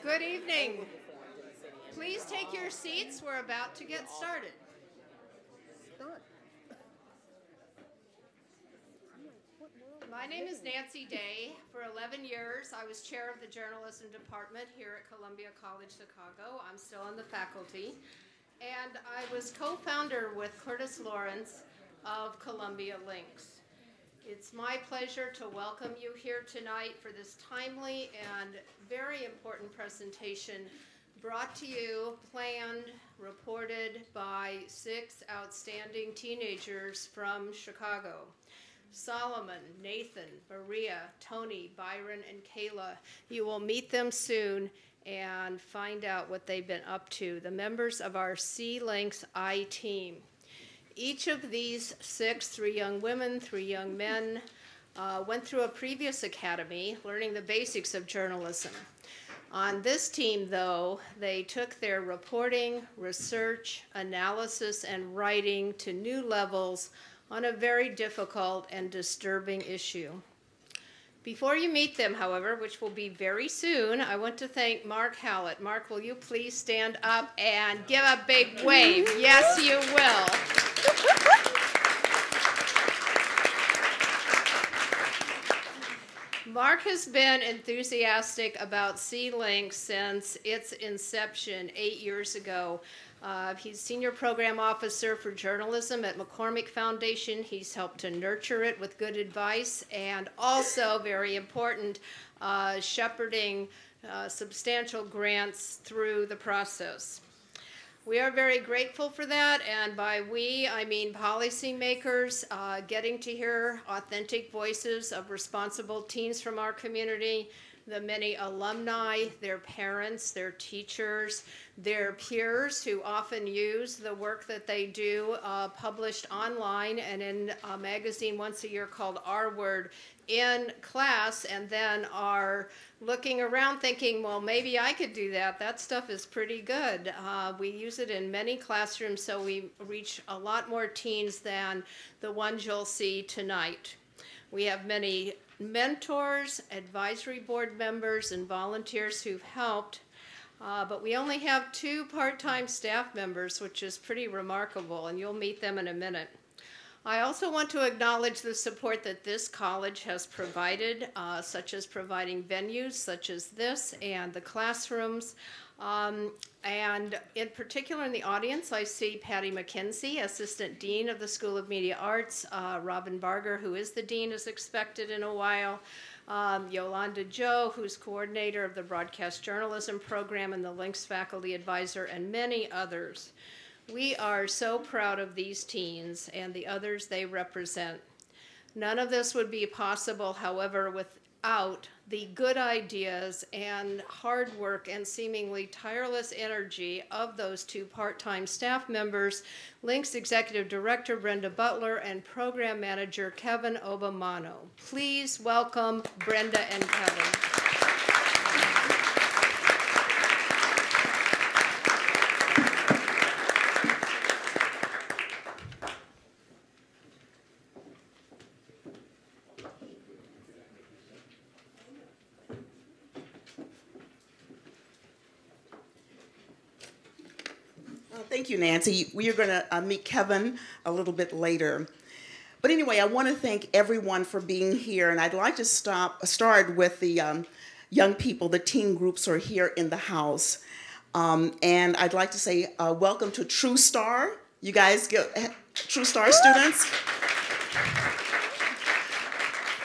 Good evening. Please take your seats. We're about to get started. My name is Nancy Day. For 11 years, I was chair of the journalism department here at Columbia College Chicago. I'm still on the faculty. And I was co-founder with Curtis Lawrence of Columbia Links. It's my pleasure to welcome you here tonight for this timely and very important presentation brought to you, planned, reported by 6 outstanding teenagers from Chicago. Solomon, Nathan, Maria, Tony, Byron, and Kayla. You will meet them soon and find out what they've been up to. The members of our C-Links I-Team. Each of these 6, 3 young women, 3 young men, went through a previous academy learning the basics of journalism. On this team, though, they took their reporting, research, analysis, and writing to new levels on a very difficult and disturbing issue. Before you meet them, however, which will be very soon, I want to thank Mark Hallett. Mark, will you please stand up and give a big wave? Yes, you will. Mark has been enthusiastic about C-Links since its inception 8 years ago. He's Senior Program Officer for Journalism at McCormick Foundation. He's helped to nurture it with good advice and also, very important, shepherding substantial grants through the process. We are very grateful for that, and by we, I mean policymakers getting to hear authentic voices of responsible teens from our community, the many alumni, their parents, their teachers, their peers who often use the work that they do published online and in a magazine once a year called Our Word in class, and then are looking around thinking, well, maybe I could do that. That stuff is pretty good. We use it in many classrooms, so we reach a lot more teens than the ones you'll see tonight. We have many mentors, advisory board members, and volunteers who've helped, but we only have 2 part-time staff members, which is pretty remarkable, and you'll meet them in a minute. I also want to acknowledge the support that this college has provided, such as providing venues such as this and the classrooms. And in particular in the audience, I see Patty McKenzie, Assistant Dean of the School of Media Arts, Robin Barger, who is the Dean, is expected in a while, Yolanda Joe, who's coordinator of the Broadcast Journalism Program and the Links Faculty Advisor, and many others. We are so proud of these teens and the others they represent. None of this would be possible, however, without the good ideas and hard work and seemingly tireless energy of those 2 part-time staff members, Links Executive Director Brenda Butler and Program Manager Kevin Obamano. Please welcome Brenda and Kevin. Thank you, Nancy. We are going to meet Kevin a little bit later. But anyway, I want to thank everyone for being here, and I'd like to start with the young people, the teen groups who are here in the house. And I'd like to say welcome to True Star. You guys get True Star students.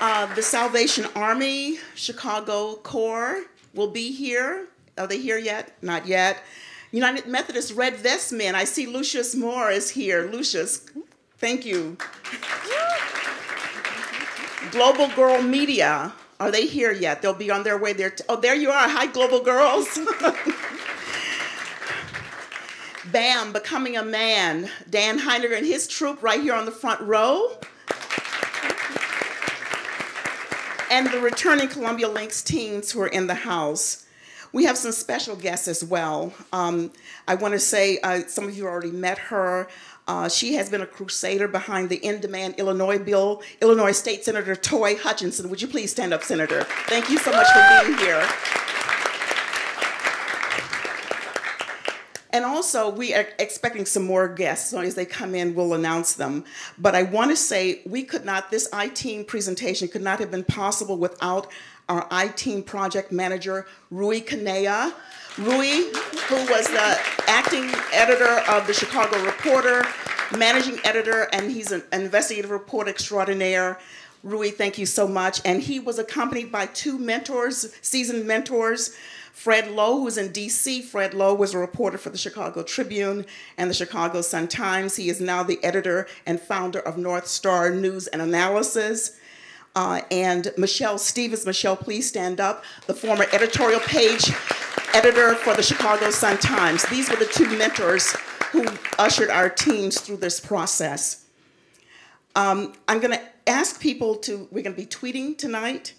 The Salvation Army, Chicago Corps will be here. Are they here yet? Not yet. United Methodist Red Vest Men. I see Lucius Moore is here. Lucius, thank you. Global Girl Media. Are they here yet? They'll be on their way there. Oh, there you are. Hi, Global Girls. BAM, Becoming a Man. Dan Heiniger and his troop right here on the front row. And the returning Columbia Links teens who are in the house. We have some special guests as well. I want to say some of you already met her. She has been a crusader behind the In-Demand Illinois bill. Illinois State Senator Toy Hutchinson. Would you please stand up, Senator? Thank you so much for being here. And also, we are expecting some more guests. So as they come in, we'll announce them. But I want to say this I-Team presentation could not have been possible without our I-Team project manager, Rui Kanea. Rui, who was the acting editor of the Chicago Reporter, managing editor, and he's an investigative reporter extraordinaire. Rui, thank you so much. And he was accompanied by two mentors, seasoned mentors, Fred Lowe, who's in DC. Fred Lowe was a reporter for the Chicago Tribune and the Chicago Sun-Times. He is now the editor and founder of North Star News and Analysis. And Michelle Stevens, Michelle, please stand up, the former editorial page editor for the Chicago Sun-Times. These were the two mentors who ushered our teams through this process. I'm going to ask people we're going to be tweeting tonight.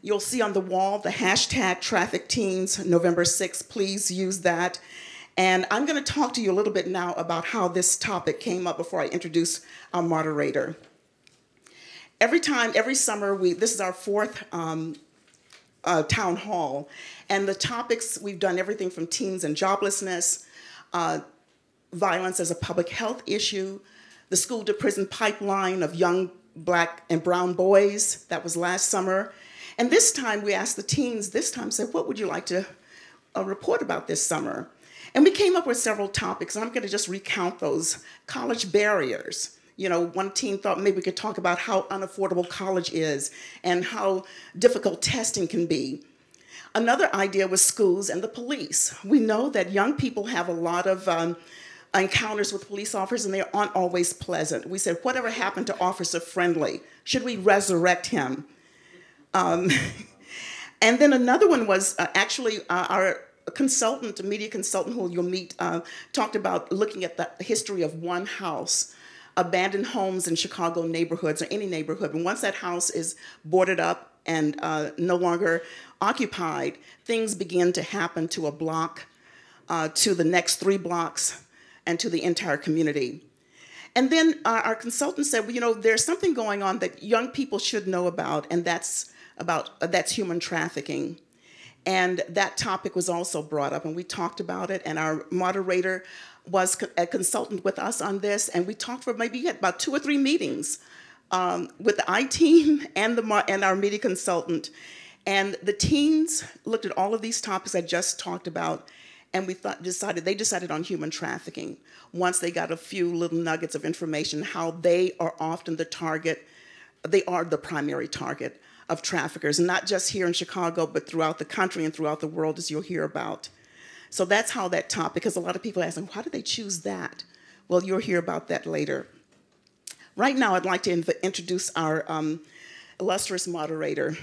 You'll see on the wall the hashtag Traffic Teens, November 6th. Please use that. And I'm going to talk to you a little bit now about how this topic came up before I introduce our moderator. Every summer, this is our fourth town hall. And the topics, we've done everything from teens and joblessness, violence as a public health issue, the school to prison pipeline of young Black and brown boys. That was last summer. And this time we asked the teens, said, what would you like to report about this summer? And we came up with several topics, and I'm going to just recount those. College barriers. You know, one teen thought maybe we could talk about how unaffordable college is and how difficult testing can be. Another idea was schools and the police. We know that young people have a lot of encounters with police officers, and they aren't always pleasant. We said, whatever happened to Officer Friendly? Should we resurrect him? And then another one was actually our consultant, a media consultant who you'll meet, talked about looking at the history of one house, abandoned homes in Chicago neighborhoods or any neighborhood. And once that house is boarded up and no longer occupied, things begin to happen to a block, to the next 3 blocks, and to the entire community. And then our consultant said, well, you know, there's something going on that young people should know about, and that's human trafficking. And that topic was also brought up, and we talked about it, and our moderator was a consultant with us on this, and we talked for maybe about 2 or 3 meetings with the I-Team and our media consultant. And the teens looked at all of these topics I just talked about, and they decided on human trafficking. Once they got a few little nuggets of information, how they are often they are the primary target of traffickers, not just here in Chicago, but throughout the country and throughout the world, as you'll hear about. So that's how that topic, because a lot of people ask, why did they choose that? Well, you'll hear about that later. Right now, I'd like to introduce our illustrious moderator.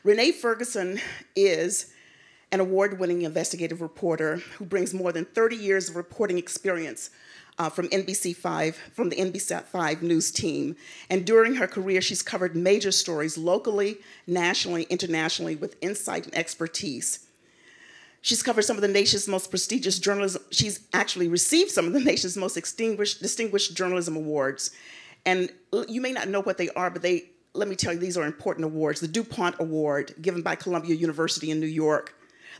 Renee Ferguson is an award-winning investigative reporter who brings more than 30 years of reporting experience from the NBC5 news team. And during her career, she's covered major stories locally, nationally, internationally with insight and expertise. She's covered some of the nation's most prestigious journalism. She's actually received some of the nation's most distinguished journalism awards. And you may not know what they are, but let me tell you, these are important awards. The DuPont Award, given by Columbia University in New York.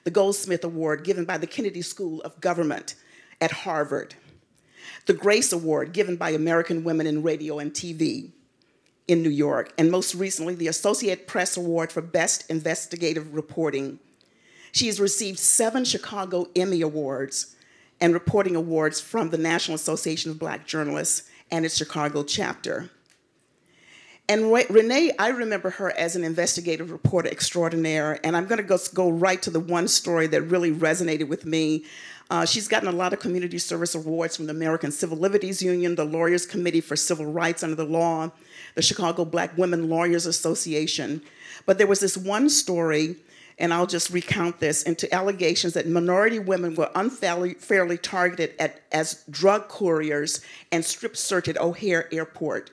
The Goldsmith Award, given by the Kennedy School of Government at Harvard. The Grace Award, given by American Women in Radio and TV in New York. And most recently, the Associated Press Award for Best Investigative Reporting. She has received 7 Chicago Emmy Awards and reporting awards from the National Association of Black Journalists and its Chicago chapter. And Renee, I remember her as an investigative reporter extraordinaire, and I'm going to go right to the one story that really resonated with me. She's gotten a lot of community service awards from the American Civil Liberties Union, the Lawyers Committee for Civil Rights Under the Law, the Chicago Black Women Lawyers Association. But there was this one story, and I'll just recount this, into allegations that minority women were unfairly targeted as drug couriers and strip searched at O'Hare Airport.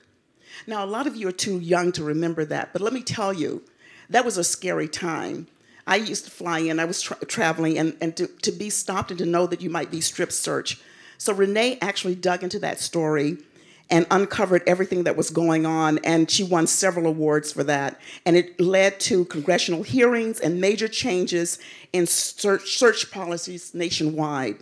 Now, a lot of you are too young to remember that, but let me tell you, that was a scary time. I used to fly in, I was traveling, and to be stopped and to know that you might be strip searched. So Renee actually dug into that story and uncovered everything that was going on, and she won several awards for that. And it led to congressional hearings and major changes in search policies nationwide.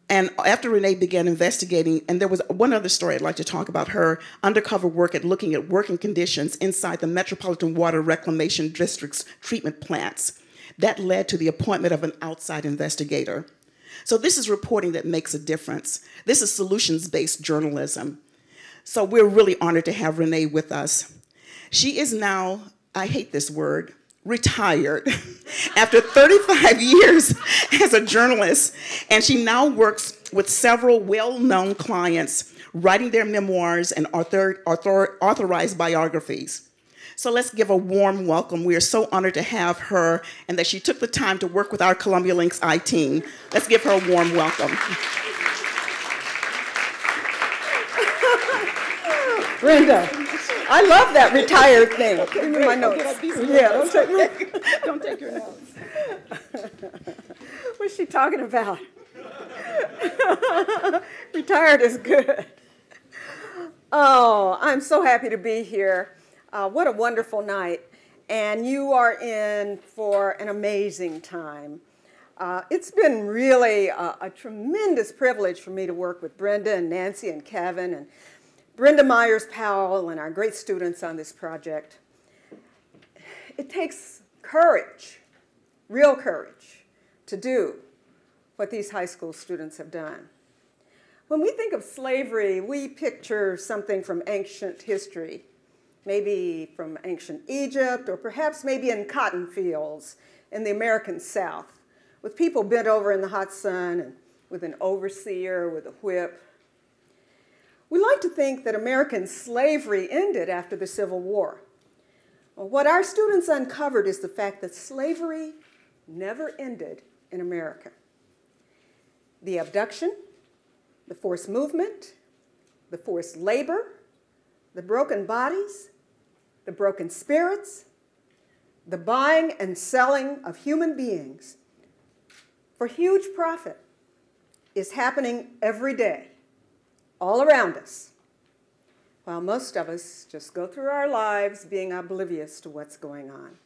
And after Renee began investigating, and there was one other story I'd like to talk about, her undercover work at looking at working conditions inside the Metropolitan Water Reclamation District's treatment plants. That led to the appointment of an outside investigator. So this is reporting that makes a difference. This is solutions-based journalism. So we're really honored to have Renee with us. She is now, I hate this word, retired after 35 years as a journalist, and she now works with several well-known clients, writing their memoirs and authorized biographies. So let's give a warm welcome. We are so honored to have her and that she took the time to work with our Columbia Links I-team. Let's give her a warm welcome. Brenda, I love that retired thing. Give me my notes. Yeah, don't take your notes. What's she talking about? Retired is good. Oh, I'm so happy to be here. What a wonderful night. And you are in for an amazing time. It's been really a tremendous privilege for me to work with Brenda and Nancy and Kevin and Brenda Myers-Powell and our great students on this project. It takes courage, real courage, to do what these high school students have done. When we think of slavery, we picture something from ancient history, maybe from ancient Egypt, or perhaps maybe in cotton fields in the American South, with people bent over in the hot sun and with an overseer with a whip. We like to think that American slavery ended after the Civil War. Well, what our students uncovered is the fact that slavery never ended in America. The abduction, the forced movement, the forced labor, the broken bodies, the broken spirits, the buying and selling of human beings for huge profit is happening every day, all around us, while most of us just go through our lives being oblivious to what's going on,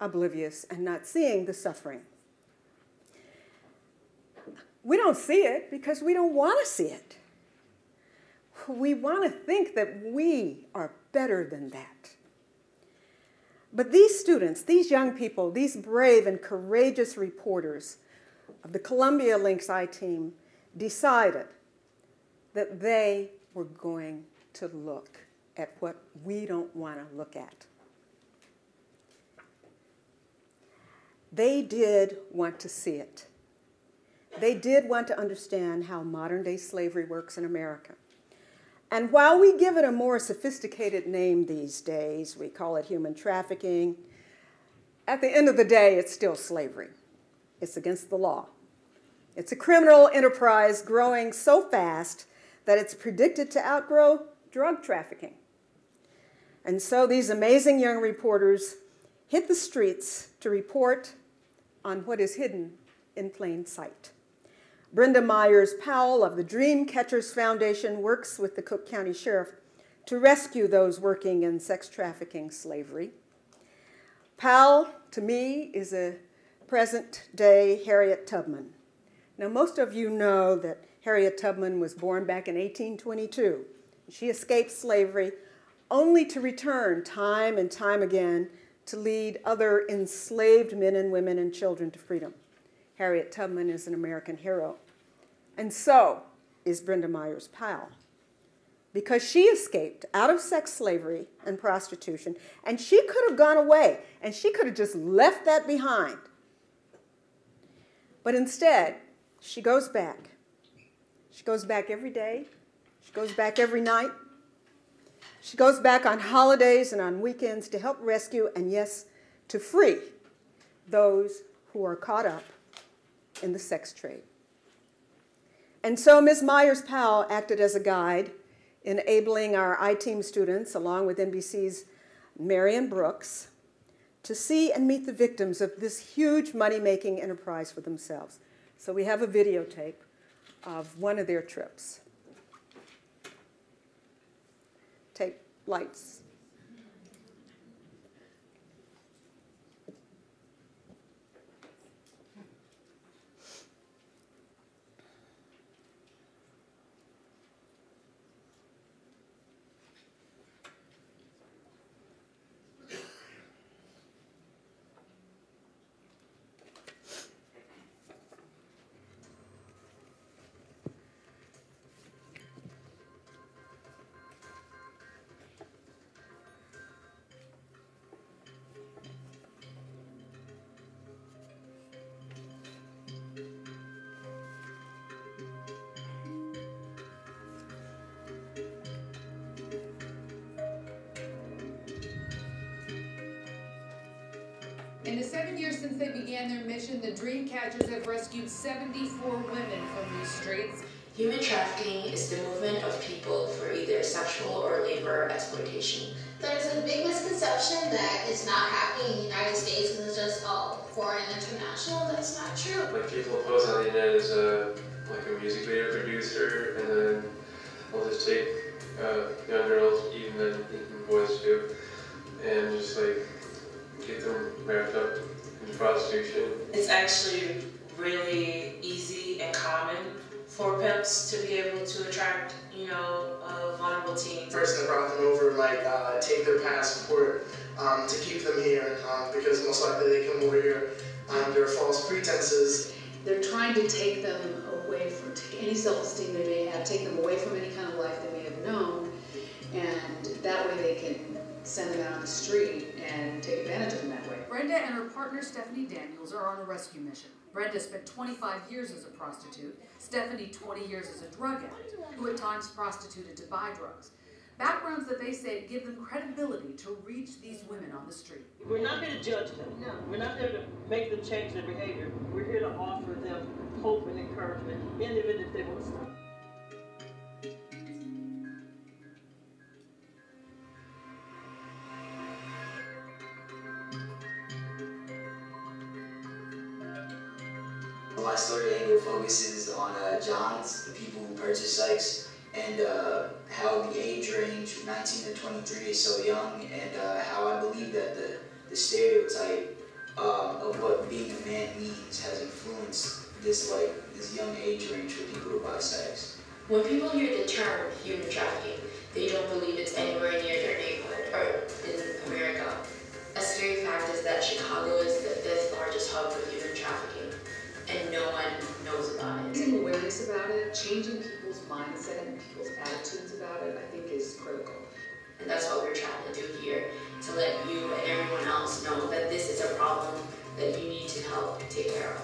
oblivious and not seeing the suffering. We don't see it because we don't want to see it. We want to think that we are better than that. But these students, these young people, these brave and courageous reporters of the Columbia Links I-team decided that they were going to look at what we don't want to look at. They did want to see it. They did want to understand how modern-day slavery works in America. And while we give it a more sophisticated name these days, we call it human trafficking, at the end of the day, it's still slavery. It's against the law. It's a criminal enterprise growing so fast that it's predicted to outgrow drug trafficking. And so these amazing young reporters hit the streets to report on what is hidden in plain sight. Brenda Myers-Powell of the Dream Catchers Foundation works with the Cook County Sheriff to rescue those working in sex trafficking slavery. Powell, to me, is a present-day Harriet Tubman. Now, most of you know that Harriet Tubman was born back in 1822. She escaped slavery only to return time and time again to lead other enslaved men and women and children to freedom. Harriet Tubman is an American hero. And so is Brenda Myers-Powell, because she escaped out of sex slavery and prostitution, and she could have gone away, and she could have just left that behind. But instead, she goes back. She goes back every day. She goes back every night. She goes back on holidays and on weekends to help rescue and, yes, to free those who are caught up in the sex trade. And so Ms. Myers-Powell acted as a guide, enabling our I-team students, along with NBC's Marion Brooks, to see and meet the victims of this huge money-making enterprise for themselves. So we have a videotape of one of their trips. Tape, lights. In the 7 years since they began their mission, the Dreamcatchers have rescued 74 women from these streets. Human trafficking is the movement of people for either sexual or labor exploitation. There's a big misconception that it's not happening in the United States and it's just all foreign and international. That's not true. Like people post on the internet as a music video producer, and then I'll just take young girls, even boys too, and just like get them wrapped up in prostitution. It's actually really easy and common for pimps to be able to attract, vulnerable teens. The person that brought them over might take their passport to keep them here because most likely they come over here under false pretenses. They're trying to take them away from any self-esteem they may have, take them away from any kind of life they may have known, and that way they can send them out on the street and take advantage of them that way. Brenda and her partner Stephanie Daniels are on a rescue mission. Brenda spent 25 years as a prostitute, Stephanie 20 years as a drug addict, who at times prostituted to buy drugs. Backgrounds that they say give them credibility to reach these women on the street. We're not here to judge them. No. We're not here to make them change their behavior. We're here to offer them hope and encouragement, even if they want to stop. My story angle focuses on Johns, the people who purchase sex, and how the age range from 19 to 23 is so young, and how I believe that the stereotype of what being a man means has influenced this young age range for people to buy sex. When people hear the term human trafficking, they don't believe it's anywhere near their neighborhood or in America. A scary fact is that Chicago is the 5th largest hub of human trafficking, and no one knows about it. Raising awareness about it, changing people's mindset and people's attitudes about it, I think is critical. And that's what we're trying to do here, to let you and everyone else know that this is a problem that you need to help take care of.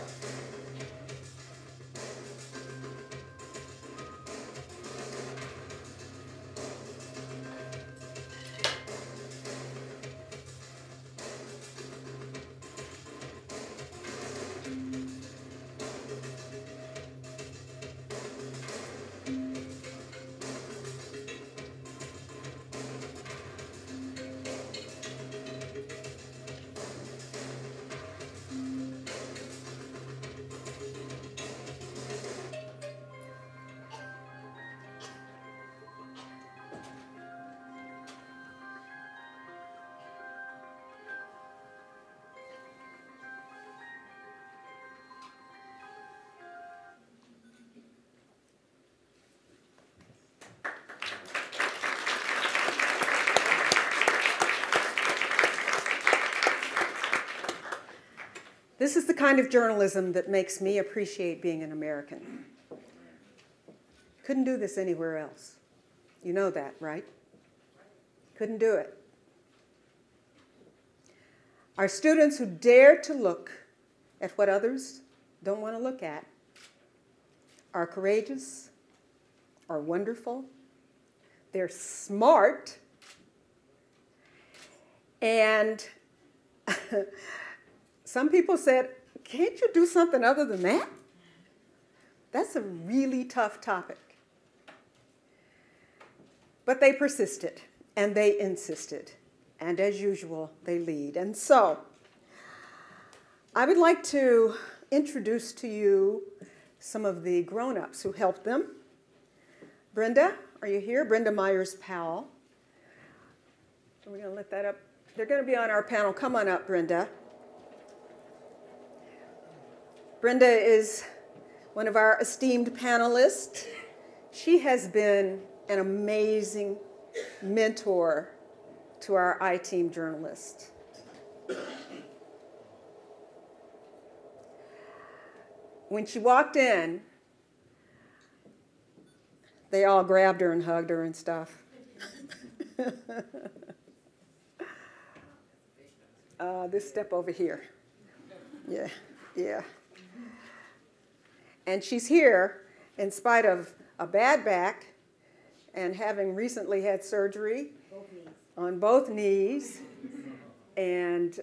This is the kind of journalism that makes me appreciate being an American. Couldn't do this anywhere else. You know that, right? Couldn't do it. Our students who dare to look at what others don't want to look at are courageous, are wonderful, they're smart, and some people said, can't you do something other than that? That's a really tough topic. But they persisted, and they insisted, and as usual, they lead. And so, I would like to introduce to you some of the grown-ups who helped them. Brenda, are you here? Brenda Myers-Powell. We're going to let that up. They're going to be on our panel. Come on up, Brenda. Brenda is one of our esteemed panelists. She has been an amazing mentor to our I-Team journalists. When she walked in, they all grabbed her and hugged her and stuff. This step over here. Yeah, yeah. And she's here in spite of a bad back and having recently had surgery on both knees. And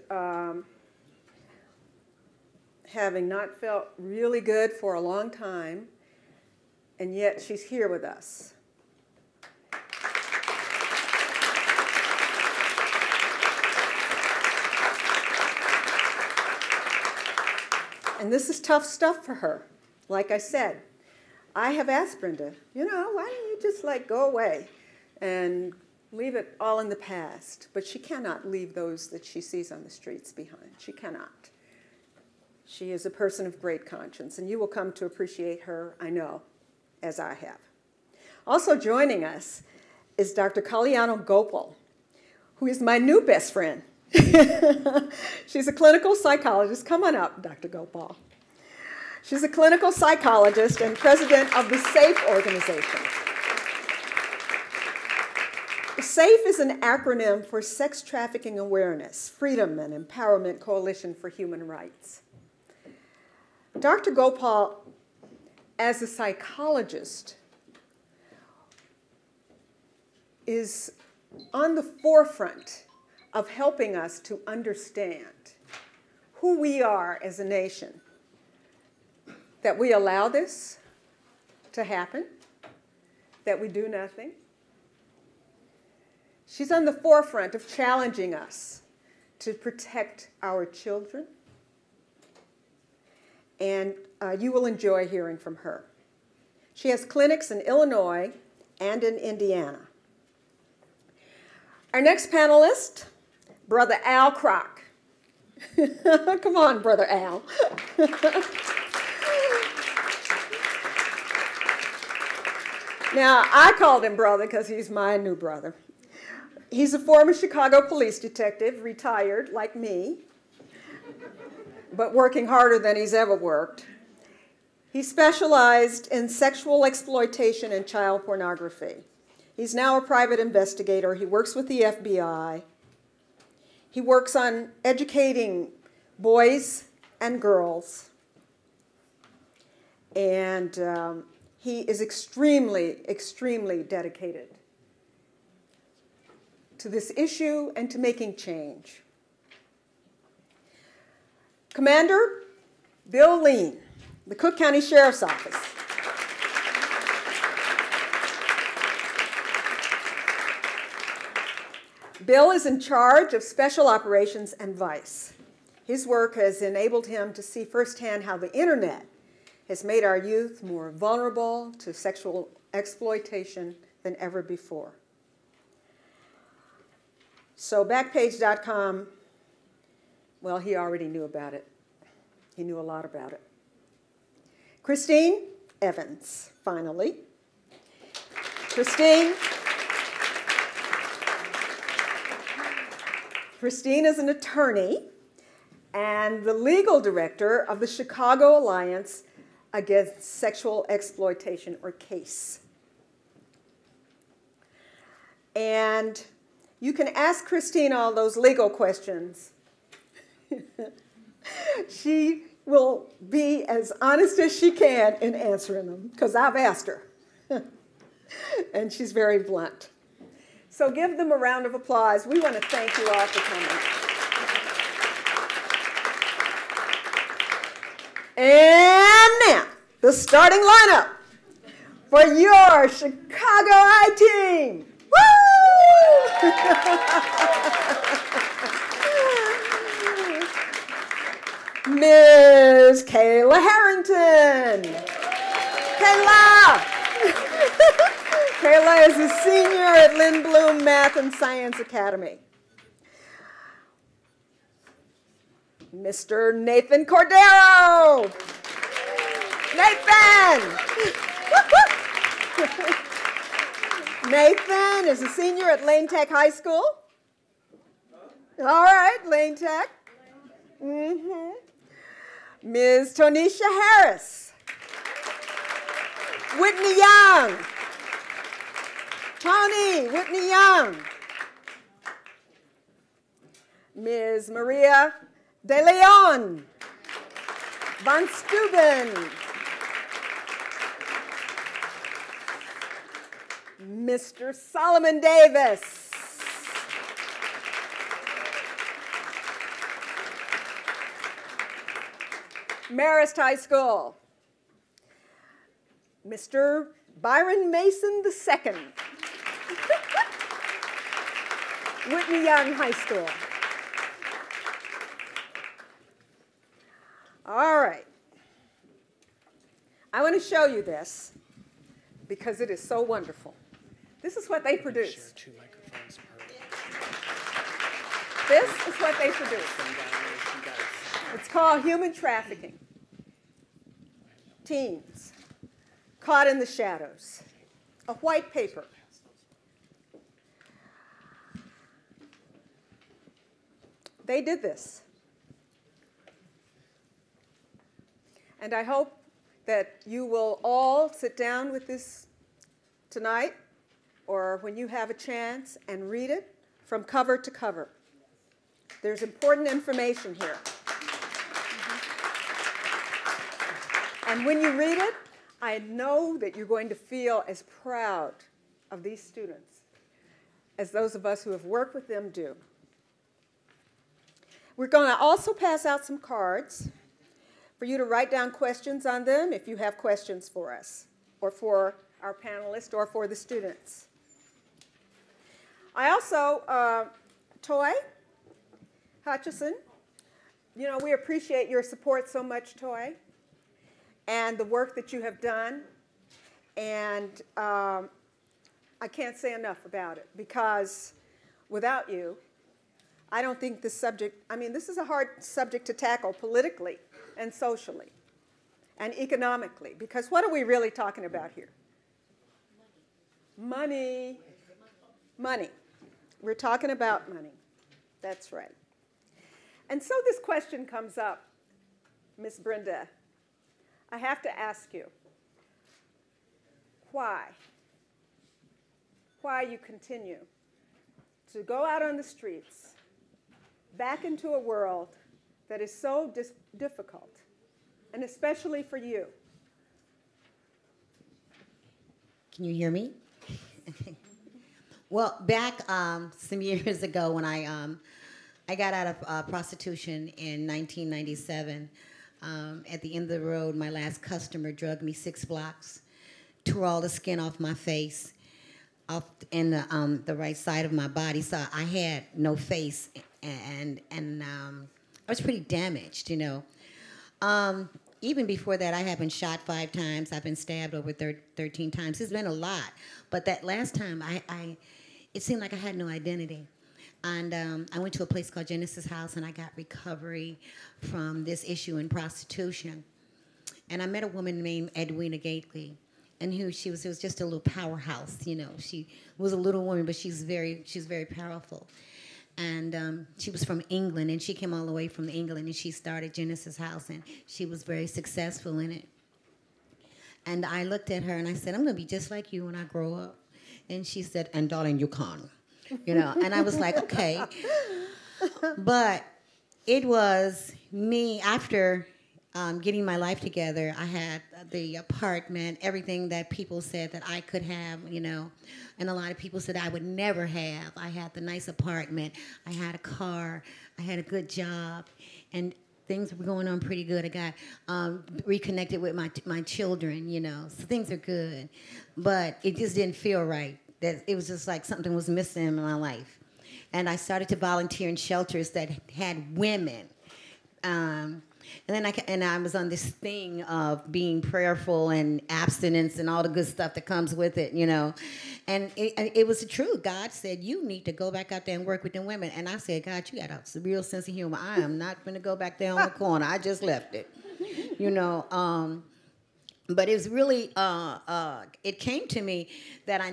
having not felt really good for a long time, and yet she's here with us. And this is tough stuff for her. Like I said, I have asked Brenda, why don't you just go away and leave it all in the past? But she cannot leave those that she sees on the streets behind. She cannot. She is a person of great conscience, and you will come to appreciate her, I know, as I have. Also joining us is Dr. Kalyana Gopal, who is my new best friend. She's a clinical psychologist. Come on up, Dr. Gopal. She's a clinical psychologist and president of the SAFE organization. SAFE is an acronym for Sex Trafficking Awareness, Freedom and Empowerment Coalition for Human Rights. Dr. Gopal, as a psychologist, is on the forefront of helping us to understand who we are as a nation, that we allow this to happen, that we do nothing. She's on the forefront of challenging us to protect our children, and you will enjoy hearing from her. She has clinics in Illinois and in Indiana. Our next panelist, Brother Al Kroc. Come on, Brother Al. Now, I called him brother because he's my new brother. He's a former Chicago police detective, retired like me, but working harder than he's ever worked. He specialized in sexual exploitation and child pornography. He's now a private investigator. He works with the FBI. He works on educating boys and girls. And he is extremely, extremely dedicated to this issue and to making change. Commander Bill Lean, the Cook County Sheriff's Office. Bill is in charge of special operations and vice. His work has enabled him to see firsthand how the internet has made our youth more vulnerable to sexual exploitation than ever before. So Backpage.com, well, he already knew about it. He knew a lot about it. Christine Evans, finally. Christine is an attorney and the legal director of the Chicago Alliance Against Sexual Exploitation, or CASE. And you can ask Christine all those legal questions. She will be as honest as she can in answering them, because I've asked her. And she's very blunt. So give them a round of applause. We want to thank you all for coming. And now, the starting lineup for your Chicago I-Team. Woo! Ms. Kayla Harrington. Kayla! Kayla is a senior at Lynn Bloom Math and Science Academy. Mr. Nathan Cordero. Nathan! Nathan is a senior at Lane Tech High School. All right, Lane Tech. Mm-hmm. Ms. Tonisha Harris. Whitney Young. Whitney Young. Ms. Maria De Leon. Von Steuben. Mr. Solomon Davis. Marist High School. Mr. Byron Mason II. Whitney Young High School. All right. I want to show you this because it is so wonderful. This is what they produce. Share 2 microphones per. This is what they produce. It's called Human Trafficking. Teens caught in the shadows. A white paper. They did this. And I hope that you will all sit down with this tonight or when you have a chance and read it from cover to cover. There's important information here. And when you read it, I know that you're going to feel as proud of these students as those of us who have worked with them do. We're going to also pass out some cards for you to write down questions on them if you have questions for us or for our panelists or for the students. I also, Toy Hutchison, you know, we appreciate your support so much, Toy, and the work that you have done. And I can't say enough about it because without you, I don't think this subject, I mean, this is a hard subject to tackle politically and socially and economically, because what are we really talking about here? Money. Money. We're talking about money. That's right. And so this question comes up, Miss Brenda. I have to ask you, why? Why you continue to go out on the streets, back into a world that is so difficult, and especially for you. Can you hear me? Well, back some years ago when I got out of prostitution in 1997, at the end of the road, my last customer drugged me 6 blocks, tore all the skin off my face, off in the right side of my body, so I had no face, and I was pretty damaged, you know. Even before that, I have been shot 5 times. I've been stabbed over 13 times. It's been a lot, but that last time, it seemed like I had no identity. And I went to a place called Genesis House, and I got recovery from this issue in prostitution. And I met a woman named Edwina Gately, and she was just a little powerhouse, you know. She was a little woman, but she's very powerful. And she was from England, and she came all the way from England, and she started Genesis House, and she was very successful in it. And I looked at her, and I said, I'm going to be just like you when I grow up. And she said, and darling, you can. You know, and I was like, okay. But it was me, after getting my life together, I had the apartment, everything that people said that I could have, you know, and a lot of people said I would never have. I had the nice apartment, I had a car, I had a good job, and things were going on pretty good. I got reconnected with my children, you know, so things are good. But it just didn't feel right. That it was just like something was missing in my life. And I started to volunteer in shelters that had women. And then I was on this thing of being prayerful and abstinence and all the good stuff that comes with it, you know. And it was the truth. God said, you need to go back out there and work with the women. And I said, God, you got a real sense of humor. I am not going to go back there on the corner. I just left it, you know. But it was really, it came to me that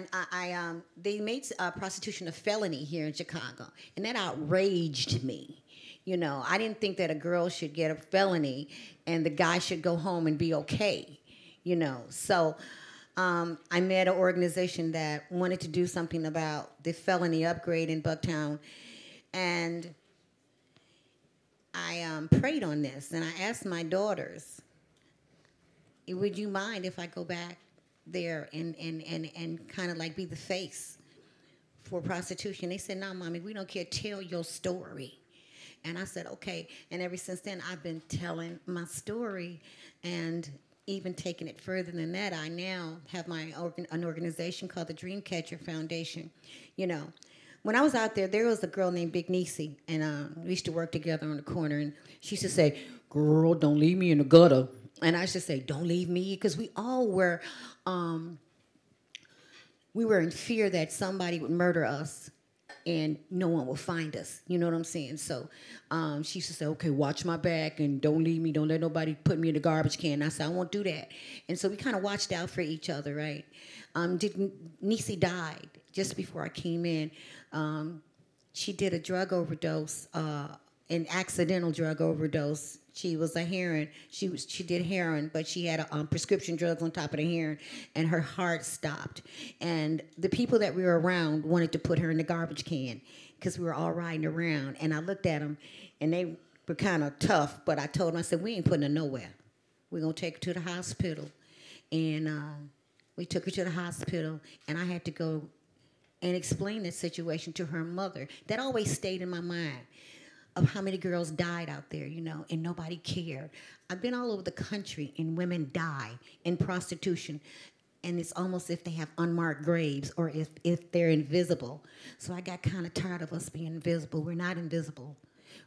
they made prostitution a felony here in Chicago, and that outraged me. You know, I didn't think that a girl should get a felony and the guy should go home and be okay, you know. So I met an organization that wanted to do something about the felony upgrade in Bucktown, and I prayed on this, and I asked my daughters, would you mind if I go back there and kind of like be the face for prostitution? They said, no, Mommy, we don't care. Tell your story. And I said, okay. And ever since then, I've been telling my story and even taking it further than that. I now have an organization called the Dreamcatcher Foundation. You know, when I was out there, there was a girl named Big Niecy, and we used to work together on the corner, and she used to say, girl, don't leave me in the gutter. And I used to say, don't leave me, because we all were, we were in fear that somebody would murder us and no one will find us. You know what I'm saying? So she used to say, okay, watch my back and don't leave me. Don't let nobody put me in the garbage can. And I said, I won't do that. And so we kind of watched out for each other, right? Niecy died just before I came in. She did a drug overdose, an accidental drug overdose. She was a heroin. She did heroin, but she had prescription drugs on top of the heroin, and her heart stopped. And the people that we were around wanted to put her in the garbage can because we were all riding around. And I looked at them, and they were kind of tough. But I told them, I said, we ain't putting her nowhere. We're gonna take her to the hospital. And we took her to the hospital, and I had to go and explain this situation to her mother. That always stayed in my mind, of how many girls died out there, you know, and nobody cared. I've been all over the country, and women die in prostitution, and it's almost if they have unmarked graves or if they're invisible. So I got kind of tired of us being invisible. We're not invisible.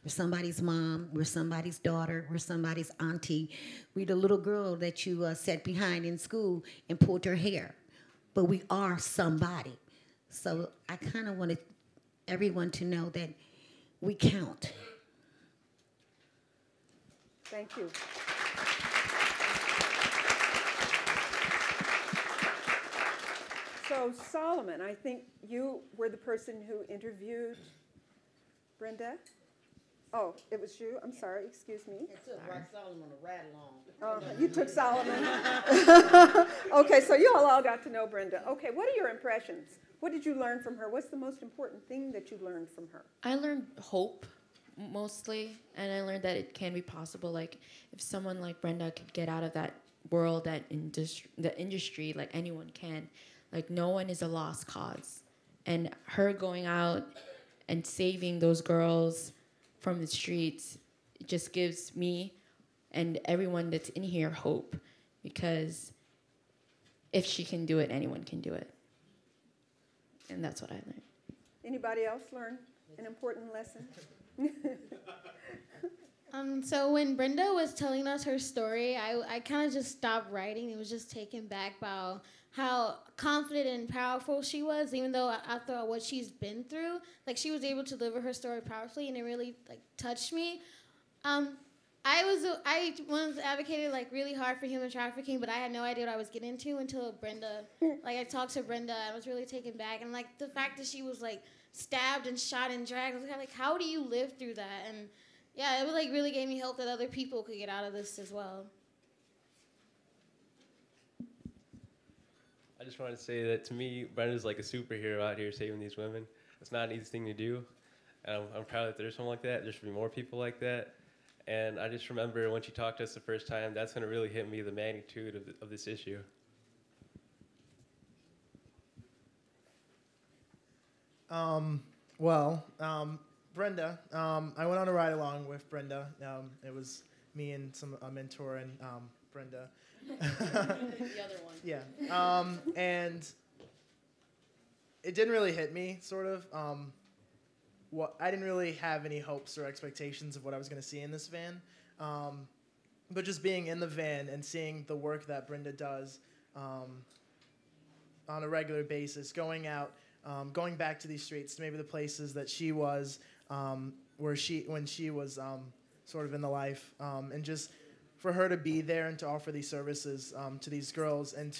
We're somebody's mom. We're somebody's daughter. We're somebody's auntie. We're the little girl that you sat behind in school and pulled her hair. But we are somebody. So I kind of wanted everyone to know that we count. Thank you. So Solomon, I think you were the person who interviewed Brenda? Oh, it was you? I'm sorry, excuse me. It took Solomon a ride along. You took Solomon. Okay, so you all got to know Brenda. Okay, what are your impressions? What did you learn from her? What's the most important thing that you learned from her? I learned hope, mostly, and I learned that it can be possible. Like, if someone like Brenda could get out of that world, the industry, like anyone can. Like, no one is a lost cause. And her going out and saving those girls from the streets, it just gives me and everyone that's in here hope, because if she can do it, anyone can do it. And that's what I learned. Anybody else learn an important lesson? So when Brenda was telling us her story, I kind of just stopped writing. It was just taken back by how confident and powerful she was, even though after what she's been through, like, she was able to deliver her story powerfully, and it really, like, touched me. I once advocated, like, really hard for human trafficking, but I had no idea what I was getting into until Brenda, like, I talked to Brenda, and I was really taken back. And, like, the fact that she was, like, stabbed and shot and dragged, I was kind of like, how do you live through that? And, yeah, it, like, really gave me hope that other people could get out of this as well. I just wanted to say that, to me, Brenda's like a superhero out here saving these women. It's not an easy thing to do. And I'm proud that there's someone like that. There should be more people like that. And I just remember when she talked to us the first time, that's when it really hit me, the magnitude of this issue. Brenda, I went on a ride along with Brenda. It was me and a mentor and Brenda. The other one. Yeah. And it didn't really hit me, sort of. I didn't really have any hopes or expectations of what I was going to see in this van. But just being in the van and seeing the work that Brenda does on a regular basis, going out, going back to these streets, maybe the places that she was, when she was sort of in the life, and just for her to be there and to offer these services to these girls, and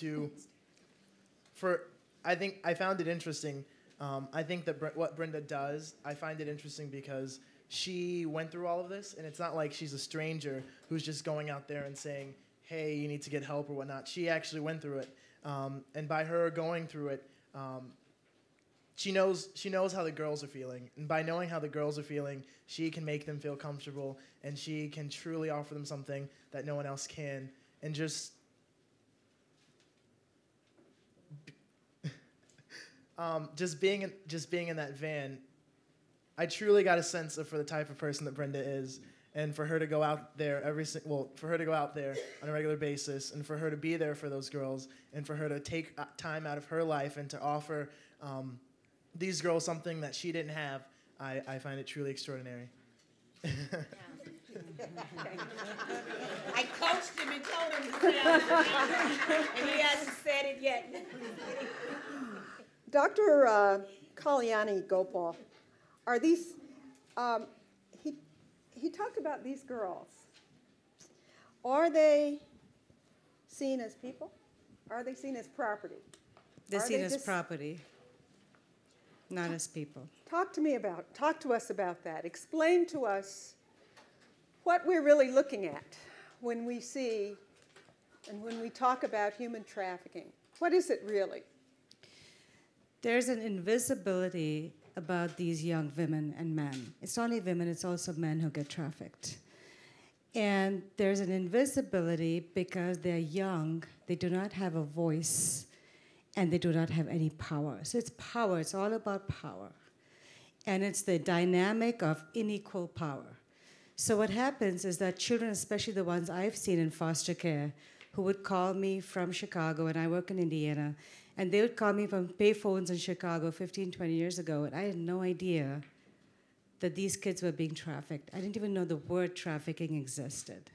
I think I found it interesting. I think that what Brenda does, I find it interesting because she went through all of this, and it's not like she's a stranger who's just going out there and saying, hey, you need to get help or whatnot. She actually went through it, and by her going through it, she knows how the girls are feeling, and by knowing how the girls are feeling, she can make them feel comfortable, and she can truly offer them something that no one else can, and just being in that van, I truly got a sense for the type of person that Brenda is, and for her to go out there for her to go out there on a regular basis, and for her to be there for those girls, and for her to take time out of her life and to offer these girls something that she didn't have, I find it truly extraordinary. I coached him and told him to say it, and he hasn't said it yet. Dr. Kalyani Gopal, are these, he talked about these girls. Are they seen as people? Are they seen as property? They're seen as property, not as people. Talk to us about that. Explain to us what we're really looking at when we see and when we talk about human trafficking. What is it really? There's an invisibility about these young women and men. It's not only women, it's also men who get trafficked. And there's an invisibility because they're young, they do not have a voice, and they do not have any power. So it's power, it's all about power. And it's the dynamic of unequal power. So what happens is that children, especially the ones I've seen in foster care, who would call me from Chicago, and I work in Indiana, and they would call me from payphones in Chicago 15, 20 years ago, and I had no idea that these kids were being trafficked. I didn't even know the word trafficking existed.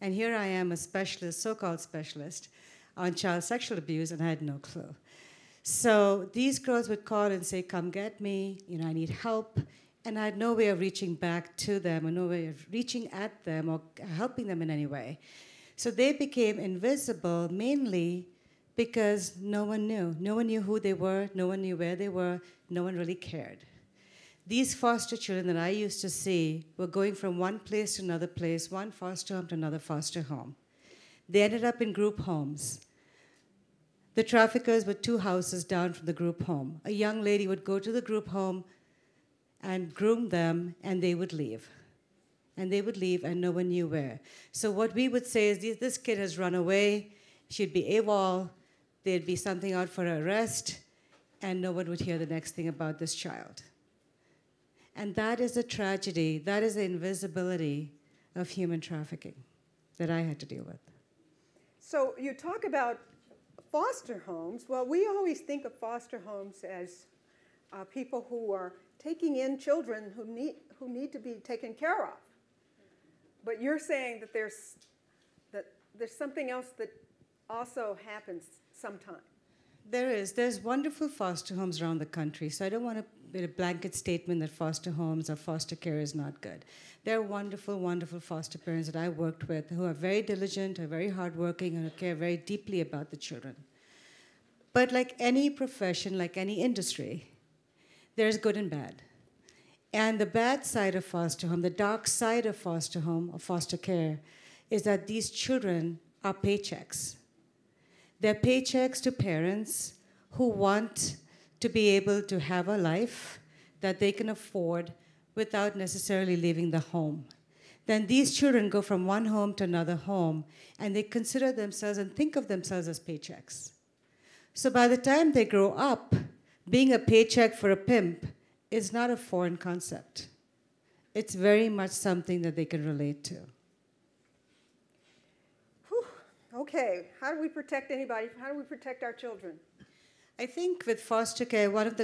And here I am, a specialist, so-called specialist, on child sexual abuse, and I had no clue. So these girls would call and say, come get me, I need help. And I had no way of reaching back to them, or no way of reaching at them or helping them in any way. So they became invisible mainly because no one knew. No one knew who they were, no one knew where they were, no one really cared. These foster children that I used to see were going from one place to another place, one foster home to another foster home. They ended up in group homes. The traffickers were 2 houses down from the group home. A young lady would go to the group home and groom them, and they would leave. And they would leave, and no one knew where. So what we would say is, this kid has run away, she'd be AWOL, there'd be something out for arrest, and no one would hear the next thing about this child. And that is a tragedy, that is the invisibility of human trafficking that I had to deal with. So you talk about foster homes. Well, we always think of foster homes as people who are taking in children who need to be taken care of. But you're saying that there's something else that also happens sometime. There's wonderful foster homes around the country, so I don't want to make a blanket statement that foster homes or foster care is not good. There are wonderful, wonderful foster parents that I worked with who are very diligent, are very hardworking, and who care very deeply about the children. But like any profession, like any industry, there's good and bad. And the bad side of foster home, the dark side of foster home or foster care, is that these children are paychecks. They're paychecks to parents who want to be able to have a life that they can afford without necessarily leaving the home. Then these children go from one home to another home, and they consider themselves and think of themselves as paychecks. So by the time they grow up, being a paycheck for a pimp is not a foreign concept. It's very much something that they can relate to. Whew. Okay, how do we protect anybody? How do we protect our children? I think with foster care, one of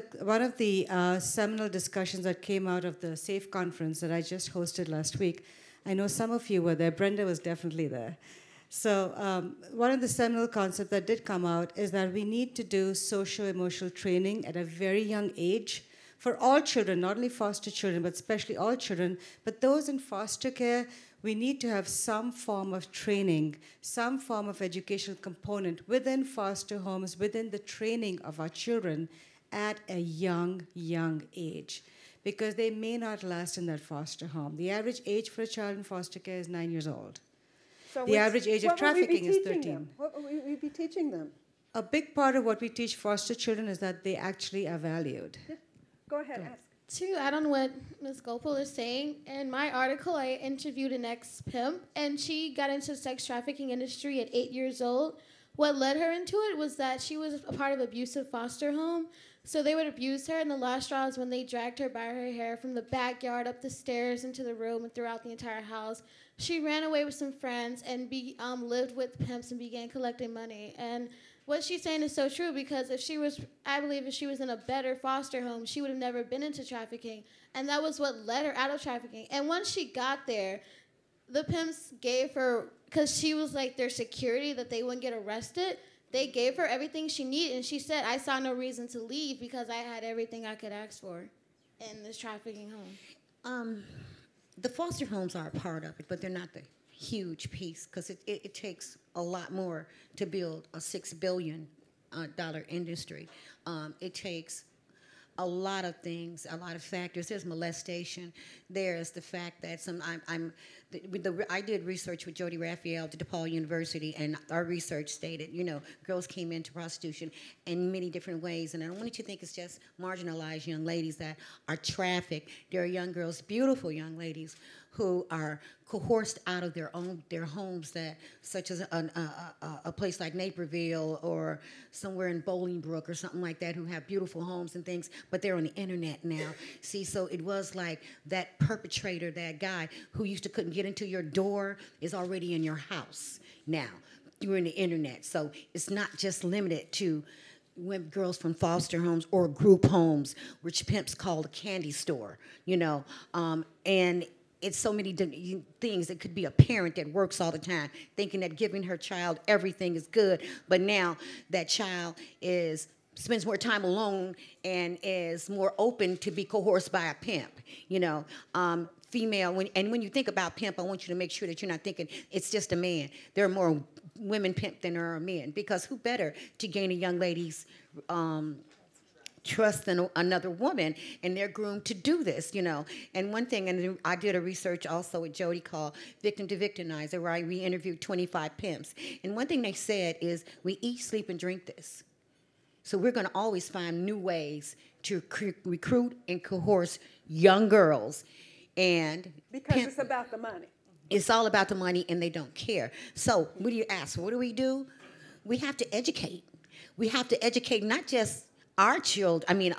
the seminal discussions that came out of the SAFE conference that I just hosted last week, I know some of you were there. Brenda was definitely there. So one of the seminal concepts that did come out is that we need to do socio-emotional training at a very young age for all children, not only foster children, but especially all children. But those in foster care, we need to have some form of training, some form of educational component within foster homes, within the training of our children at a young, young age, because they may not last in that foster home. The average age for a child in foster care is 9 years old. So the average age of trafficking is 13. Them? What would we be teaching them? A big part of what we teach foster children is that they actually are valued. Go ahead, ask. To add on what Ms. Gopal is saying, in my article, I interviewed an ex-pimp, and she got into the sex trafficking industry at 8 years old. What led her into it was that she was a part of an abusive foster home. So they would abuse her, and the last straw is when they dragged her by her hair from the backyard up the stairs into the room and throughout the entire house. She ran away with some friends and lived with pimps and began collecting money. And what she's saying is so true, because I believe if she was in a better foster home, she would have never been into trafficking. And that was what led her out of trafficking. And once she got there, the pimps gave her, because she was like their security, that they wouldn't get arrested, they gave her everything she needed. And she said, I saw no reason to leave because I had everything I could ask for in this trafficking home. The foster homes are a part of it, but they're not the huge piece, because it takes a lot more to build a $6 billion industry. It takes a lot of things, a lot of factors. There's molestation. There's the fact that I did research with Jody Raphael at DePaul University, and our research stated, girls came into prostitution in many different ways. And I don't want you to think it's just marginalized young ladies that are trafficked. There are young girls, beautiful young ladies, who are coerced out of their homes, such as a place like Naperville or somewhere in Bolingbrook or something like that, who have beautiful homes and things, but they're on the internet now. See, so it was like that perpetrator, that guy who used to couldn't get into your door, is already in your house now. You're in the internet, so it's not just limited to girls from foster homes or group homes, which pimps call a candy store, and it's so many things. It could be a parent that works all the time, thinking that giving her child everything is good, but now that child spends more time alone and is more open to be coerced by a pimp, female. When you think about pimp, I want you to make sure that you're not thinking it's just a man. There are more women pimp than there are men, because who better to gain a young lady's trust than another woman, and they're groomed to do this, And one thing, and I did a research also with Jody called Victim to Victimizer, where we interviewed 25 pimps. And one thing they said is, we eat, sleep, and drink this. So we're going to always find new ways to recruit and coerce young girls. And because it's about the money. It's all about the money, and they don't care. So what do you ask? What do? We have to educate. We have to educate not just our children,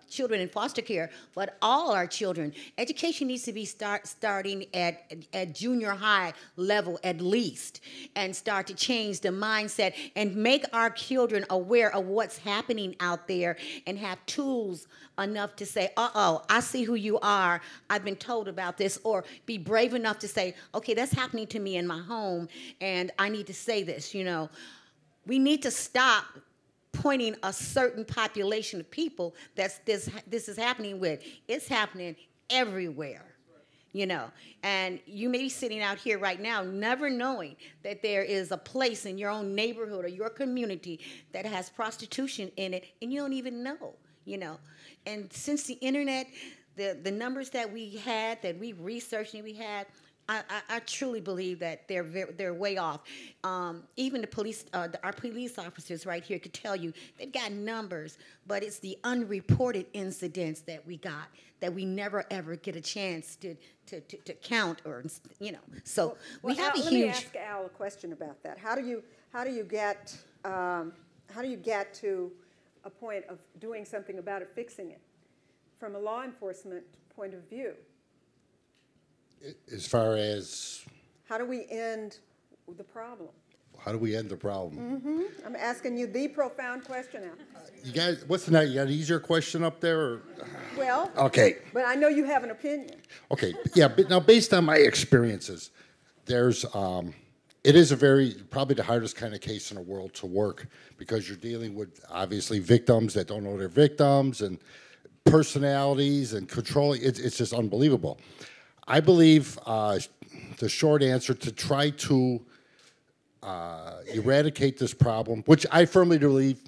children in foster care, but all our children. Education needs to be starting at junior high level at least, and start to change the mindset and make our children aware of what's happening out there, and have tools enough to say, I see who you are, I've been told about this, or be brave enough to say, okay, that's happening to me in my home, and I need to say this, We need to stop pointing a certain population of people that this is happening with. It's happening everywhere, And you may be sitting out here right now never knowing that there is a place in your own neighborhood or your community that has prostitution in it, and you don't even know, And since the internet, the numbers that we researched and we had, I truly believe that they're way off. Even the police, our police officers right here could tell you they've got numbers, but it's the unreported incidents that we got that we never ever get a chance to count, or So we have a huge. Let me ask Al a question about that. How do you get to a point of doing something about it, fixing it, from a law enforcement point of view? As far as how do we end the problem? How do we end the problem? Mm-hmm. I'm asking you the profound question, Al. You guys, what's the night? You got an easier question up there? Or? Well, okay. But I know you have an opinion. Okay, yeah, but now based on my experiences, there's it is probably the hardest kind of case in the world to work, because you're dealing with obviously victims that don't know they're victims, and personalities and controlling. It's just unbelievable. I believe the short answer to try to eradicate this problem, which I firmly believe,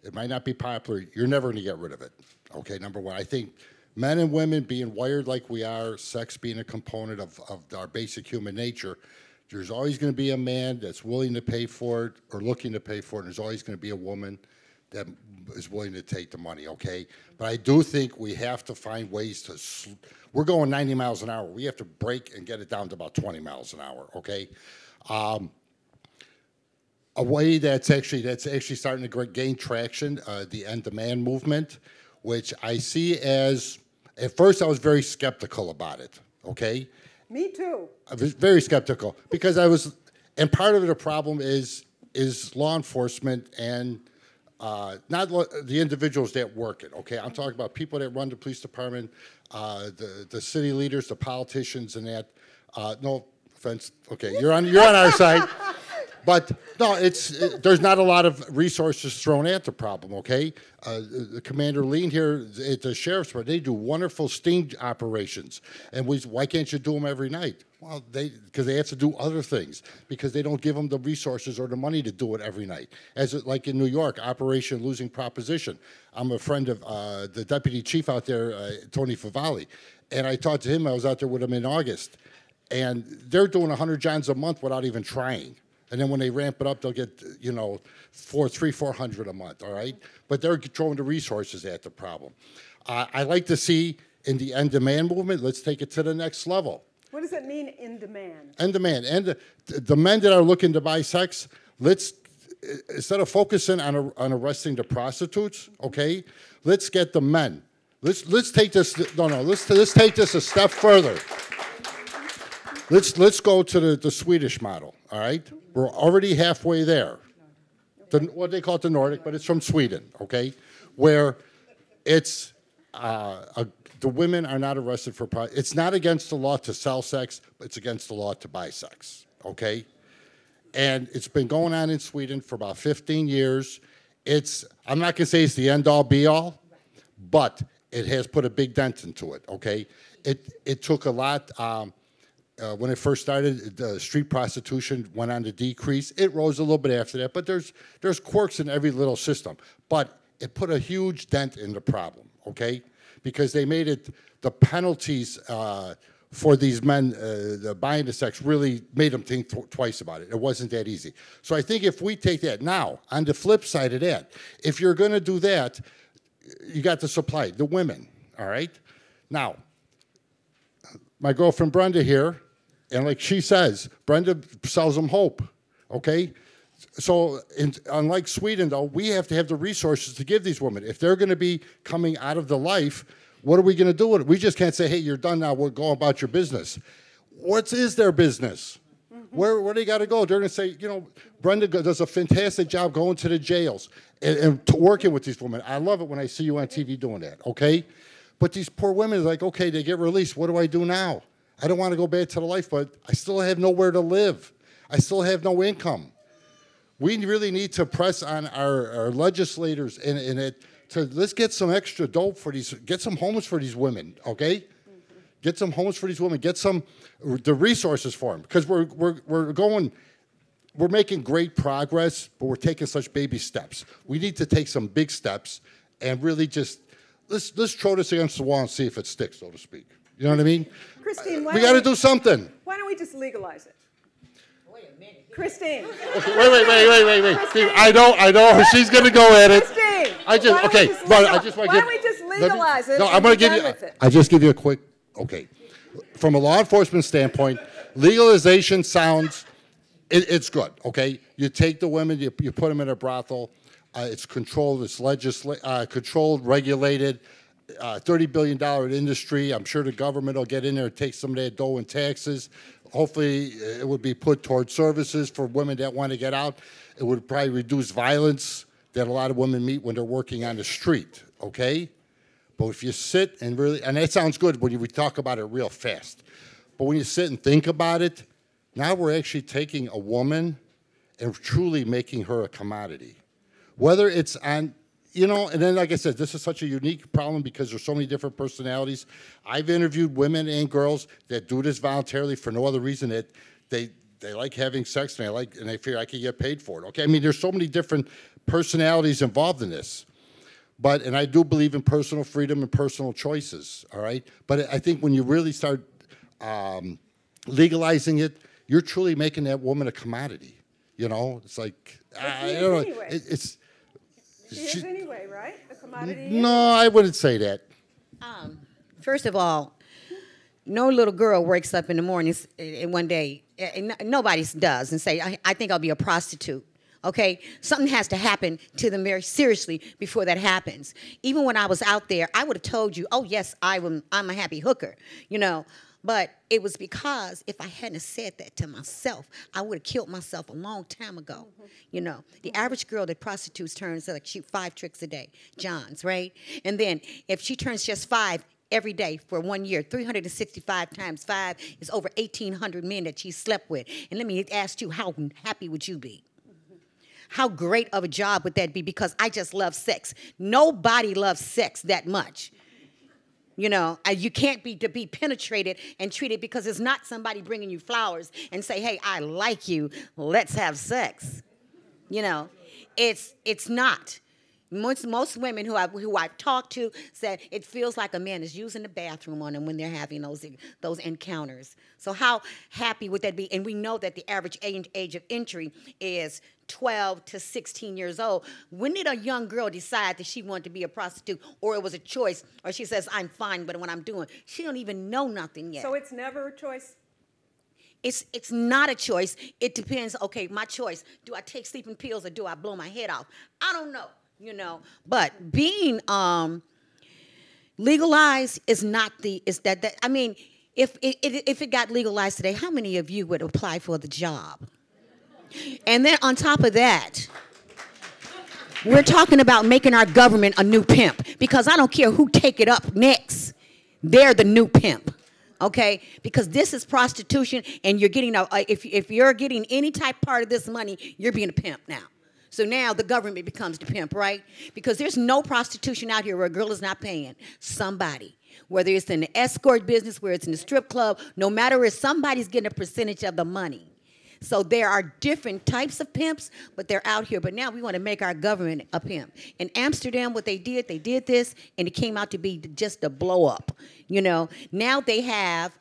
it might not be popular, you're never going to get rid of it. Okay, number one, I think men and women being wired like we are, sex being a component of our basic human nature, there's always going to be a man that's willing to pay for it or looking to pay for it, and there's always going to be a woman that is willing to take the money, okay? But I do think we have to find ways to, we're going 90 miles an hour. We have to break and get it down to about 20 miles an hour, okay? a way that's actually starting to gain traction, the end demand movement, which I see as, at first I was very skeptical about it, okay? Me too. I was very skeptical because and part of the problem is law enforcement and not the individuals that work it, okay? I'm talking about people that run the police department, the city leaders, the politicians and that. No offense, okay, you're on our side. But no, there's not a lot of resources thrown at the problem, okay? Commander Lean here at the sheriff's department, they do wonderful sting operations. And why can't you do them every night? Well, because they have to do other things, because they don't give them the resources or the money to do it every night. Like in New York, Operation Losing Proposition. I'm a friend of the deputy chief out there, Tony Favalli, and I talked to him. I was out there with him in August. And they're doing 100 johns a month without even trying. And then when they ramp it up, they'll get, 400 a month, all right? But they're throwing the resources at the problem. I like to see in the end demand movement, let's take it to the next level. What does it mean, in demand? End demand. And the men that are looking to buy sex, instead of focusing on arresting the prostitutes, okay, let's get the men. Let's take this, let's take this a step further. Let's go to the Swedish model, all right? We're already halfway there. What they call it the Nordic, but it's from Sweden, okay? Where it's, the women are not arrested for, it's not against the law to sell sex, but it's against the law to buy sex, okay? And it's been going on in Sweden for about 15 years. I'm not gonna say it's the end all be all, but it has put a big dent into it, okay? It took a lot, when it first started, the street prostitution went on to decrease. It rose a little bit after that, but there's quirks in every little system. But it put a huge dent in the problem, okay? Because they made it, the penalties for these men, the buying the sex, really made them think twice about it. It wasn't that easy. So I think if we take that, now, on the flip side of that, if you're gonna do that, you got to supply, the women, all right? Now, my girlfriend Brenda here, and like she says, Brenda sells them hope, okay? So unlike Sweden, though, we have to have the resources to give these women. If they're going to be coming out of the life, what are we going to do with it? We just can't say, hey, you're done now, we'll go about your business. What is their business? Where do they got to go? They're going to say, Brenda does a fantastic job going to the jails and working with these women. I love it when I see you on TV doing that, okay? But these poor women are like, okay, they get released. What do I do now? I don't want to go back to the life, but I still have nowhere to live. I still have no income. We really need to press on our legislators let's get some extra dope for get some homes for these women, okay? Get some homes for these women. Get the resources for them, because we're making great progress, but we're taking such baby steps. We need to take some big steps and really just let's throw this against the wall and see if it sticks, so to speak. You know what I mean? Christine, we got to do something. Why don't we just legalize it? Wait a minute. Christine. Okay, wait. Christine. I know. She's going to go at it. Christine. I just want to Why don't we just legalize it? No, I'm going to give you. I just give you a quick. Okay, from a law enforcement standpoint, legalization sounds. It's good. Okay, you take the women, you put them in a brothel. It's controlled. It's controlled, regulated. $30 billion industry. I'm sure the government will get in there and take some of that dough in taxes. Hopefully, it would be put towards services for women that want to get out. It would probably reduce violence that a lot of women meet when they're working on the street, okay? But if you sit and really, and that sounds good when we talk about it real fast, but when you sit and think about it, now we're actually taking a woman and truly making her a commodity. Whether it's on, and then like I said, this is such a unique problem because there's so many different personalities. I've interviewed women and girls that do this voluntarily for no other reason that they like having sex and they feel I can get paid for it. Okay, I mean there's so many different personalities involved in this. And I do believe in personal freedom and personal choices, all right? But I think when you really start legalizing it, you're truly making that woman a commodity. It's like, I don't know. Anyway. She is anyway, right? A commodity? No, I wouldn't say that. First of all, no little girl wakes up in the morning and one day, nobody does, and say, I think I'll be a prostitute. Okay, something has to happen to them very seriously before that happens. Even when I was out there, I would have told you, oh yes, I'm a happy hooker, you know. But it was because if I hadn't said that to myself, I would have killed myself a long time ago. You know, the average girl that prostitutes turns like 5 tricks a day, Johns, right? And then if she turns just 5 every day for 1 year, 365 times 5 is over 1,800 men that she slept with. And let me ask you, how happy would you be? How great of a job would that be? Because I just love sex. Nobody loves sex that much. You know, you can't be penetrated and treated because it's not somebody bringing you flowers and say, hey, I like you, let's have sex. You know, it's not. Most women who I've talked to said it feels like a man is using the bathroom on them when they're having those encounters. So how happy would that be? And we know that the average age of entry is 12 to 16 years old. When did a young girl decide that she wanted to be a prostitute, or it was a choice, or she says, I'm fine with what I'm doing? She don't even know nothing yet. So it's never a choice? It's not a choice. It depends. Okay, my choice. Do I take sleeping pills or do I blow my head off? I don't know. You know, but being legalized is not that I mean, if it got legalized today, how many of you would apply for the job? And then on top of that, we're talking about making our government a new pimp, because I don't care who take it up next, they're the new pimp. Okay, because this is prostitution, and you're getting if you're getting any type part of this money, you're being a pimp now. So now the government becomes the pimp, right? Because there's no prostitution out here where a girl is not paying somebody. Whether it's in the escort business, where it's in the strip club, no matter where, somebody's getting a percentage of the money. So there are different types of pimps, but they're out here. But now we want to make our government a pimp. In Amsterdam, what they did this, and it came out to be just a blow up. You know, now they have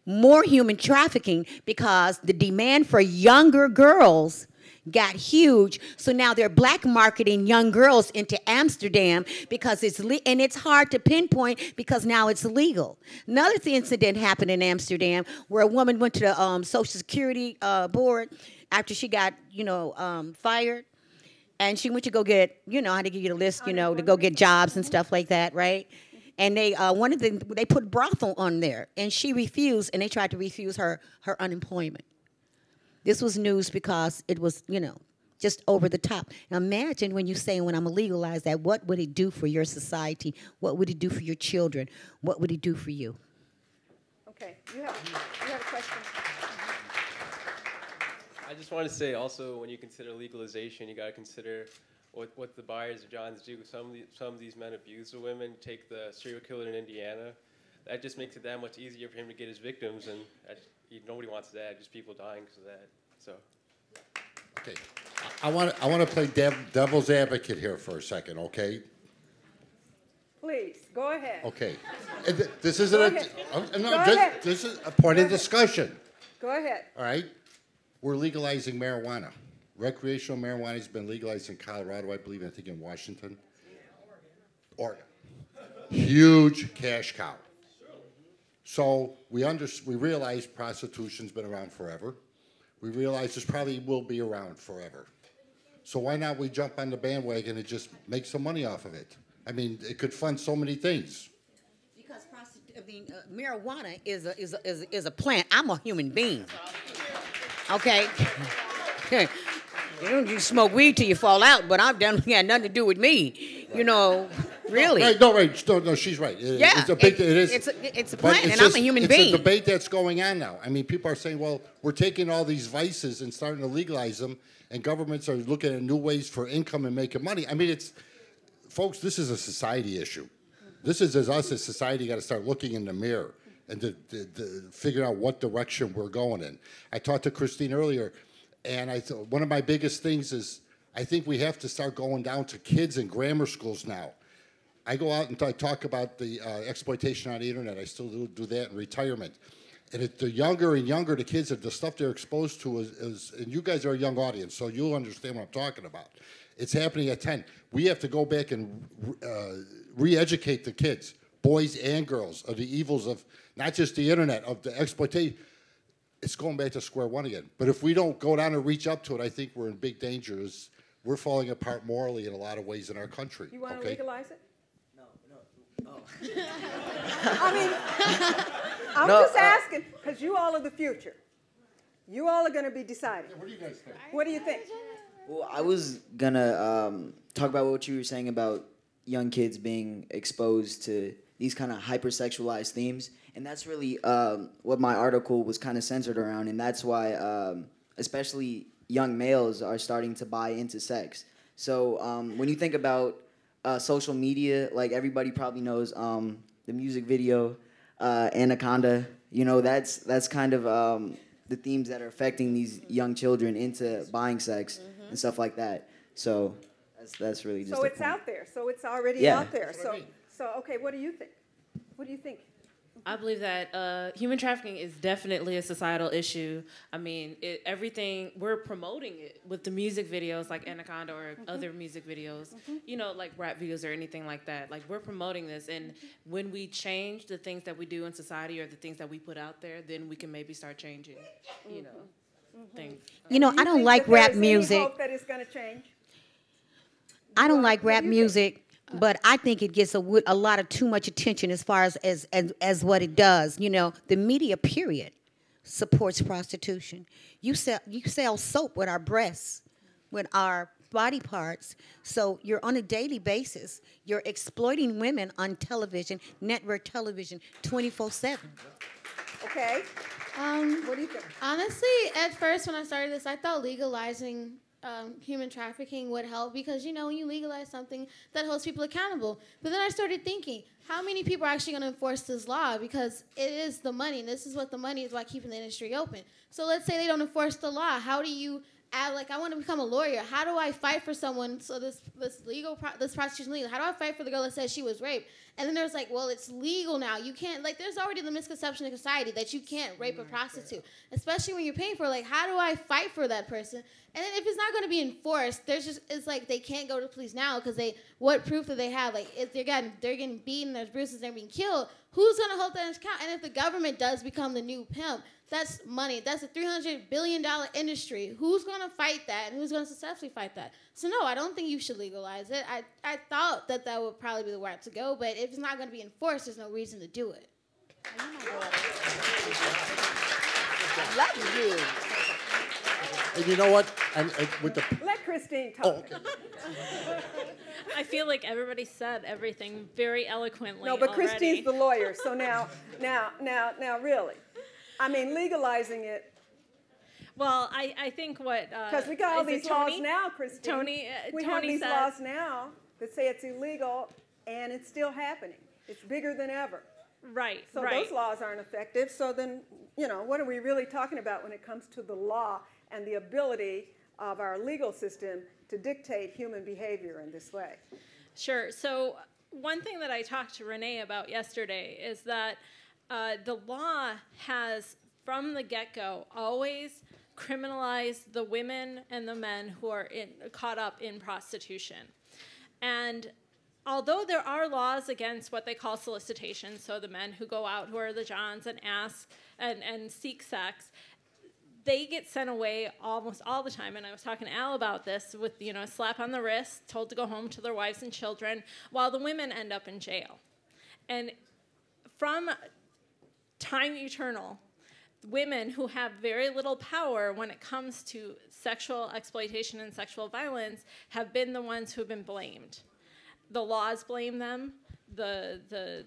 more human trafficking because the demand for younger girls got huge, so now they're black marketing young girls into Amsterdam because it's hard to pinpoint because now it's illegal. Another incident happened in Amsterdam where a woman went to the Social Security board after she got fired, and she went to go get how to give you the list to go get jobs and stuff like that, right? And they they put brothel on there, and she refused, and they tried to refuse her unemployment. This was news because it was, just over the top. Now imagine when you say, when I'm legalized that, what would it do for your society? What would it do for your children? What would it do for you? Okay, you have a question. I just want to say also, when you consider legalization, you got to consider what the buyers of Johns do. Some of these men abuse the women. Take the serial killer in Indiana. That just makes it that much easier for him to get his victims, and nobody wants that. Just people dying because of that. So. Okay, I want to play devil's advocate here for a second. Okay. Please go ahead. Okay, this isn't this is a point of discussion. Go ahead. All right, we're legalizing marijuana. Recreational marijuana has been legalized in Colorado, I believe, and I think in Washington. Oregon. Huge cash cow. So we realize prostitution's been around forever. We realize this probably will be around forever. So why not we jump on the bandwagon and just make some money off of it? I mean, it could fund so many things. Because marijuana is a plant. I'm a human being. Okay. You smoke weed till you fall out, but I've done had nothing to do with me. Really. No, she's right. It's a plant, and I'm a human being. It's a debate that's going on now. I mean, people are saying, well, we're taking all these vices and starting to legalize them, and governments are looking at new ways for income and making money. I mean, folks, this is a society issue. This is us as society got to start looking in the mirror and to figure out what direction we're going in. I talked to Christine earlier, and I thought one of my biggest things is I think we have to start going down to kids in grammar schools now. I go out and talk about the exploitation on the internet. I still do that in retirement. And the younger and younger the kids, the stuff they're exposed to is, and you guys are a young audience, so you'll understand what I'm talking about. It's happening at 10. We have to go back and re-educate the kids, boys and girls, of the evils of not just the internet, of the exploitation. it's going back to square one again. But if we don't go down and reach up to it, I think we're in big danger. We're falling apart morally in a lot of ways in our country. You want to okay? legalize it? No. I mean, I'm just asking, because you all are the future. You all are going to be deciding. What do you guys think? What do you think? Well, I was gonna talk about what you were saying about young kids being exposed to these kind of hypersexualized themes, and that's really what my article was kind of centered around, and that's why especially young males are starting to buy into sex. So when you think about social media, like everybody probably knows the music video Anaconda. You know, that's kind of the themes that are affecting these young children into buying sex and stuff like that. So that's really just. So it's out there. So it's already out there. So okay, what do you think? What do you think? I believe that human trafficking is definitely a societal issue. I mean, everything, we're promoting it with the music videos like Anaconda or other music videos, you know, like rap videos or anything like that. Like, we're promoting this. And when we change the things that we do in society or the things that we put out there, then we can maybe start changing, you know, things. You know, I don't like rap music. Any hope that it's going to change? I don't like rap music. But I think it gets a lot of too much attention as far as what it does. You know, the media, period, supports prostitution. You sell soap with our breasts, with our body parts. So you're on a daily basis. You're exploiting women on television, network television, 24/7. Okay. What do you think? Honestly, at first when I started this, I thought legalizing human trafficking would help because, you know, when you legalize something, that holds people accountable. But then I started thinking, how many people are actually going to enforce this law? Because it is the money, and this is what the money is by keeping the industry open. So let's say they don't enforce the law. How do you add, like, I want to become a lawyer. How do I fight for someone so this prostitution legal? How do I fight for the girl that says she was raped? And then there's like, well, it's legal now. You can't, like, there's already the misconception in society that you can't rape a prostitute, especially when you're paying for it. Like, how do I fight for that person? And then if it's not going to be enforced, it's like they can't go to the police now because what proof do they have? Like, if they're getting beaten, there's bruises, they're being killed. Who's going to hold that in account? And if the government does become the new pimp, that's money. That's a $300 billion industry. Who's going to fight that? And who's going to successfully fight that? So no, I don't think you should legalize it. I thought that would probably be the route to go, but if it's not going to be enforced, there's no reason to do it. Love you. And you know what? And with the Let Christine talk. Oh, okay. I feel like everybody said everything very eloquently. No, but already. Christine's the lawyer. So now, really, I mean, legalizing it. Well, I think what because we got all these laws now, Christine. We have these laws now that say it's illegal, and it's still happening. It's bigger than ever. Right. So right. those laws aren't effective. So then, you know, what are we really talking about when it comes to the law and the ability of our legal system to dictate human behavior in this way? Sure. So one thing that I talked to Renee about yesterday is that the law has, from the get-go, always criminalized the women and the men who are caught up in prostitution. And although there are laws against what they call solicitation, so the men who go out, who are the Johns, and ask and seek sex, they get sent away almost all the time. And I was talking to Al about this with, you know, a slap on the wrist, told to go home to their wives and children, while the women end up in jail. And from time eternal, women who have very little power when it comes to sexual exploitation and sexual violence have been the ones who have been blamed. The laws blame them. The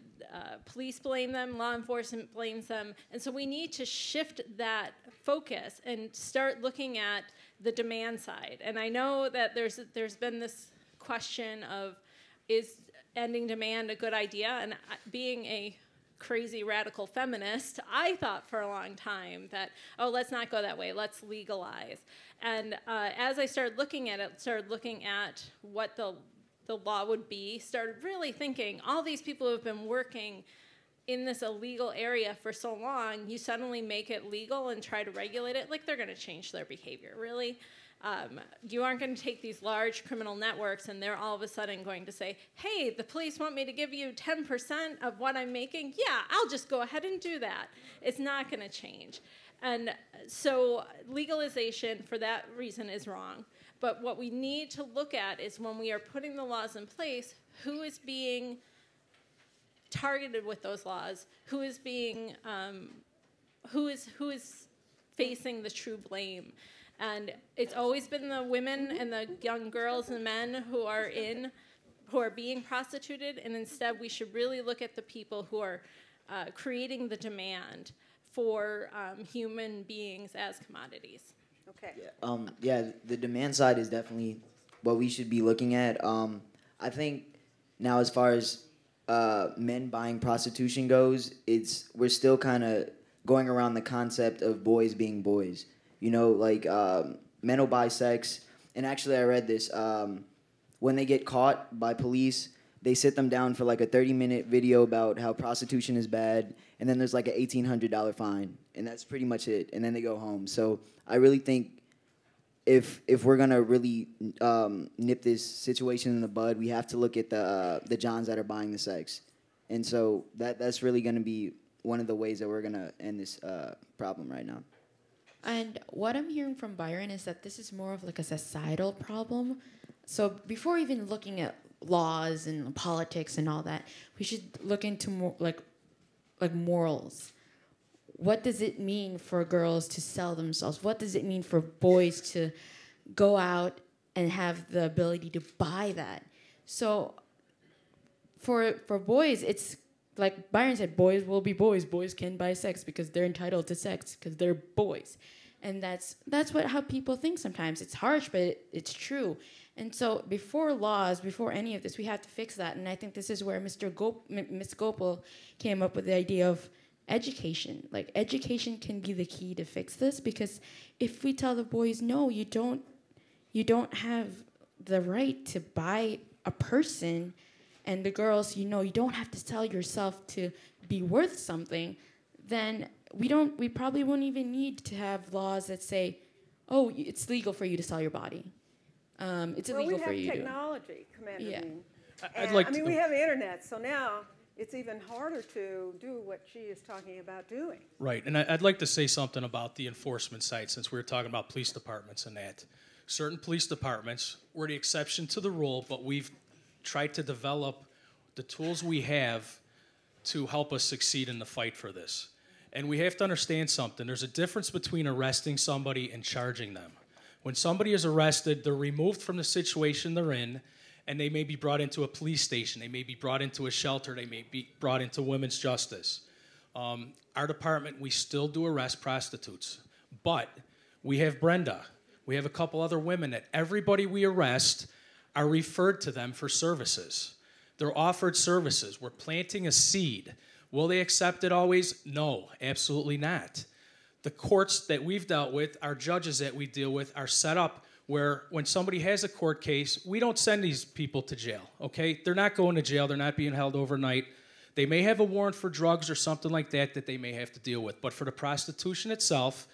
police blame them, law enforcement blames them, and so we need to shift that focus and start looking at the demand side. And I know that there's been this question of, is ending demand a good idea? And being a crazy radical feminist, I thought for a long time that, oh, let's not go that way, let's legalize. And as I started looking at it, started looking at what the law would be, started really thinking, all these people who have been working in this illegal area for so long, you suddenly make it legal and try to regulate it, like they're going to change their behavior, really? You aren't going to take these large criminal networks and they're all of a sudden going to say, hey, the police want me to give you 10% of what I'm making. Yeah, I'll just go ahead and do that. It's not going to change. And so legalization for that reason is wrong. But what we need to look at is when we are putting the laws in place, who is being targeted with those laws, who is being, who is facing the true blame. And it's always been the women and the young girls and men who are being prostituted, and instead we should really look at the people who are creating the demand for human beings as commodities. Okay. Yeah, the demand side is definitely what we should be looking at. I think now as far as men buying prostitution goes, we're still kind of going around the concept of boys being boys. You know, like men will buy sex, and actually I read this. When they get caught by police, they sit them down for like a 30-minute video about how prostitution is bad, and then there's like an $1,800 fine, and that's pretty much it, and then they go home. So I really think if we're gonna really nip this situation in the bud, we have to look at the Johns that are buying the sex, and so that's really gonna be one of the ways that we're gonna end this problem right now. And what I'm hearing from Byron is that this is more of like a societal problem. So before even looking at laws and politics and all that, we should look into more like morals. What does it mean for girls to sell themselves? What does it mean for boys to go out and have the ability to buy that? So for boys, it's like Byron said, boys will be boys. Boys can buy sex because they're entitled to sex because they're boys. And that's how people think sometimes. It's harsh, but it's true. And so before laws, before any of this, we have to fix that. And I think this is where Ms. Gopal came up with the idea of education. Like, education can be the key to fix this, because if we tell the boys, no, you don't have the right to buy a person, and the girls, you don't have to sell yourself to be worth something, then we probably won't even need to have laws that say, oh, it's legal for you to sell your body. It's illegal for you to. We have technology, Commander Dean. Yeah. We have the internet, so now it's even harder to do what she is talking about doing. Right, and I'd like to say something about the enforcement side, since we were talking about police departments and that. Certain police departments were the exception to the rule, but we've tried to develop the tools we have to help us succeed in the fight for this. And we have to understand something. There's a difference between arresting somebody and charging them. When somebody is arrested, they're removed from the situation they're in, and they may be brought into a police station. They may be brought into a shelter. They may be brought into women's justice. Our department, we still do arrest prostitutes. But we have Brenda. We have a couple other women that everybody we arrest are referred to them for services. They're offered services. We're planting a seed. Will they accept it always? No, absolutely not. The courts that we've dealt with, our judges that we deal with, are set up where when somebody has a court case, we don't send these people to jail, okay? They're not going to jail. They're not being held overnight. They may have a warrant for drugs or something like that they may have to deal with. But for the prostitution itself,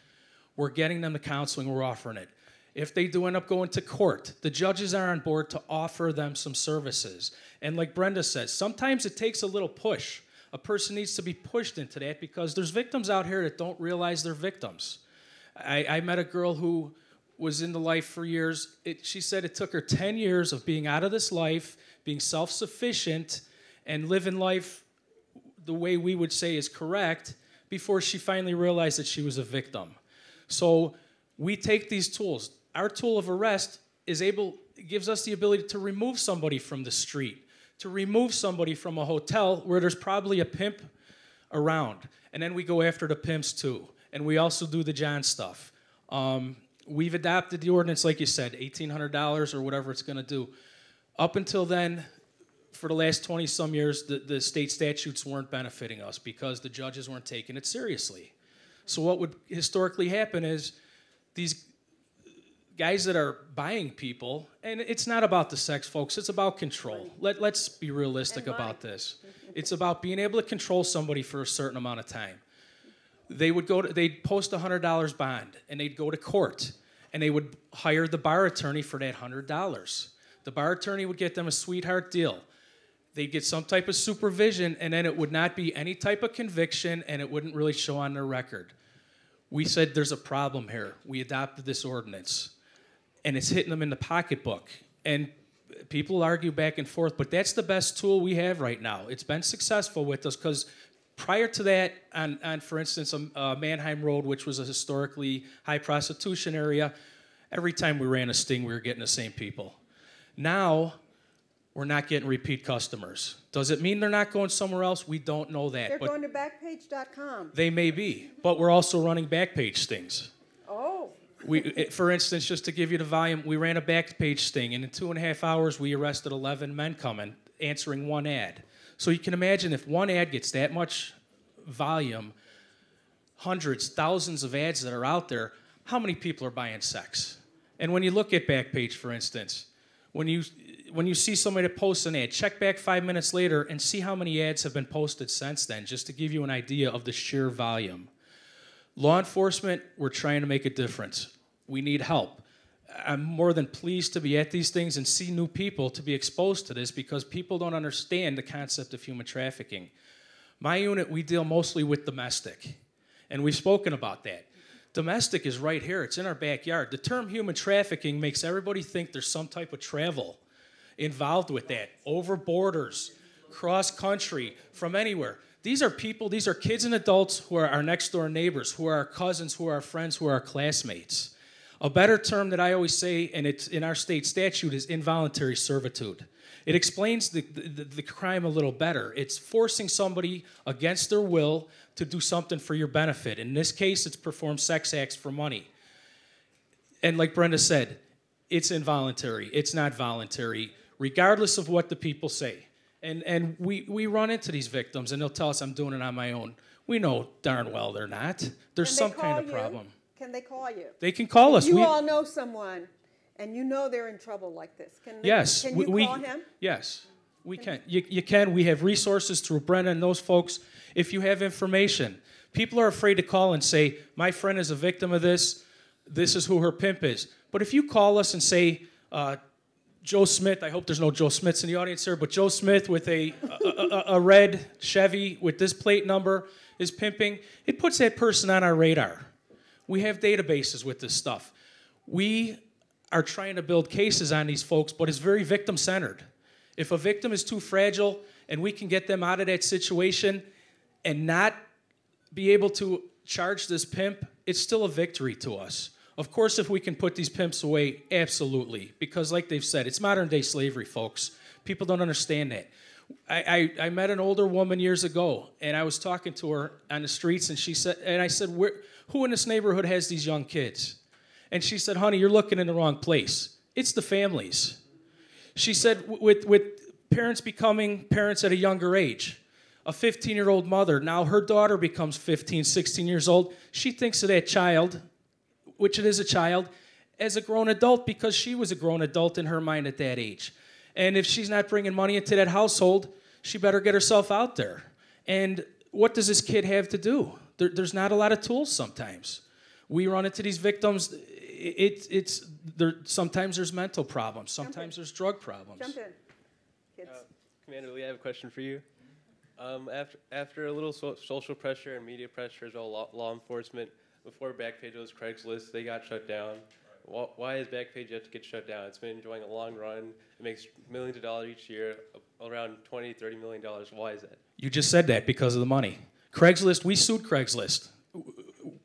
we're getting them the counseling. We're offering it. If they do end up going to court, the judges are on board to offer them some services. And like Brenda says, sometimes it takes a little push. A person needs to be pushed into that because there's victims out here that don't realize they're victims. I met a girl who was in the life for years. She said it took her 10 years of being out of this life, being self-sufficient, and living life the way we would say is correct before she finally realized that she was a victim. So we take these tools. Our tool of arrest gives us the ability to remove somebody from the street, to remove somebody from a hotel where there's probably a pimp around. And then we go after the pimps too. And we also do the John stuff. We've adopted the ordinance, like you said, $1,800 or whatever it's going to do. Up until then, for the last 20-some years, the state statutes weren't benefiting us because the judges weren't taking it seriously. So what would historically happen is these guys that are buying people, and it's not about the sex, folks, it's about control. Let's be realistic about this. It's about being able to control somebody for a certain amount of time. They'd post $100 bond, and they'd go to court, and they would hire the bar attorney for that $100. The bar attorney would get them a sweetheart deal. They'd get some type of supervision, and then it would not be any type of conviction, and it wouldn't really show on their record. We said there's a problem here. We adopted this ordinance, and it's hitting them in the pocketbook. And people argue back and forth, but that's the best tool we have right now. It's been successful with us because prior to that, on for instance, Mannheim Road, which was a historically high prostitution area, every time we ran a sting, we were getting the same people. Now, we're not getting repeat customers. Does it mean they're not going somewhere else? We don't know that. They're but going to Backpage.com. they may be, but we're also running Backpage stings. Oh. For instance, just to give you the volume, we ran a Backpage sting, and in 2.5 hours, we arrested 11 men coming, answering one ad. So you can imagine if one ad gets that much volume, hundreds, thousands of ads that are out there, how many people are buying sex? And when you look at Backpage, for instance, when you see somebody that posts an ad, check back 5 minutes later and see how many ads have been posted since then, just to give you an idea of the sheer volume. Law enforcement, we're trying to make a difference. We need help. I'm more than pleased to be at these things and see new people to be exposed to this because people don't understand the concept of human trafficking. My unit, we deal mostly with domestic, and we've spoken about that. Domestic is right here. It's in our backyard. The term human trafficking makes everybody think there's some type of travel involved with that, over borders, cross country, from anywhere. These are people, these are kids and adults who are our next door neighbors, who are our cousins, who are our friends, who are our classmates. A better term that I always say, and it's in our state statute, is involuntary servitude. It explains the crime a little better. It's forcing somebody against their will to do something for your benefit. In this case, it's perform sex acts for money. And like Brenda said, it's involuntary. It's not voluntary, regardless of what the people say. And we run into these victims, and they'll tell us, I'm doing it on my own. We know darn well they're not. There's some kind of problem. Can they call you? They can call us. You all know someone, and you know they're in trouble like this. Can you call him? Yes, we can. You can. We have resources through Brenda and those folks. If you have information, people are afraid to call and say, my friend is a victim of this. This is who her pimp is. But if you call us and say, Joe Smith, I hope there's no Joe Smiths in the audience here, but Joe Smith with a red Chevy with this plate number is pimping, it puts that person on our radar. We have databases with this stuff. We are trying to build cases on these folks, but it's very victim-centered. If a victim is too fragile and we can get them out of that situation and not be able to charge this pimp, it's still a victory to us. Of course, if we can put these pimps away, absolutely. Because like they've said, it's modern-day slavery, folks. People don't understand that. I met an older woman years ago, and I was talking to her on the streets, and she said, and I said, who in this neighborhood has these young kids? And she said, honey, you're looking in the wrong place. It's the families. She said, with parents becoming parents at a younger age, a 15-year-old mother, now her daughter becomes 15, 16 years old. She thinks of that child, which it is a child, as a grown adult because she was a grown adult in her mind at that age. And if she's not bringing money into that household, she better get herself out there. And what does this kid have to do? There's not a lot of tools sometimes. We run into these victims. Sometimes there's mental problems. Sometimes there's drug problems. Jump in, kids. Commander Lee, I have a question for you. After a little social pressure and media pressure as well, law enforcement, before Backpage was Craigslist, they got shut down. Why is Backpage yet to get shut down? It's been enjoying a long run. It makes millions of dollars each year, around $20, $30 million. Why is that? You just said that because of the money. Craigslist, we sued Craigslist.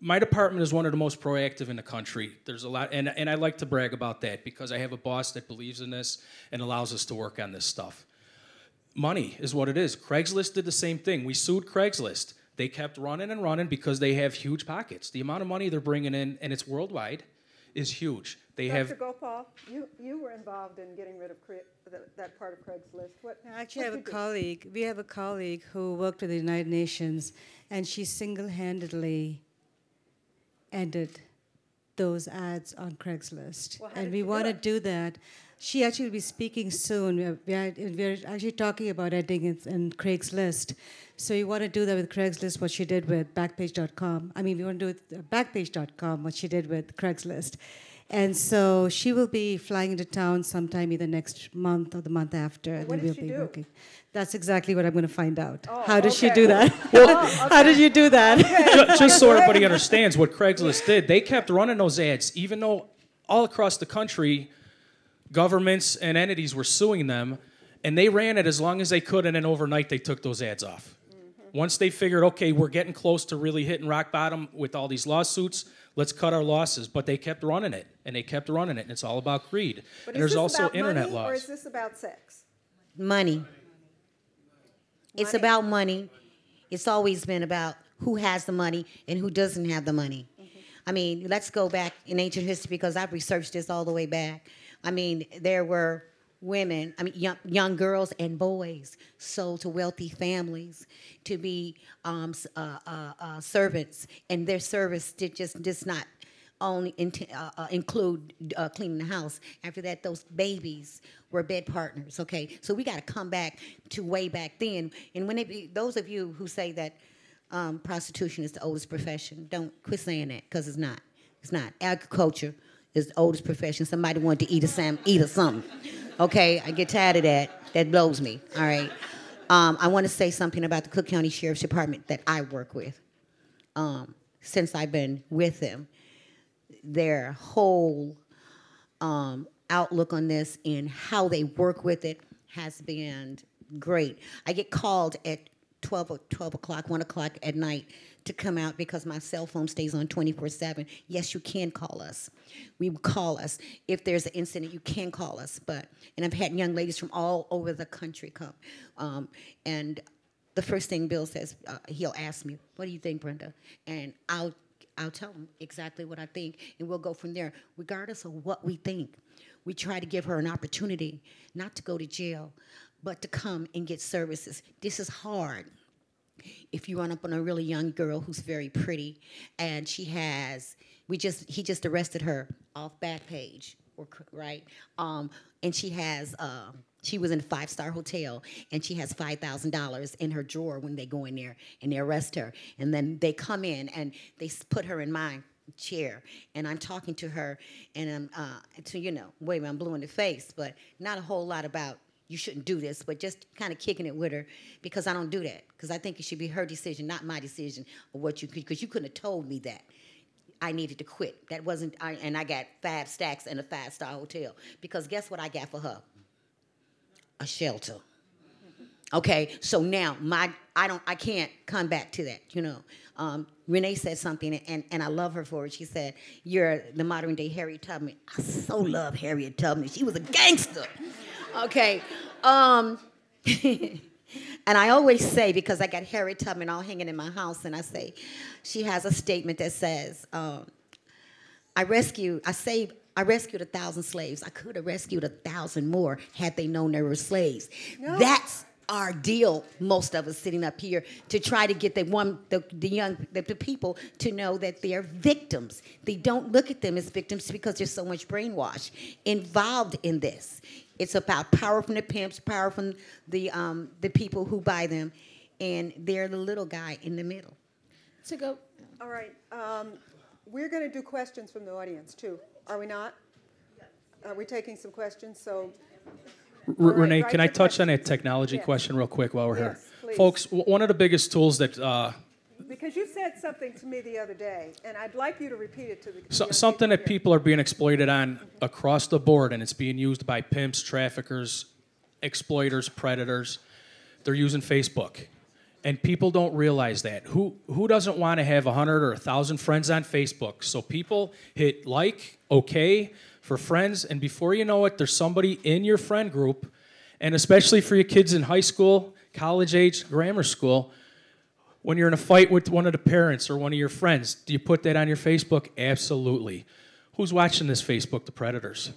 My department is one of the most proactive in the country. There's a lot, and I like to brag about that because I have a boss that believes in this and allows us to work on this stuff. Money is what it is. Craigslist did the same thing. We sued Craigslist. They kept running and running because they have huge pockets. The amount of money they're bringing in, and it's worldwide, is huge. Dr. Gopal, you were involved in getting rid of that part of Craigslist. Actually, we have a colleague who worked with the United Nations, and she single-handedly ended those ads on Craigslist. Well, and we want to do that. She actually will be speaking soon. We're actually talking about ending it in Craigslist. So you want to do that with Craigslist, what she did with Backpage.com. I mean, we want to do with Backpage.com, what she did with Craigslist. And so she will be flying into town sometime either next month or the month after. And what then did we'll she be do? working. That's exactly what I'm going to find out. Oh, How did she okay. do that? Oh, How did you do that? Just so everybody understands what Craigslist did, they kept running those ads, even though all across the country, governments and entities were suing them, and they ran it as long as they could, and then overnight they took those ads off. Once they figured, okay, we're getting close to really hitting rock bottom with all these lawsuits, let's cut our losses. But they kept running it, and they kept running it, and it's all about greed. But and there's also about internet money, laws. or is this about sex? Money. It's about money. It's always been about who has the money and who doesn't have the money. I mean, let's go back in ancient history because I've researched this all the way back. I mean, there were women, I mean, young girls and boys sold to wealthy families to be servants, and their service did just not only include cleaning the house. After that, those babies were bed partners. Okay, so we got to come back to way back then. And when those of you who say that prostitution is the oldest profession, don't quit saying that, because it's not. It's not. Agriculture is the oldest profession. Somebody wanted to eat or something. Okay, I get tired of that. That blows me. All right. I want to say something about the Cook County Sheriff's Department that I work with. Since I've been with them, their whole outlook on this and how they work with it has been great. I get called at 12 o'clock, 1 o'clock at night to come out because my cell phone stays on 24/7. Yes, you can call us. We call us. If there's an incident, you can call us. And I've had young ladies from all over the country come. And the first thing Bill says, he'll ask me, what do you think, Brenda? And I'll tell him exactly what I think, and we'll go from there, regardless of what we think. We try to give her an opportunity not to go to jail, but to come and get services. This is hard. If you run up on a really young girl who's very pretty, and he just arrested her off Backpage, right? And she was in a 5-star hotel, and she has $5,000 in her drawer when they go in there and they arrest her. And then they come in and they put her in my chair, and I'm talking to her, and I'm blue in the face, but not a whole lot about you shouldn't do this, but just kind of kicking it with her, because I don't do that, because I think it should be her decision, not my decision of what you could, because you couldn't have told me that I needed to quit. That wasn't, and I got 5 stacks in a 5-star hotel, because guess what I got for her? A shelter. Okay, so now I can't come back to that, Renee said something, and I love her for it. She said, you're the modern day Harriet Tubman. I so love Harriet Tubman. She was a gangster. Okay. And I always say, because I got Harriet Tubman all hanging in my house, and I say, she has a statement that says, I rescued 1,000 slaves. I could have rescued 1,000 more had they known they were slaves. No. That's our deal, most of us sitting up here, to try to get the people to know that they're victims. They don't look at them as victims because there's so much brainwash involved in this. It's about power from the pimps, power from the people who buy them, and they're the little guy in the middle. To go. All right. We're going to do questions from the audience, too. Are we not? Are we taking some questions? So, Renee, can I touch on that technology question real quick while we're here? Please. Folks, one of the biggest tools that... because you said something to me the other day, and I'd like you to repeat it to the something that people are being exploited on across the board, and it's being used by pimps, traffickers, exploiters, predators. They're using Facebook. And people don't realize that. Who doesn't want to have 100 or 1,000 friends on Facebook? So people hit like, okay, for friends, and before you know it, there's somebody in your friend group, and especially for your kids in high school, college age, grammar school, when you're in a fight with one of the parents or one of your friends, do you put that on your Facebook? Absolutely. Who's watching this Facebook? The predators.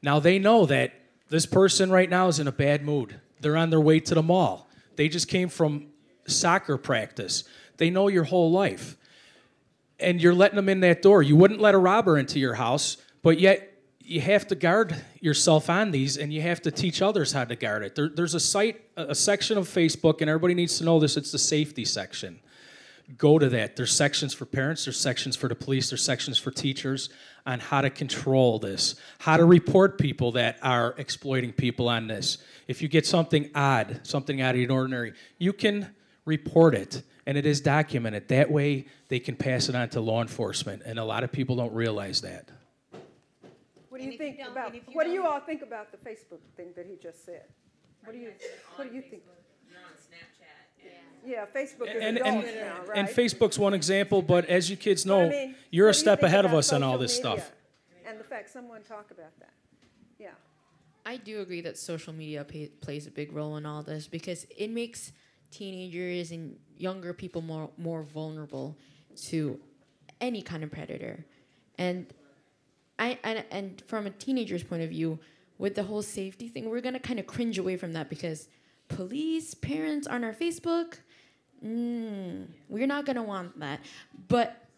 Now they know that this person right now is in a bad mood. They're on their way to the mall. They just came from soccer practice. They know your whole life. And you're letting them in that door. You wouldn't let a robber into your house, but yet you have to guard yourself on these, and you have to teach others how to guard it. There's a section of Facebook, and everybody needs to know this, it's the safety section. go to that. There's sections for parents, there's sections for the police, there's sections for teachers on how to control this, how to report people that are exploiting people on this. If you get something odd, something out of the ordinary, you can report it, and it is documented. That way, they can pass it on to law enforcement, and a lot of people don't realize that. What do you think about? What do you all think about the Facebook thing that he just said? What do you think? You're on Snapchat. Yeah, Facebook is And, adults now, right? and Facebook's one example, but as you kids know, I mean, you're what a do you step think ahead of about us on all social this media stuff. And the fact someone talk about that. Yeah. I do agree that social media plays a big role in all this because it makes teenagers and younger people more vulnerable to any kind of predator. And and from a teenager's point of view, with the whole safety thing, we're gonna kind of cringe away from that because police, parents on our Facebook, we're not gonna want that. But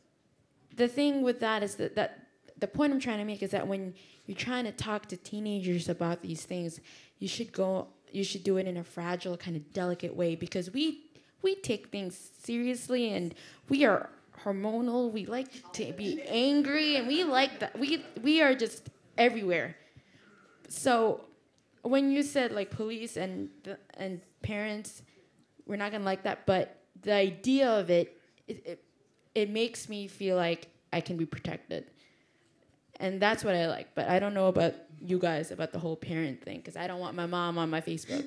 the thing with that is that the point I'm trying to make is that when you're trying to talk to teenagers about these things, you should do it in a fragile, kind of delicate way because we take things seriously and we are hormonal. We like to be angry and we like that. We are just everywhere. So when you said like police and parents, we're not gonna like that, but the idea of it makes me feel like I can be protected. And that's what I like. But I don't know about you guys about the whole parent thing because I don't want my mom on my Facebook.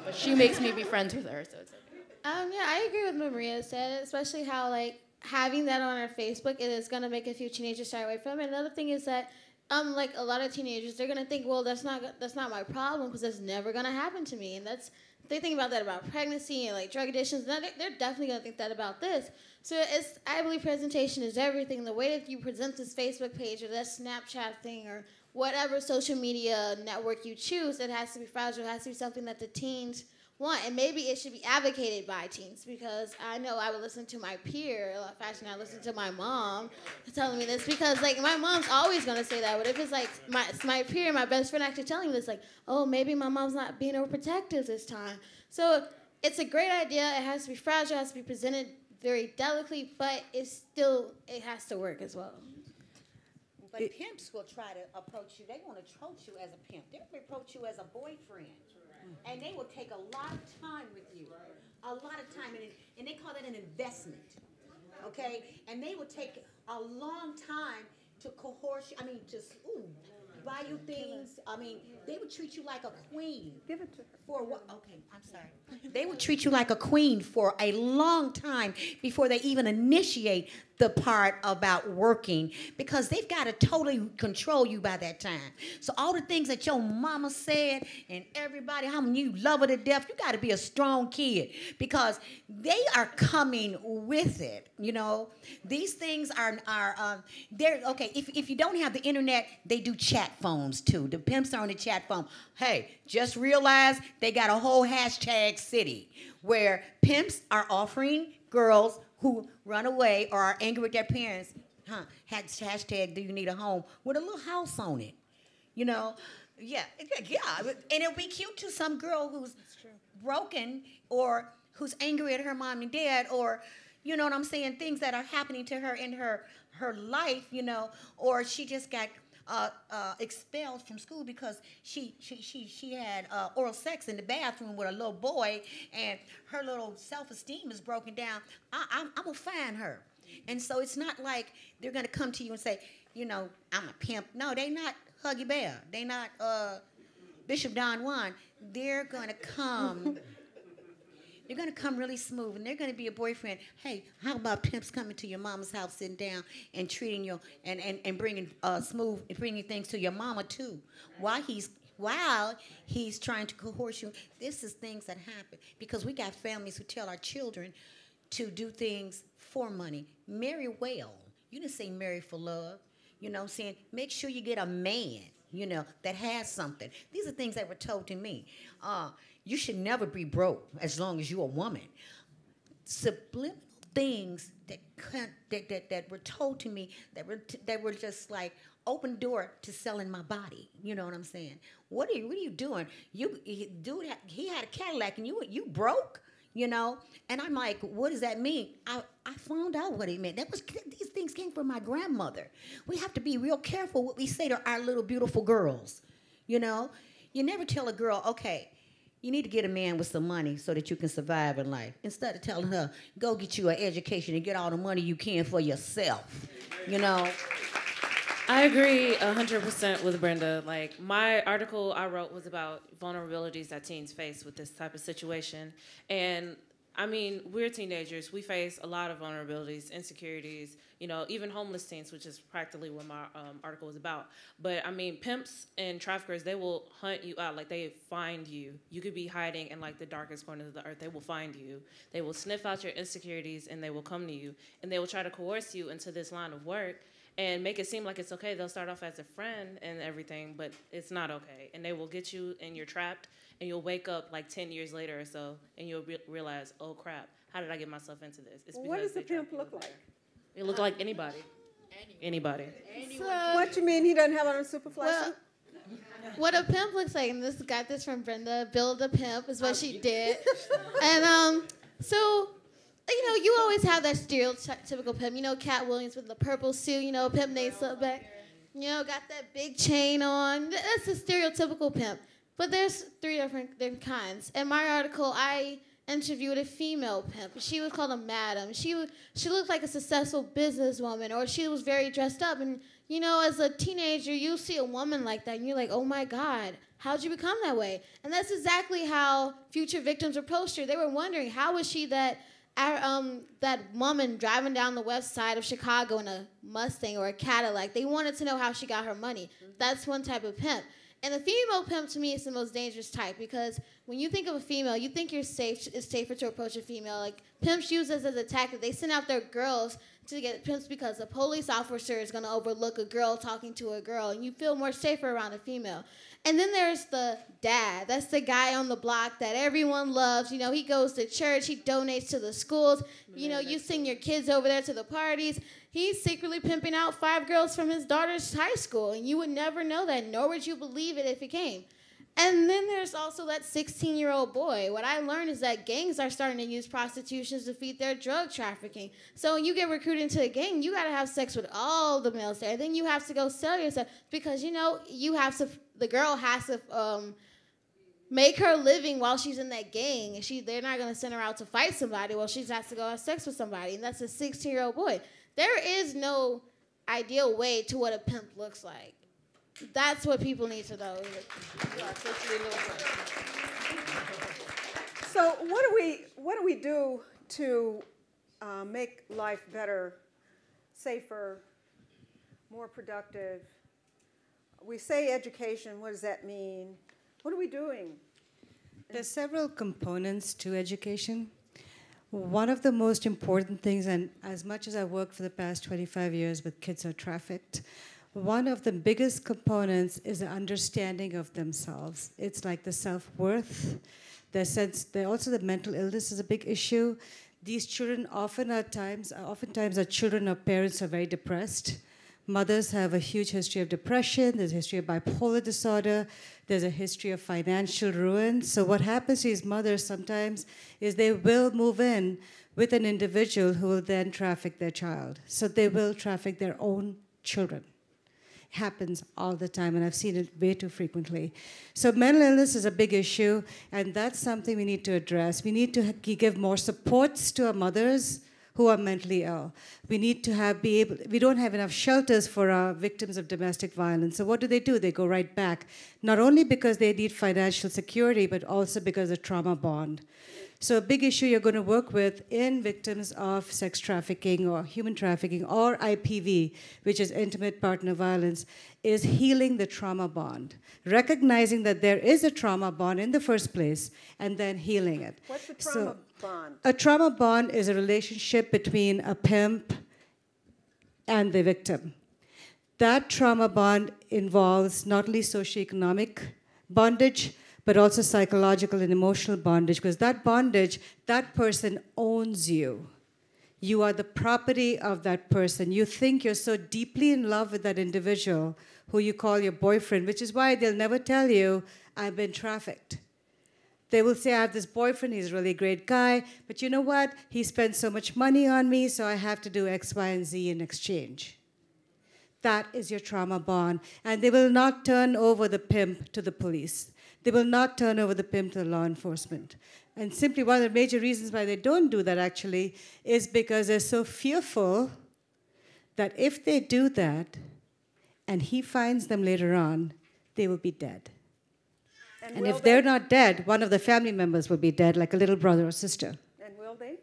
But she makes me be friends with her, so it's okay. Yeah, I agree with what Maria said, especially how like having that on our Facebook, it is gonna make a few teenagers shy away from it. Another thing is that like a lot of teenagers, they're gonna think, well, that's not my problem because that's never gonna happen to me, and they think about that about pregnancy and like drug addictions. They're definitely gonna think that about this. So I believe presentation is everything. The way that you present this Facebook page or that Snapchat thing or whatever social media network you choose, it has to be fragile. It has to be something that the teens want, and maybe it should be advocated by teens because I know I would listen to my peer a lot faster than I listen to my mom telling me this because like my mom's always gonna say that, but if it's like my peer, my best friend actually telling me this, like, oh, maybe my mom's not being overprotective this time. So it's a great idea. It has to be fragile. It has to be presented very delicately, but it has to work as well. But pimps will try to approach you. They won't approach you as a pimp. They'll approach you as a boyfriend. And they will take a lot of time with you. A lot of time. And they call that an investment. Okay? And they will take a long time to coerce you. I mean, just, buy you things. I mean, they would treat you like a queen. Give it to her. For what? Okay, I'm sorry. They would treat you like a queen for a long time before they even initiate the part about working because they've got to totally control you by that time. So all the things that your mama said and everybody, how many you love her to death, you got to be a strong kid because they are coming with it, you know. These things are they're, okay, if you don't have the internet, they do chat phones too. The pimps are on the chat phone. Hey, just realize they got a whole hashtag city where pimps are offering girls who run away or are angry with their parents, hashtag do you need a home, with a little house on it, you know? Yeah, and it'll be cute to some girl who's broken or who's angry at her mom and dad or, you know what I'm saying, things that are happening to her in her life, you know, or she just got expelled from school because she had oral sex in the bathroom with a little boy and her little self-esteem is broken down. I'm gonna find her. And so it's not like they're gonna come to you and say, you know, I'm a pimp. No, they not Huggy Bear. They not Bishop Don Juan. They're gonna come. They're going to come really smooth, and they're going to be a boyfriend. Hey, how about pimps coming to your mama's house, sitting down, and treating you, and bringing smooth, and bringing things to your mama, too, while he's trying to coerce you. This is things that happen, because we got families who tell our children to do things for money. Marry well. You didn't say marry for love. You know what I'm saying? Make sure you get a man, you know, that has something. These are things that were told to me. You should never be broke as long as you're a woman. Subliminal things that were told to me that were just like open door to selling my body. You know what I'm saying? What are you doing? He had a Cadillac and you broke, you know? And I'm like, what does that mean? I found out what he meant. These things came from my grandmother. We have to be real careful what we say to our little beautiful girls. You know, you never tell a girl, okay, you need to get a man with some money so that you can survive in life. Instead of telling her, go get you an education and get all the money you can for yourself. You know. I agree 100% with Brenda. Like, my article I wrote was about vulnerabilities that teens face with this type of situation. And I mean, we're teenagers. We face a lot of vulnerabilities, insecurities, you know, even homeless teens, which is practically what my article was about. But I mean, pimps and traffickers, they will hunt you out. Like, they find you. You could be hiding in like the darkest corners of the earth. They will find you. They will sniff out your insecurities and they will come to you. And they will try to coerce you into this line of work and make it seem like it's okay. They'll start off as a friend and everything, but it's not okay. And they will get you and you're trapped. And you'll wake up like 10 years later or so, and you'll realize, oh crap, how did I get myself into this? It's What does the pimp look like? It look like anybody. Anybody. So, What you mean he doesn't have on a super fly well, suit? what a pimp looks like, and this got this from Brenda. Build a pimp is what she did, and so. You know, you always have that stereotypical pimp. You know, Cat Williams with the purple suit. You know, pimp named Slipback. You know, got that big chain on. That's a stereotypical pimp. But there's three different kinds. In my article, I interviewed a female pimp. She was called a madam. She looked like a successful businesswoman, or she was very dressed up. And, you know, as a teenager, you see a woman like that, and you're like, oh, my God, how'd you become that way? And that's exactly how future victims approached her. They were wondering, how was she that woman driving down the west side of Chicago in a Mustang or a Cadillac? They wanted to know how she got her money. That's one type of pimp. And a female pimp, to me, is the most dangerous type, because when you think of a female, you think it's safer to approach a female. Like, pimps use this as a tactic. They send out their girls to get pimps because a police officer is going to overlook a girl talking to a girl, and you feel more safer around a female. And then there's the dad. That's the guy on the block that everyone loves. You know, he goes to church. He donates to the schools. You know, you send your kids over there to the parties. He's secretly pimping out 5 girls from his daughter's high school, and you would never know that, nor would you believe it if it came. And then there's also that 16-year-old boy. What I learned is that gangs are starting to use prostitutions to feed their drug trafficking. So when you get recruited into a gang, you got to have sex with all the males there. Then you have to go sell yourself because, you know, the girl has to make her living while she's in that gang. They're not going to send her out to fight somebody. Well, she has to go have sex with somebody, and that's a 16-year-old boy. There is no ideal way to what a pimp looks like. That's what people need to know. So what do we do to make life better, safer, more productive? We say education. What does that mean? What are we doing? There's several components to education. One of the most important things, and as much as I worked for the past 25 years with kids who are trafficked, one of the biggest components is the understanding of themselves. It's like the self-worth, the sense, also the mental illness is a big issue. These children oftentimes are children of parents who are very depressed. Mothers have a huge history of depression. There's a history of bipolar disorder. There's a history of financial ruin. So what happens to these mothers sometimes is they will move in with an individual who will then traffic their child. So they will traffic their own children. Happens all the time, and I've seen it way too frequently. So mental illness is a big issue, and that's something we need to address. We need to give more supports to our mothers who are mentally ill. We need to we don't have enough shelters for our victims of domestic violence. So what do? They go right back, not only because they need financial security, but also because of trauma bond. So a big issue you're going to work with in victims of sex trafficking or human trafficking or IPV, which is intimate partner violence, is healing the trauma bond. Recognizing that there is a trauma bond in the first place and then healing it. What's a trauma bond? A trauma bond is a relationship between a pimp and the victim. That trauma bond involves not only socioeconomic bondage, but also psychological and emotional bondage, because that bondage, that person owns you. You are the property of that person. You think you're so deeply in love with that individual who you call your boyfriend, which is why they'll never tell you, I've been trafficked. They will say, I have this boyfriend, he's a really great guy, but you know what? He spends so much money on me, so I have to do X, Y, and Z in exchange. That is your trauma bond. And they will not turn over the pimp to the police. They will not turn over the pimp to the law enforcement. And simply one of the major reasons why they don't do that actually is because they're so fearful that if they do that and he finds them later on, they will be dead. And if they're not dead, one of the family members will be dead, like a little brother or sister. And will they?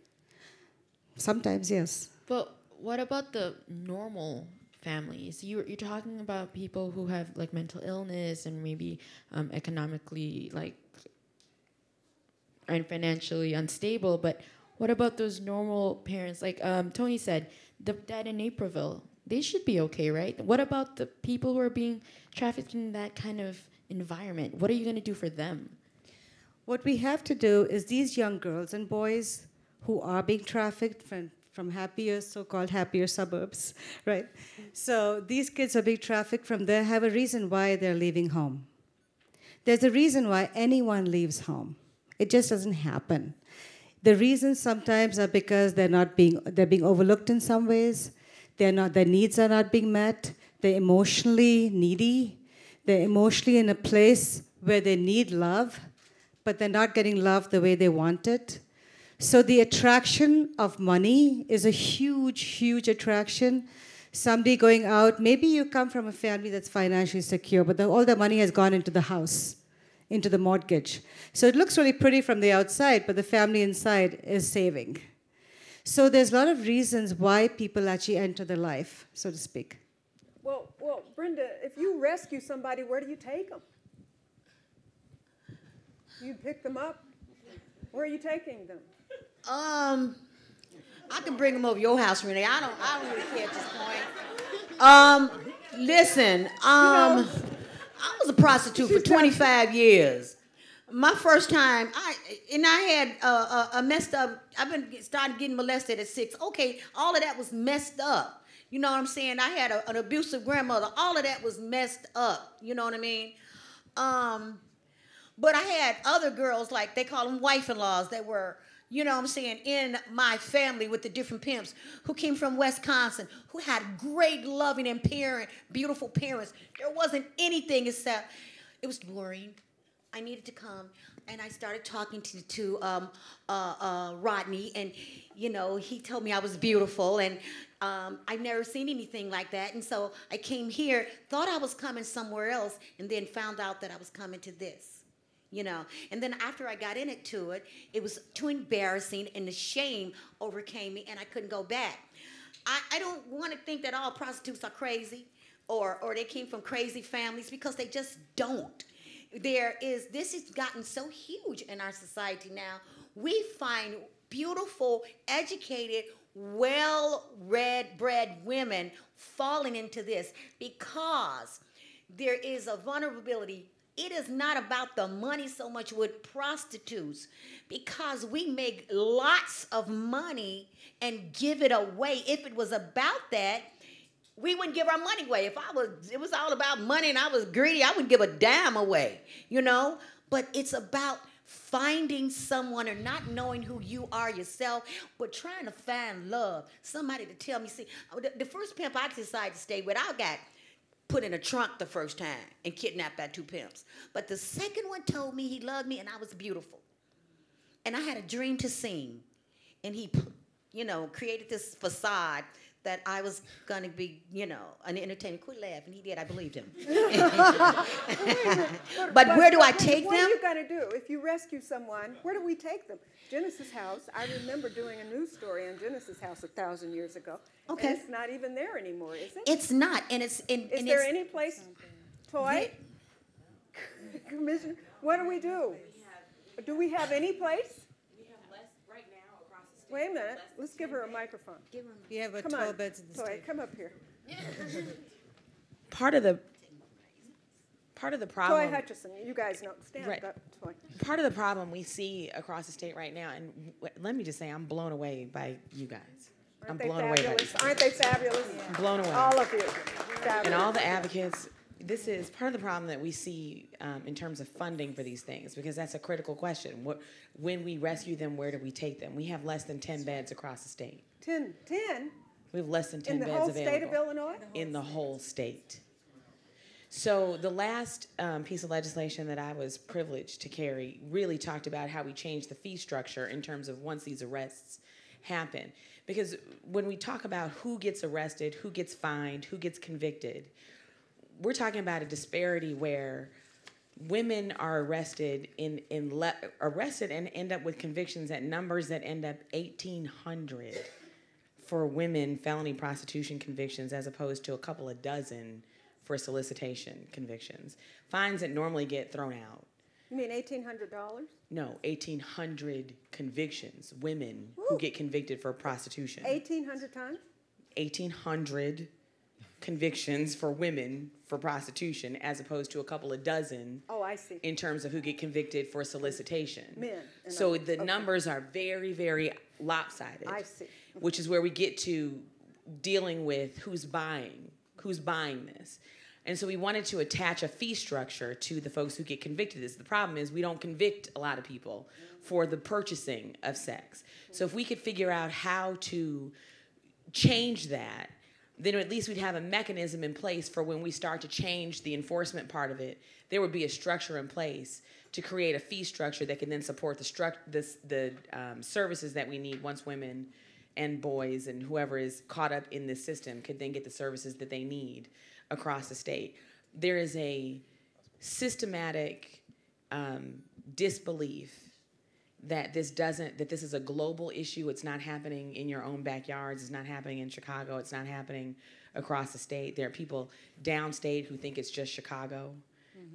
Sometimes, yes. But what about the normal families? You're talking about people who have like mental illness and maybe economically like and financially unstable, but what about those normal parents? Like Tony said, the dad in Naperville, they should be okay, right? What about the people who are being trafficked in that kind of environment? What are you going to do for them? What we have to do is these young girls and boys who are being trafficked from happier, so-called happier suburbs, right? So these kids are being trafficked from there, have a reason why they're leaving home. There's a reason why anyone leaves home. It just doesn't happen. The reasons sometimes are because they're being overlooked in some ways. Their needs are not being met. They're emotionally needy. They're emotionally in a place where they need love, but they're not getting love the way they want it. So the attraction of money is a huge, huge attraction. Somebody going out, maybe you come from a family that's financially secure, but all the money has gone into the house, into the mortgage. So it looks really pretty from the outside, but the family inside is saving. So there's a lot of reasons why people actually enter the life, so to speak. Well, Brenda, if you rescue somebody, where do you take them? You pick them up? Where are you taking them? I can bring them over your house, Renee. I don't really care at this point. Listen, I was a prostitute for 25 years. My first time, I had a messed up. Started getting molested at 6. Okay, all of that was messed up. You know what I'm saying? I had an abusive grandmother. All of that was messed up. You know what I mean? But I had other girls, like they call them wife-in-laws, that were, you know what I'm saying, in my family with the different pimps who came from Wisconsin, who had great, loving, and beautiful parents. There wasn't anything except it was boring. I needed to come, and I started talking to Rodney, and you know, he told me I was beautiful, and I've never seen anything like that, and so I came here, thought I was coming somewhere else, and then found out that I was coming to this, you know. And then after I got into it, it was too embarrassing, and the shame overcame me, and I couldn't go back. I don't want to think that all prostitutes are crazy, or they came from crazy families, because they just don't. This has gotten so huge in our society now. We find beautiful, educated, well-read, bred women falling into this because there is a vulnerability. It is not about the money so much with prostitutes, because we make lots of money and give it away. If it was about that, we wouldn't give our money away. If it was all about money and I was greedy, I wouldn't give a damn away, you know? But it's about finding someone or not knowing who you are yourself, but trying to find love. Somebody to tell me, see, the first pimp I decided to stay with, I got put in a trunk the first time and kidnapped by 2 pimps. But the second one told me he loved me and I was beautiful. And I had a dream to sing. And he, you know, created this facade that I was going to be, you know, an entertainer. Quit laughing. He did. I believed him. But where do I take them? What are you going to do? If you rescue someone, where do we take them? Genesis House, I remember doing a news story on Genesis House 1,000 years ago. Okay. And it's not even there anymore, is it? It's not. And it's... Is there any place, Toy? Commissioner, what do we do? Do we have any place? Wait a minute. Let's give her a microphone. We have a Come 12 on. beds in the Toy, state. come up here. Part of the problem. Toy Hutchison, you guys know. Stand up, Toy. Part of the problem we see across the state right now, and let me just say, I'm blown away by you guys. Aren't they fabulous? Aren't they fabulous? I'm blown away. All of you. Fabulous. And all the advocates this is part of the problem that we see in terms of funding for these things, because that's a critical question. When we rescue them, where do we take them? We have less than 10 beds across the state. 10? We have less than 10 In the beds whole available. state of Illinois? In the whole state. So the last piece of legislation that I was privileged to carry really talked about how we change the fee structure in terms of once these arrests happen. Because when we talk about who gets arrested, who gets fined, who gets convicted, we're talking about a disparity where women are arrested and end up with convictions at numbers that end up 1,800 for women felony prostitution convictions, as opposed to a couple of dozen for solicitation convictions. Fines that normally get thrown out. You mean $1,800? No, 1,800 convictions, women who get convicted for prostitution. 1,800 times? 1,800 convictions for women for prostitution, as opposed to a couple of dozen. Oh, I see. In terms of who get convicted for solicitation. Men. So the numbers are very, very lopsided. I see. Which is where we get to dealing with who's buying this. And so we wanted to attach a fee structure to the folks who get convicted. The problem is we don't convict a lot of people for the purchasing of sex. So if we could figure out how to change that, then at least we'd have a mechanism in place for when we start to change the enforcement part of it, there would be a structure in place to create a fee structure that can then support the services that we need once women and boys and whoever is caught up in this system could then get the services that they need across the state. There is a systematic disbelief that this is a global issue. It's not happening in your own backyards. It's not happening in Chicago. It's not happening across the state. There are people downstate who think it's just Chicago,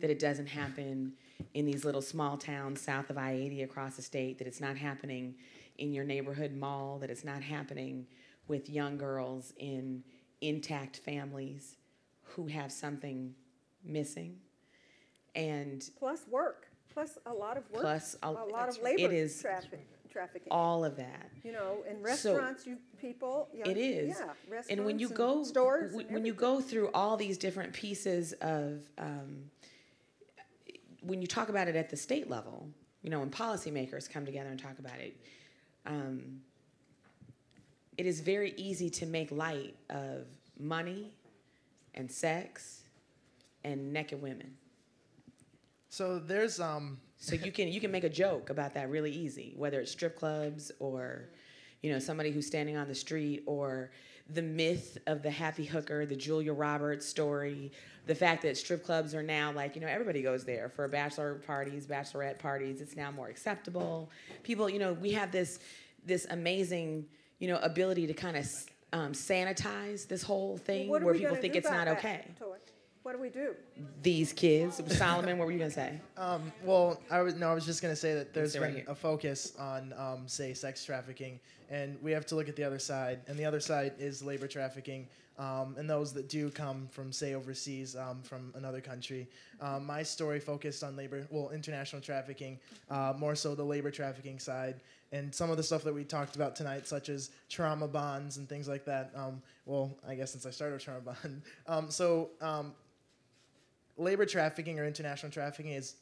that it doesn't happen in these little small towns south of I-80 across the state, that it's not happening in your neighborhood mall, that it's not happening with young girls in intact families who have something missing. And plus work. Plus a lot of work. Plus a lot of labor trafficking. All of that. You know, in restaurants, people. It is. Yeah, restaurants and when you go through all these different pieces of, when you talk about it at the state level, you know, when policymakers come together and talk about it, it is very easy to make light of money and sex and naked women. So there's So you can make a joke about that really easy, whether it's strip clubs or, you know, somebody who's standing on the street, or the myth of the happy hooker, the Julia Roberts story, the fact that strip clubs are now like, you know, everybody goes there for bachelor parties, bachelorette parties. It's now more acceptable. People, you know, we have this amazing, you know, ability to kind of sanitize this whole thing where people think it's not okay. What do we do? These kids. Solomon, what were you going to say? Well, I was just going to say that there's right been a focus on, say, sex trafficking, and we have to look at the other side, and the other side is labor trafficking, and those that do come from, say, overseas, from another country. My story focused on international trafficking, more so the labor trafficking side, and some of the stuff that we talked about tonight, such as trauma bonds and things like that. I guess since I started with trauma bond. Labor trafficking or international trafficking is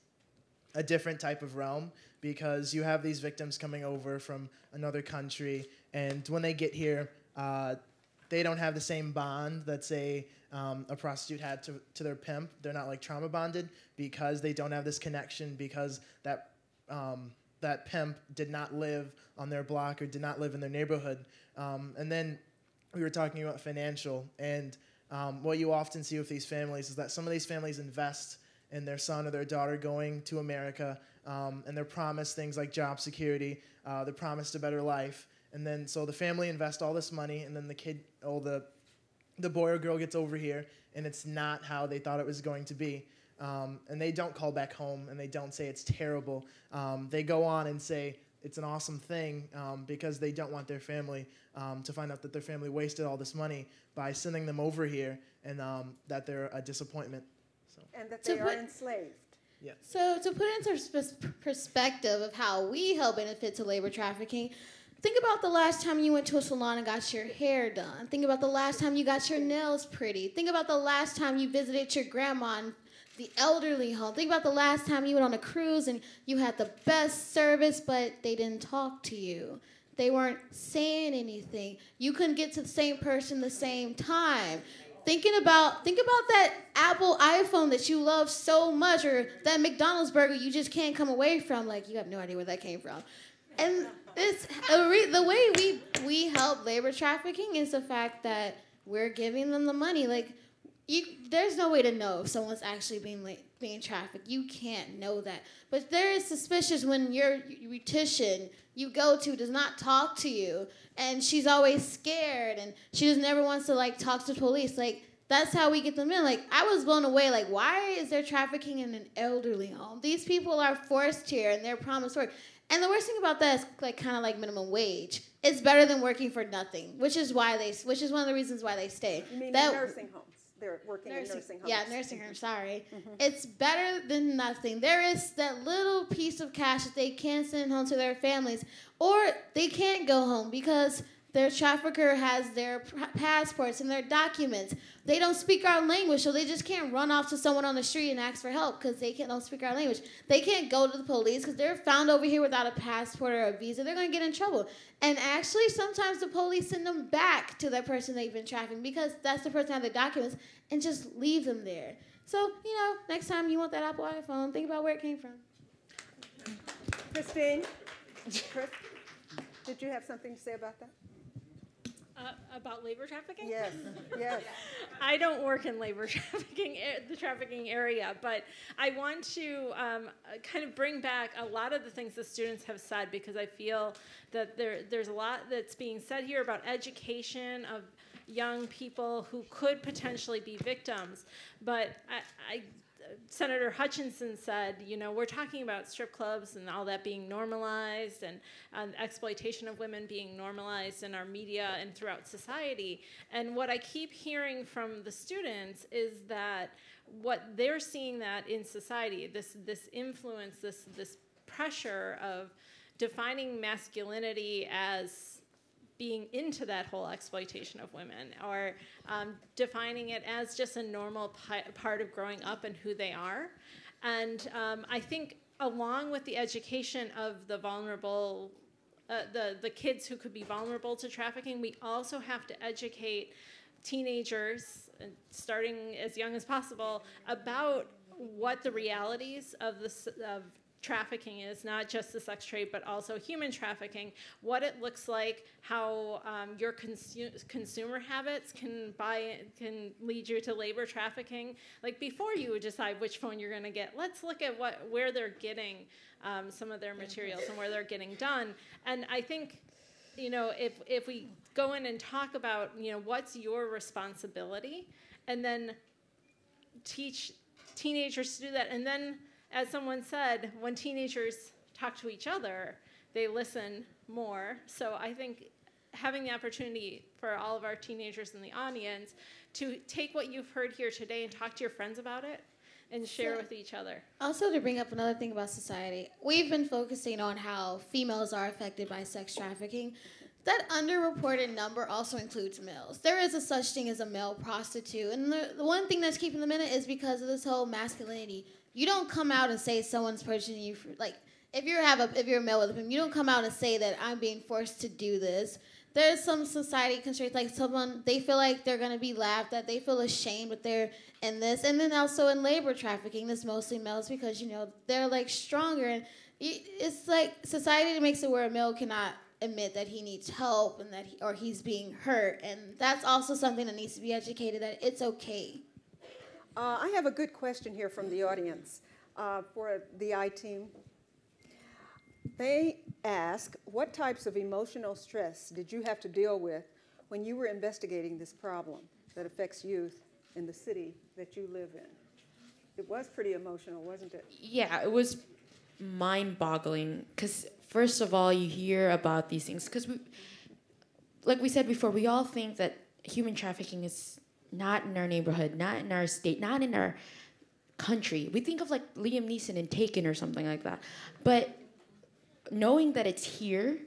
a different type of realm, because you have these victims coming over from another country, and when they get here, they don't have the same bond that, say, a prostitute had to their pimp. They're not like trauma bonded because they don't have this connection, because that pimp did not live on their block or did not live in their neighborhood. And then we were talking about financial, and what you often see with these families is that some of these families invest in their son or their daughter going to America, and they're promised things like job security, they're promised a better life, and then so the family invests all this money, and then the kid, the boy or girl gets over here, and it's not how they thought it was going to be. And they don't call back home, and they don't say it's terrible. They go on and say it's an awesome thing, because they don't want their family to find out that their family wasted all this money by sending them over here, and that they're a disappointment. So. And that they are enslaved. Yeah. So to put into perspective of how we help benefit to labor trafficking, think about the last time you went to a salon and got your hair done. Think about the last time you got your nails pretty. Think about the last time you visited your grandma in the elderly home. Think about the last time you went on a cruise and you had the best service, but they didn't talk to you. They weren't saying anything. You couldn't get to the same person the same time. Think about that Apple iPhone that you love so much, or that McDonald's burger you just can't come away from. Like, you have no idea where that came from. And it's the way we help labor trafficking is the fact that we're giving them the money. Like, there's no way to know if someone's actually being trafficked. You can't know that. But there is suspicious when your beautician you go to does not talk to you, and she's always scared, and she just never wants to like talk to the police. Like, that's how we get them in. Like, I was blown away. Like, why is there trafficking in an elderly home? These people are forced here, and they're promised work. And the worst thing about that is like kind of like minimum wage. It's better than working for nothing, which is one of the reasons why they stay. You mean in nursing homes? They're working in nursing homes. Yeah, nursing homes, sorry. It's better than nothing. There is that little piece of cash that they can send home to their families, or they can't go home because their trafficker has their passports and their documents. They don't speak our language, so they just can't run off to someone on the street and ask for help because they don't speak our language. They can't go to the police because they're found over here without a passport or a visa. They're going to get in trouble. And actually, sometimes the police send them back to that person they've been trafficking because that's the person that has the documents, and just leave them there. So, next time you want that Apple iPhone, think about where it came from. Christine, Chris, did you have something to say about that? About labor trafficking? Yes, yes. I don't work in labor trafficking, the trafficking area, but I want to kind of bring back a lot of the things the students have said, because I feel that there's a lot that's being said here about education of young people who could potentially be victims. But Senator Hutchinson said, we're talking about strip clubs and all that being normalized, and exploitation of women being normalized in our media and throughout society. And what I keep hearing from the students is that what they're seeing that in society, this influence, this pressure of defining masculinity as being into that whole exploitation of women, or defining it as just a normal part of growing up and who they are. And I think along with the education of the vulnerable, the kids who could be vulnerable to trafficking, we also have to educate teenagers, starting as young as possible, about what the realities of trafficking is, not just the sex trade, but also human trafficking, what it looks like, how your consumer habits can lead you to labor trafficking. Like, before you decide which phone you're going to get, let's look at where they're getting some of their materials and where they're getting done. And I think, if we go in and talk about, what's your responsibility, and then teach teenagers to do that, and then, as someone said, when teenagers talk to each other, they listen more. So I think having the opportunity for all of our teenagers in the audience to take what you've heard here today and talk to your friends about it and share with each other. Also, to bring up another thing about society, we've been focusing on how females are affected by sex trafficking. That underreported number also includes males. There is a such thing as a male prostitute. And the one thing that's keeping them in it is because of this whole masculinity. You don't come out and say someone's purchasing you for, like, if you're a male with him, you don't come out and say that I'm being forced to do this. There's some society constraints, like they feel like they're going to be laughed at. They feel ashamed that they're in this. And then also in labor trafficking, it's mostly males because, they're, like, stronger. And it's like society makes it where a male cannot admit that he needs help and that he's being hurt. And that's also something that needs to be educated, that it's okay. I have a good question here from the audience for the I-Team. They ask, what types of emotional stress did you have to deal with when you were investigating this problem that affects youth in the city that you live in? It was pretty emotional, wasn't it? Yeah, it was mind-boggling because, first of all, you hear about these things because, like we said before, we all think that human trafficking is not in our neighborhood, not in our state, not in our country. We think of like Liam Neeson in Taken or something like that. But knowing that it's here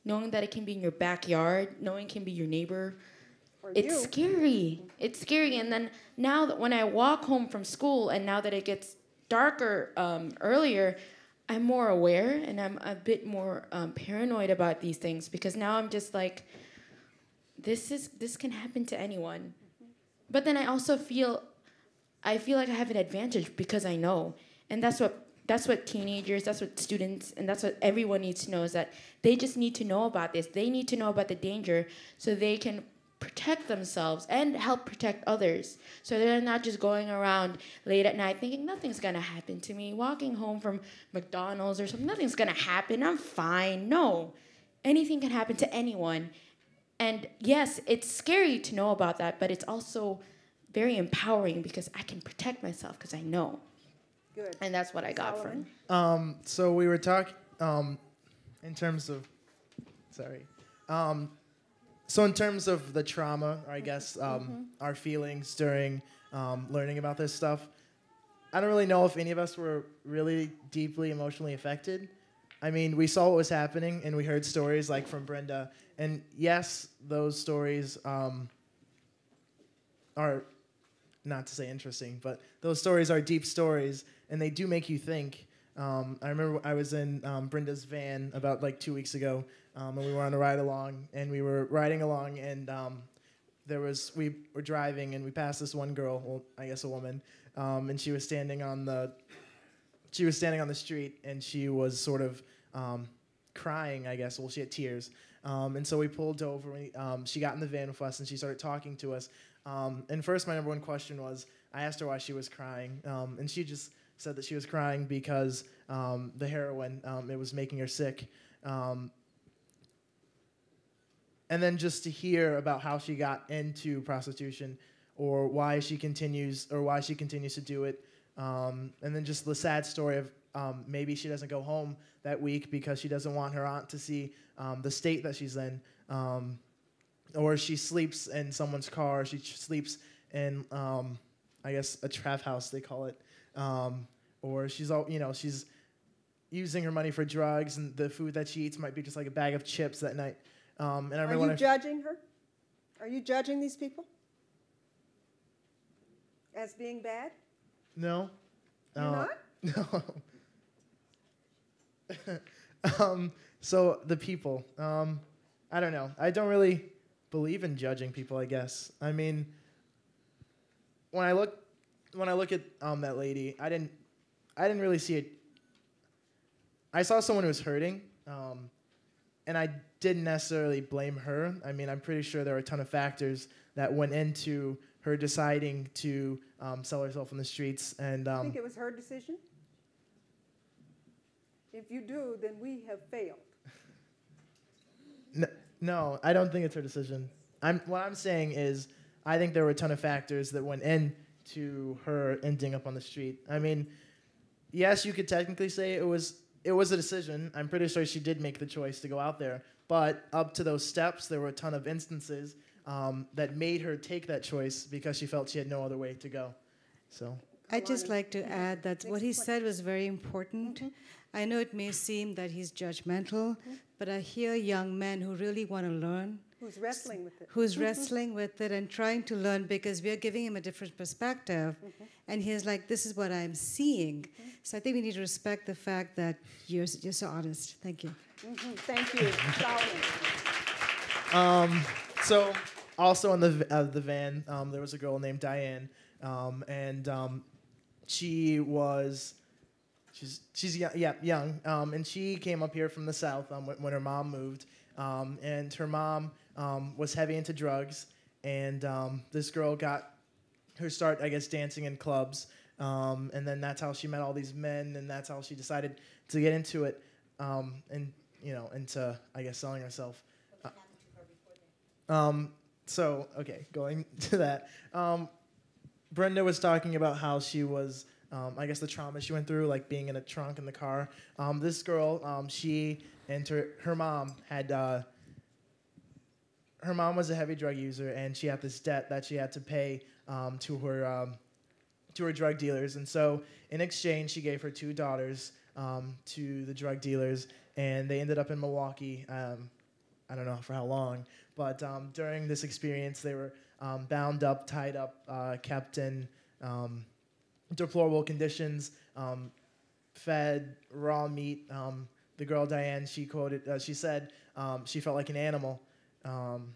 knowing that it can be in your backyard, knowing it can be your neighbor. Or It's you. scary. It's scary. And then now that when I walk home from school and now that it gets darker earlier, I'm more aware and I'm a bit more paranoid about these things because now I'm just like, this can happen to anyone. But then I also feel like I have an advantage because I know. And that's what teenagers, that's what students, and that's what everyone needs to know is that they just need to know about this. They need to know about the danger so they can protect themselves and help protect others. So they're not just going around late at night thinking nothing's gonna happen to me, walking home from McDonald's or something, nothing's gonna happen, I'm fine. No, anything can happen to anyone. And yes, it's scary to know about that, but it's also very empowering because I can protect myself because I know. Good. And that's what I got from. So we were talking in terms of, sorry. So in terms of the trauma, or I guess our feelings during learning about this stuff, I don't really know if any of us were really deeply emotionally affected. I mean, we saw what was happening, and we heard stories like from Brenda. And yes, those stories are, not to say interesting, but those stories are deep stories, and they do make you think. I remember I was in Brenda's van about like 2 weeks ago, and we were on a ride along, and we were riding along, and we were driving, and we passed this one girl, well, I guess a woman, and she was standing on the street, and she was sort of crying, I guess. Well, she had tears, and so we pulled over. She got in the van with us, and she started talking to us. And first, my number one question was, I asked her why she was crying, and she just said that she was crying because the heroin, it was making her sick. And then just to hear about how she got into prostitution or why she continues to do it. And then just the sad story of maybe she doesn't go home that week because she doesn't want her aunt to see the state that she's in. Or she sleeps in someone's car. She sleeps in, I guess, a trap house, they call it. Or she's using her money for drugs, and the food that she eats might be just like a bag of chips that night. And I remember Are you judging her? Are you judging these people as being bad? No. You're not? No. So the people, I don't know. I don't really believe in judging people, I guess. I mean, when I look at that lady, I didn't really see it. I saw someone who was hurting, and I didn't necessarily blame her. I mean, I'm pretty sure there are a ton of factors that went into her deciding to sell herself on the streets. And You think it was her decision? If you do, then we have failed. No, I don't think it's her decision. What I'm saying is, I think there were a ton of factors that went into her ending up on the street. I mean, yes, you could technically say it was a decision. I'm pretty sure she did make the choice to go out there. But up to those steps, there were a ton of instances that made her take that choice because she felt she had no other way to go. So I'd just like to add that what he said was very important. I know it may seem that he's judgmental, but I hear young men who really want to learn. Who's wrestling with it. Who's wrestling with it and trying to learn because we're giving him a different perspective. And he's like, this is what I'm seeing. So I think we need to respect the fact that you're so honest. Thank you. Thank you. So also in the van, there was a girl named Diane, and she's young, and she came up here from the South when her mom moved, and her mom was heavy into drugs, and this girl got her start, I guess, dancing in clubs, and then that's how she met all these men, and that's how she decided to get into it, and into, I guess, selling herself. So, okay, going to that. Brenda was talking about how she was, I guess, the trauma she went through, like being in a trunk in the car. This girl, she and her mom had, her mom was a heavy drug user, and she had this debt that she had to pay to her drug dealers. And so, in exchange, she gave her 2 daughters to the drug dealers, and they ended up in Milwaukee. I don't know for how long, but during this experience, they were bound up, tied up, kept in deplorable conditions, fed raw meat. The girl Diane, she said she felt like an animal, and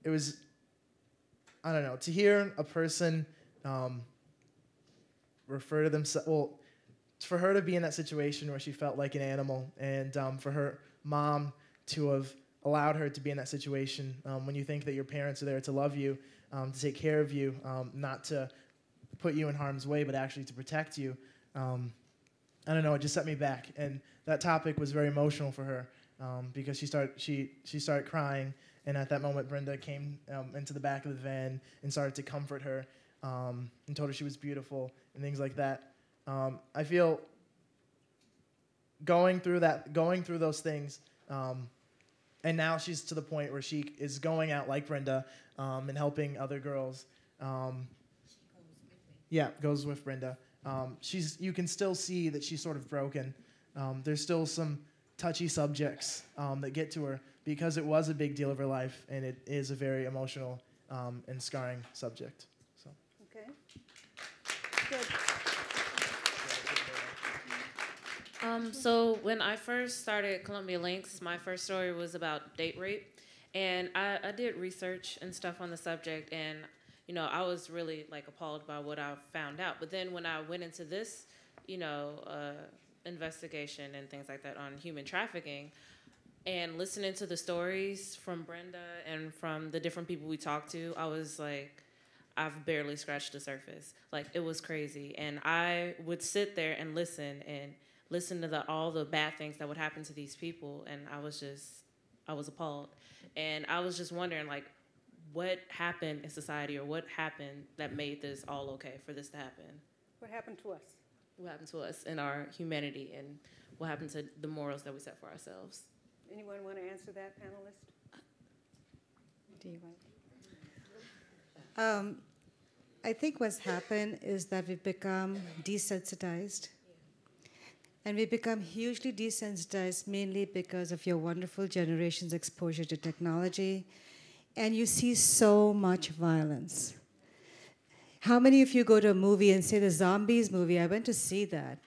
it was, I don't know, to hear a person refer to themselves, well, for her to be in that situation where she felt like an animal, and for her mom to have allowed her to be in that situation, when you think that your parents are there to love you, to take care of you, not to put you in harm's way, but actually to protect you. I don't know, it just set me back. And that topic was very emotional for her because she started crying. And at that moment, Brenda came into the back of the van and started to comfort her and told her she was beautiful and things like that. I feel going through those things, and now she's to the point where she is going out like Brenda and helping other girls. Yeah, goes with Brenda. You can still see that she's sort of broken. There's still some touchy subjects that get to her because it was a big deal of her life, and it is a very emotional and scarring subject. So. Okay. Good. So when I first started Columbia Links, my first story was about date rape, and I did research and stuff on the subject, and I was really appalled by what I found out. But then when I went into this, investigation and things like that on human trafficking, and listening to the stories from Brenda and from the different people we talked to, I was like, I've barely scratched the surface. It was crazy. And I would sit there and listen to all the bad things that would happen to these people, and I was appalled. And I was just wondering, what happened in society, or what happened that made this all okay for this to happen? What happened to us? What happened to us in our humanity, and what happened to the morals that we set for ourselves? Anyone want to answer that, panelist? Do you want? I think what's happened is that we've become desensitized. And we become hugely desensitized mainly because of your wonderful generation's exposure to technology. And you see so much violence. How many of you go to a movie and say the zombies movie? I went to see that.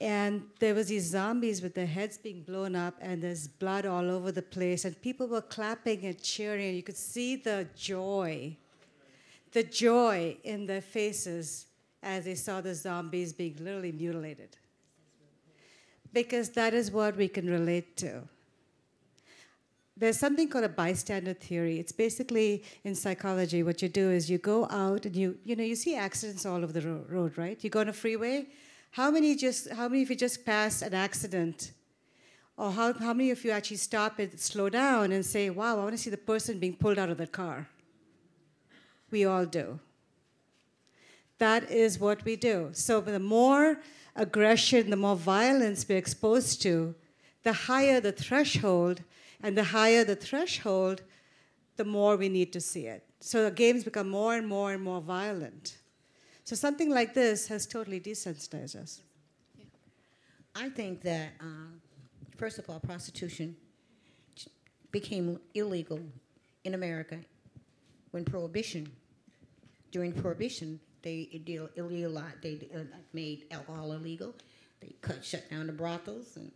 And there was these zombies with their heads being blown up, and there's blood all over the place, and people were clapping and cheering. You could see the joy in their faces as they saw the zombies being literally mutilated. Because that is what we can relate to. There's something called a bystander theory. It's basically, in psychology, what you do is you go out and you see accidents all over the road, right? You go on a freeway. How many of you just passed an accident? Or how many of you actually stop and slow down and say, wow, I want to see the person being pulled out of the car? We all do. That is what we do. So the more aggression, the more violence we're exposed to, the higher the threshold, and the higher the threshold, the more we need to see it. So the games become more and more and more violent. So something like this has totally desensitized us. I think that, first of all, prostitution became illegal in America when during Prohibition, they made alcohol illegal. They shut down the brothels, and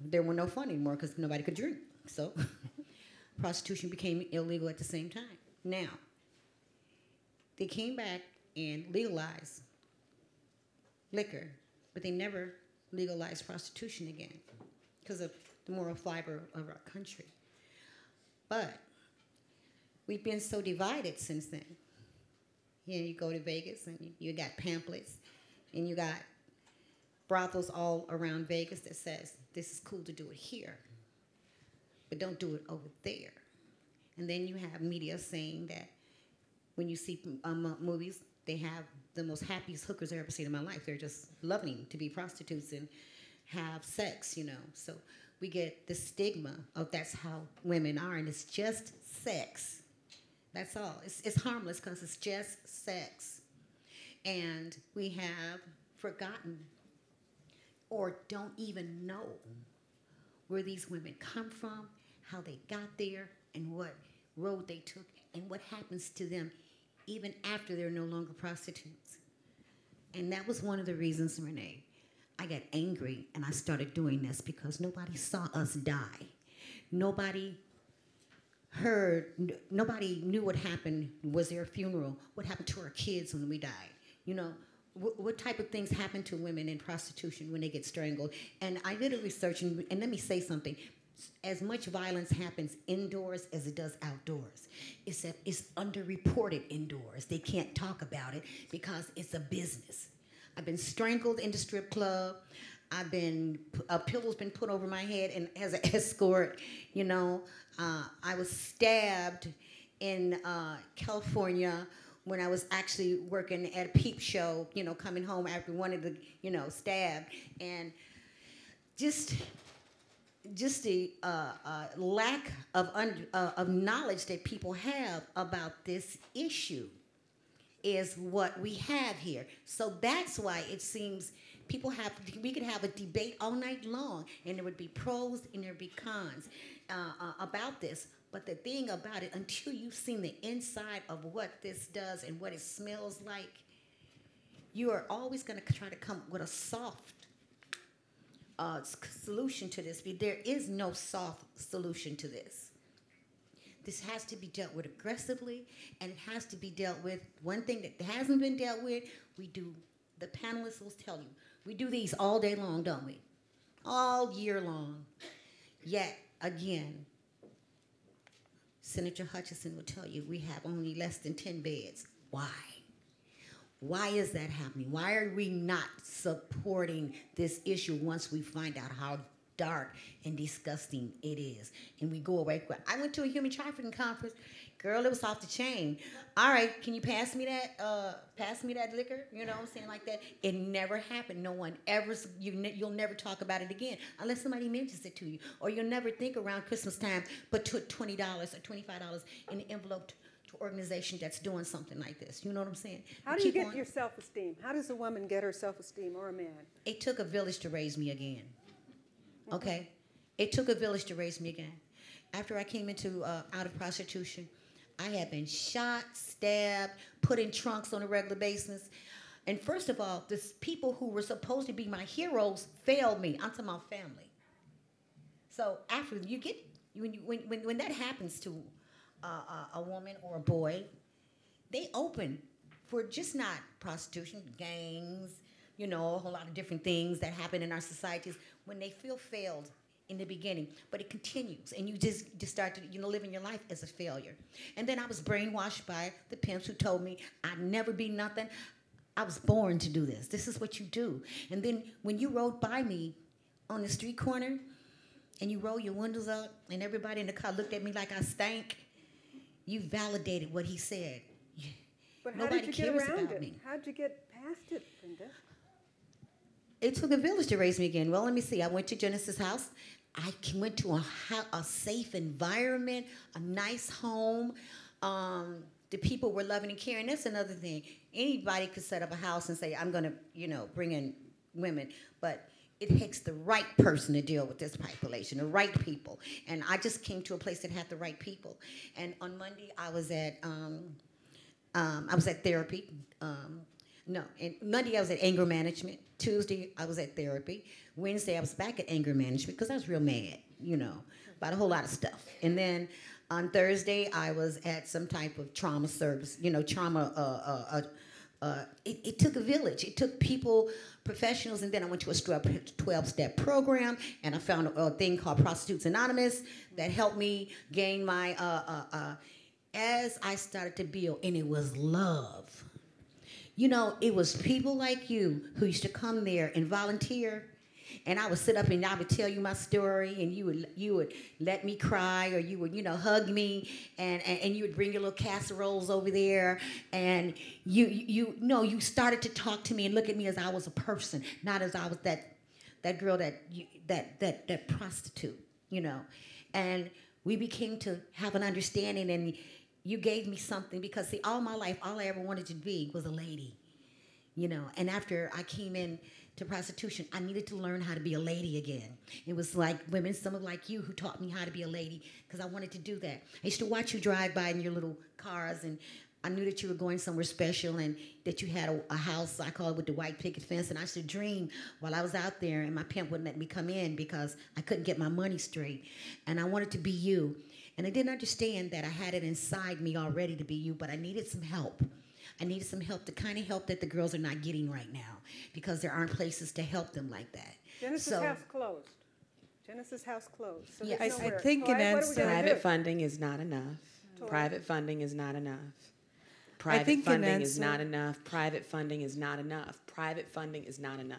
there were no fun anymore because nobody could drink. So prostitution became illegal at the same time. Now, they came back and legalized liquor, but they never legalized prostitution again because of the moral fiber of our country. But we've been so divided since then. You go to Vegas and you got pamphlets, and you got brothels all around Vegas that says this is cool to do it here, but don't do it over there. And then you have media saying that when you see movies, they have the most happiest hookers I've ever seen in my life. They're just loving to be prostitutes and have sex, So we get the stigma of that's how women are, and it's just sex. That's all. It's harmless because it's just sex. And we have forgotten or don't even know where these women come from, how they got there, and what road they took, and what happens to them even after they're no longer prostitutes. And that was one of the reasons, Renee, I got angry and I started doing this, because nobody saw us die. Nobody heard, nobody knew what happened. Was there a funeral? What happened to our kids when we died? You know, what type of things happen to women in prostitution when they get strangled? And I did a research, and let me say something. As much violence happens indoors as it does outdoors. It's underreported indoors. They can't talk about it because it's a business. I've been strangled in the strip club. I've been, a pillow's been put over my head and as an escort, you know. I was stabbed in California when I was actually working at a peep show, you know, coming home after one of the, you know, stabbed. And just the lack of knowledge that people have about this issue is what we have here. So that's why it seems we could have a debate all night long, and there would be pros and there would be cons about this. But the thing about it, until you've seen the inside of what this does and what it smells like, you are always going to try to come with a soft solution to this. There is no soft solution to this. This has to be dealt with aggressively, and it has to be dealt with. One thing that hasn't been dealt with, the panelists will tell you, we do these all day long, don't we? All year long. Yet, again, Senator Hutchinson will tell you we have only less than 10 beds. Why? Why is that happening? Why are we not supporting this issue once we find out how dark and disgusting it is? And we go away. I went to a human trafficking conference. Girl, it was off the chain. All right, can you pass me that liquor? You know what I'm saying, like that? It never happened. No one ever, you'll never talk about it again unless somebody mentions it to you. Or you'll never think around Christmas time, but put $20 or $25 in an envelope to an organization that's doing something like this. You know what I'm saying? How do you get your self-esteem? How does a woman get her self-esteem, or a man? It took a village to raise me again. Okay? It took a village to raise me again. After I came into out of prostitution, I had been shot, stabbed, put in trunks on a regular basis. And first of all, the people who were supposed to be my heroes failed me. I'm talking about family. So after you get, when that happens to a woman or a boy, they open for just not prostitution, gangs, you know, a whole lot of different things that happen in our societies when they feel failed in the beginning, but it continues, and you just start to, you know, living your life as a failure. And then I was brainwashed by the pimps who told me I'd never be nothing. I was born to do this. This is what you do. And then when you rode by me on the street corner, and you roll your windows up, and everybody in the car looked at me like I stank, you validated what he said. But how Nobody did you cares get around about it? me. How did you get past it, Brenda? It took a village to raise me again. Well, let me see. I went to Genesis House. I went to a safe environment, a nice home. The people were loving and caring. That's another thing. Anybody could set up a house and say, I'm going to, you know, bring in women. But it takes the right person to deal with this population, the right people. And I just came to a place that had the right people. And on Monday, I was at therapy. And Monday I was at anger management. Tuesday I was at therapy. Wednesday I was back at anger management because I was real mad, you know, about a whole lot of stuff. And then on Thursday I was at some type of trauma service, you know, trauma. It took a village. It took people, professionals, and then I went to a 12-step program, and I found a thing called Prostitutes Anonymous that helped me gain my, as I started to build, and it was love. You know, it was people like you who used to come there and volunteer, and I would sit up and I would tell you my story, and you would let me cry, or you would, you know, hug me, and you would bring your little casseroles over there, and you started to talk to me and look at me as I was a person, not as I was that girl that prostitute, you know, and we became to have an understanding, and you gave me something, because see, all my life, all I ever wanted to be was a lady, you know. And after I came in to prostitution. I needed to learn how to be a lady again. It was like women, some of like you, who taught me how to be a lady because I wanted to do that. I used to watch you drive by in your little cars, and I knew that you were going somewhere special and that you had a house, I call it, with the white picket fence. And I used to dream while I was out there, and my pimp wouldn't let me come in because I couldn't get my money straight. And I wanted to be you. And I didn't understand that I had it inside me already to be you, but I needed some help. I needed some help, the kind of help that the girls are not getting right now, because there aren't places to help them like that. Genesis House closed. Genesis House closed. So Yes. there's I nowhere. think What are we gonna private do? funding is not enough. Toy. Private funding is not enough. I Private think an funding is not answer- enough. Private funding is not enough. Private funding is not enough.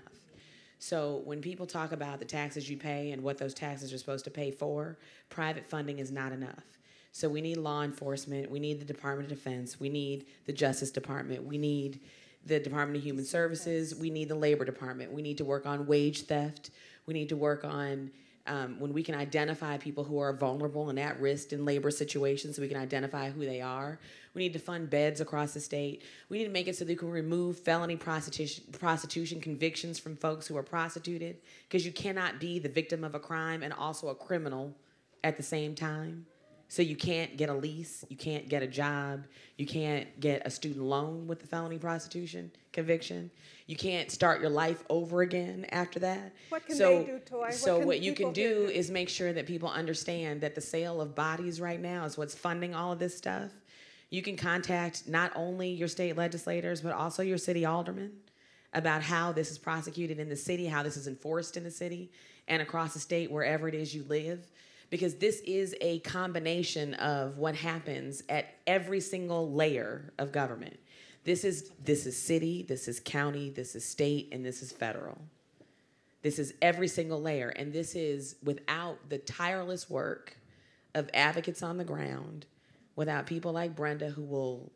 So when people talk about the taxes you pay and what those taxes are supposed to pay for, private funding is not enough. So we need law enforcement, we need the Department of Defense, we need the Justice Department, we need the Department of Human Services, we need the Labor Department, we need to work on wage theft, we need to work on when we can identify people who are vulnerable and at risk in labor situations so we can identify who they are. We need to fund beds across the state. We need to make it so that we can remove felony prostitution convictions from folks who are prostituted, because you cannot be the victim of a crime and also a criminal at the same time. So you can't get a lease, you can't get a job, you can't get a student loan with the felony prostitution conviction. You can't start your life over again after that. What can so, they do, Toy? So can what you people can do is make sure that people understand that the sale of bodies right now is what's funding all of this stuff. You can contact not only your state legislators, but also your city aldermen about how this is prosecuted in the city, how this is enforced in the city, and across the state, wherever it is you live. Because this is a combination of what happens at every single layer of government. This is city, this is county, this is state, and this is federal. This is every single layer, and this is without the tireless work of advocates on the ground, without people like Brenda who will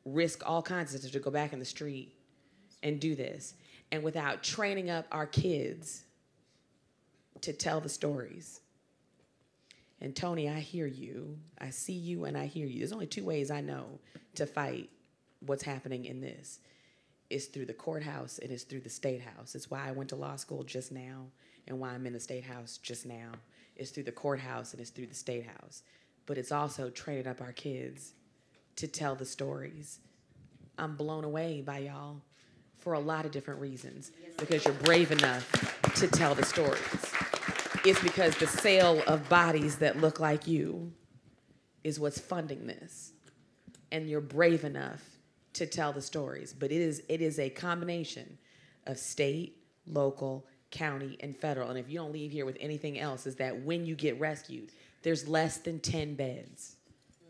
risk all kinds of stuff to go back in the street and do this, and without training up our kids to tell the stories. And Tony, I hear you. I see you and I hear you. There's only two ways I know to fight what's happening in this. It's through the courthouse and it's through the state house. It's why I went to law school just now and why I'm in the state house just now. It's through the courthouse and it's through the state house. But it's also training up our kids to tell the stories. I'm blown away by y'all for a lot of different reasons, because you're brave enough to tell the stories. It's because the sale of bodies that look like you is what's funding this. And you're brave enough to tell the stories. But it is a combination of state, local, county, and federal. And if you don't leave here with anything else, is that when you get rescued, there's less than 10 beds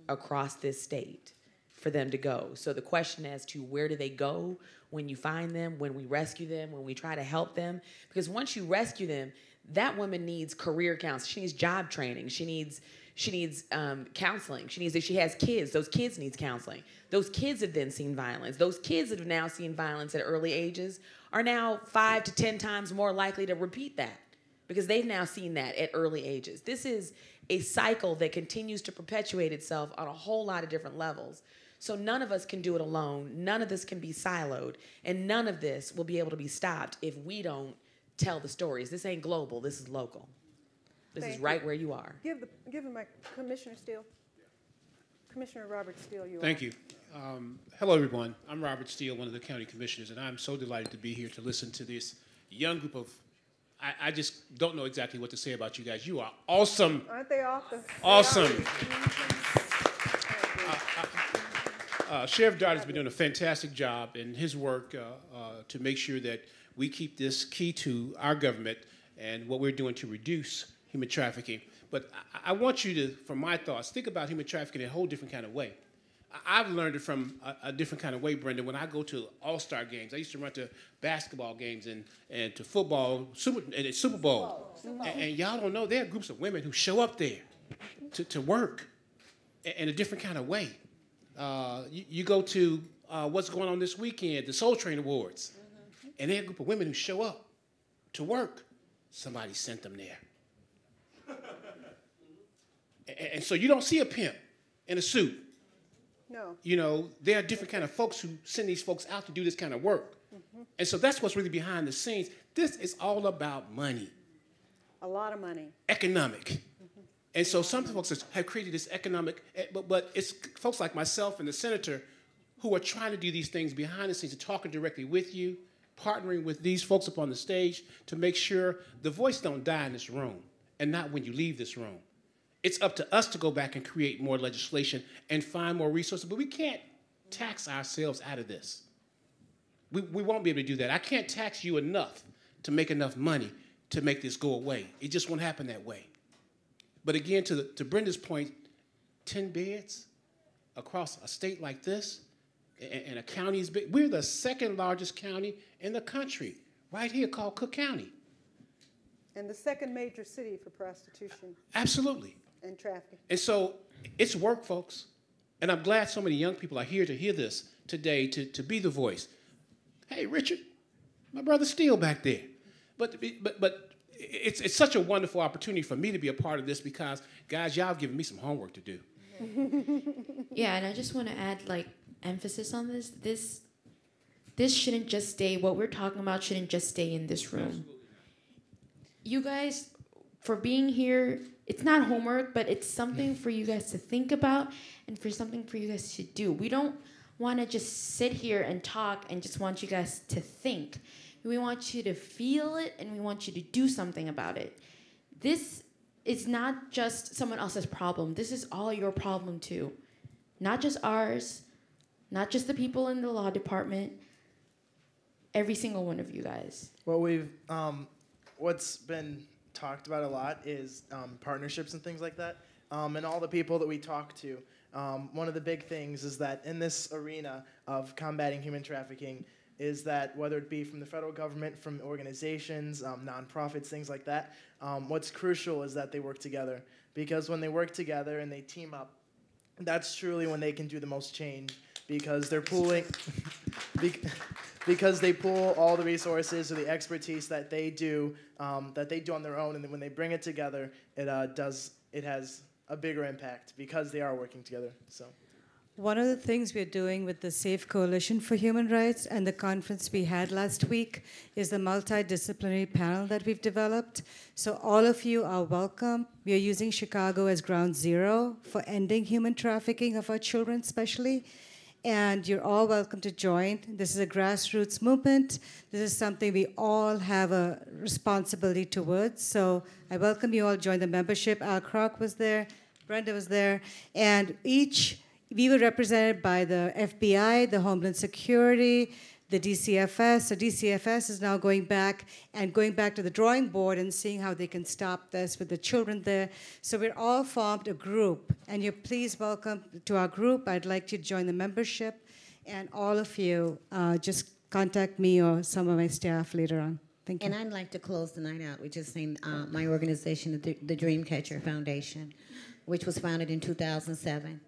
across this state for them to go. So the question as to where do they go when you find them, when we rescue them, when we try to help them, because once you rescue them, that woman needs career counseling. She needs job training. She needs counseling. If she has kids, those kids need counseling. Those kids have then seen violence. Those kids that have now seen violence at early ages are now 5 to 10 times more likely to repeat that, because they've now seen that at early ages. This is a cycle that continues to perpetuate itself on a whole lot of different levels. So none of us can do it alone. None of this can be siloed. And none of this will be able to be stopped if we don't tell the stories. This ain't global. This is local. This is right where you are. Give him my Commissioner Steele. Commissioner Robert Steele, you Thank you. Hello, everyone. I'm Robert Steele, one of the county commissioners, and I'm so delighted to be here to listen to this young group of, I just don't know exactly what to say about you guys. You are awesome. Aren't they awesome? Awesome. Sheriff Dodd has been doing a fantastic job in his work to make sure that we keep this key to our government and what we're doing to reduce human trafficking. But I want you to, from my thoughts, think about human trafficking in a whole different kind of way. I've learned it from a different kind of way, Brenda. When I go to all-star games, I used to run to basketball games and to football, Super Bowl. And y'all don't know, there are groups of women who show up there to work in a different kind of way. You go to what's going on this weekend, the Soul Train Awards, and there are a group of women who show up to work. Somebody sent them there. And so you don't see a pimp in a suit. No. You know, there are different kind of folks who send these folks out to do this kind of work. And so that's what's really behind the scenes. This is all about money. A lot of money. Economic. And so some folks have created this economic, but it's folks like myself and the senator who are trying to do these things behind the scenes and talking directly with you, partnering with these folks up on the stage to make sure the voice don't die in this room and not when you leave this room. It's up to us to go back and create more legislation and find more resources, but we can't tax ourselves out of this. We won't be able to do that. I can't tax you enough to make enough money to make this go away. It just won't happen that way. But again, to Brenda's point, 10 beds across a state like this, and a county as big. We're the second largest county in the country, right here called Cook County. And the second major city for prostitution. Absolutely. And trafficking. And so it's work, folks. And I'm glad so many young people are here to hear this today, to be the voice. Hey, Richard, my brother's still back there. But it's such a wonderful opportunity for me to be a part of this because, guys, y'all have given me some homework to do. Yeah, and I just want to add, emphasis on this. This shouldn't just stay, what we're talking about shouldn't just stay in this room. Absolutely. You guys, for being here, it's not homework, but it's something for you guys to think about and for something for you guys to do. We don't want to just sit here and talk and just want you guys to think. We want you to feel it and we want you to do something about it. This is not just someone else's problem. This is all your problem too. Not just ours, not just the people in the law department, every single one of you guys. Well, what's been talked about a lot is partnerships and things like that. And all the people that we talk to, one of the big things is that in this arena of combating human trafficking is that whether it be from the federal government, from organizations, nonprofits, things like that, what's crucial is that they work together. Because when they work together and they team up, that's truly when they can do the most change because they're pooling, because they pool all the resources or the expertise that they do on their own, and then when they bring it together, it has a bigger impact because they are working together. So. One of the things we're doing with the Safe Coalition for Human Rights and the conference we had last week is the multidisciplinary panel that we've developed. So all of you are welcome. We are using Chicago as ground zero for ending human trafficking of our children especially. And you're all welcome to join. This is a grassroots movement. This is something we all have a responsibility towards. So I welcome you all to join the membership. Al Kroc was there, Brenda was there, and we were represented by the FBI, the Homeland Security, the DCFS. So DCFS is now going back to the drawing board and seeing how they can stop this with the children there. So we're all formed a group, and you're please welcome to our group. I'd like you to join the membership, and all of you just contact me or some of my staff later on. Thank you. And I'd like to close the night out with just saying my organization, the Dreamcatcher Foundation, which was founded in 2007.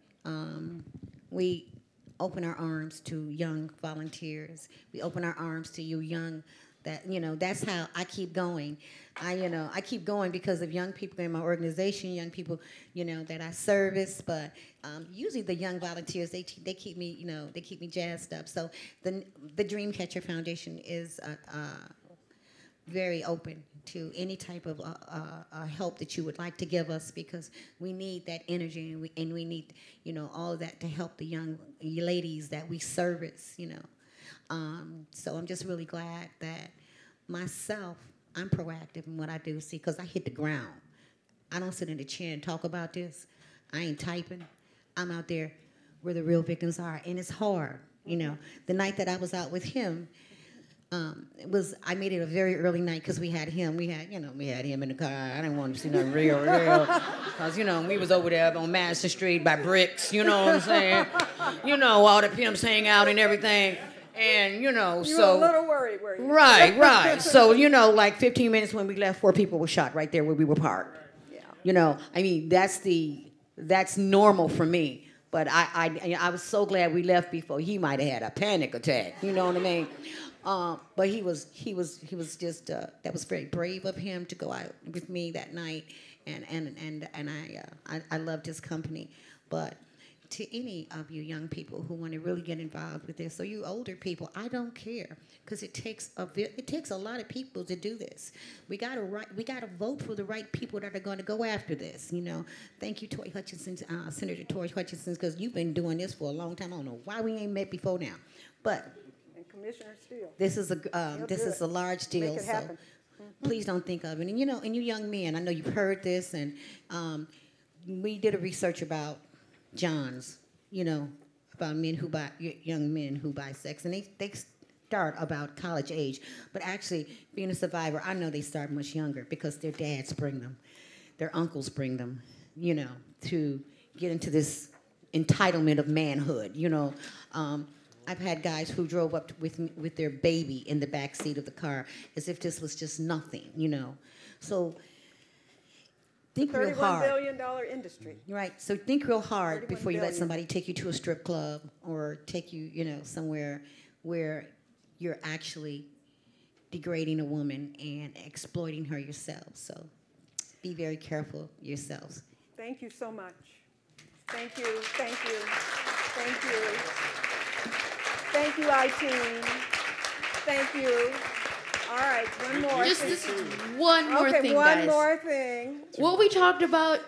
We open our arms to young volunteers. We open our arms to you young, that's how I keep going. I keep going because of young people in my organization, young people, that I service, but usually the young volunteers, they keep me, they keep me jazzed up. So the Dreamcatcher Foundation is very open to any type of help that you would like to give us because we need that energy and we need all of that to help the young ladies that we service. So I'm just really glad that myself I'm proactive in what I do. See, because I hit the ground. I don't sit in the chair and talk about this. I ain't typing. I'm out there where the real victims are, and it's hard. The night that I was out with him. I made it a very early night because we had him. We had him in the car. I didn't want to see nothing real, because we was over there on Madison Street by Bricks. You know what I'm saying? All the pimps hang out and everything, and you so were a little worried, were you? Right. So like 15 minutes when we left, 4 people were shot right there where we were parked. Yeah. I mean that's normal for me. But I was so glad we left before he might have had a panic attack. You know what I mean? But he was just that was very brave of him to go out with me that night, and I loved his company. But to any of you young people who want to really get involved with this. So you older people, I don't care, because it takes a lot of people to do this. We gotta vote for the right people that are going to go after this. You know, thank you, Toy Hutchinson, Senator Toy Hutchinson, because you've been doing this for a long time. I don't know why we ain't met before now, but And Commissioner Steele. this is a large deal. Make it so happen. please don't think of it. And you know, and you young men, I know you've heard this, and we did a research about Johns, you know, about young men who buy sex, and they start about college age. But actually, being a survivor, I know they start much younger because their dads bring them, their uncles bring them, you know, to get into this entitlement of manhood. You know, I've had guys who drove up with their baby in the back seat of the car as if this was just nothing, you know. So think real hard. $31 billion industry. Right. So think real hard 31 before you let billion. somebody take you to a strip club or take you, you know, somewhere where you're actually degrading a woman and exploiting her yourself. So be very careful yourselves. Thank you so much. Thank you, thank you, thank you. Thank you, I-Team. Thank you. All right, one more. Just one more thing, one guys. more thing. What we talked about,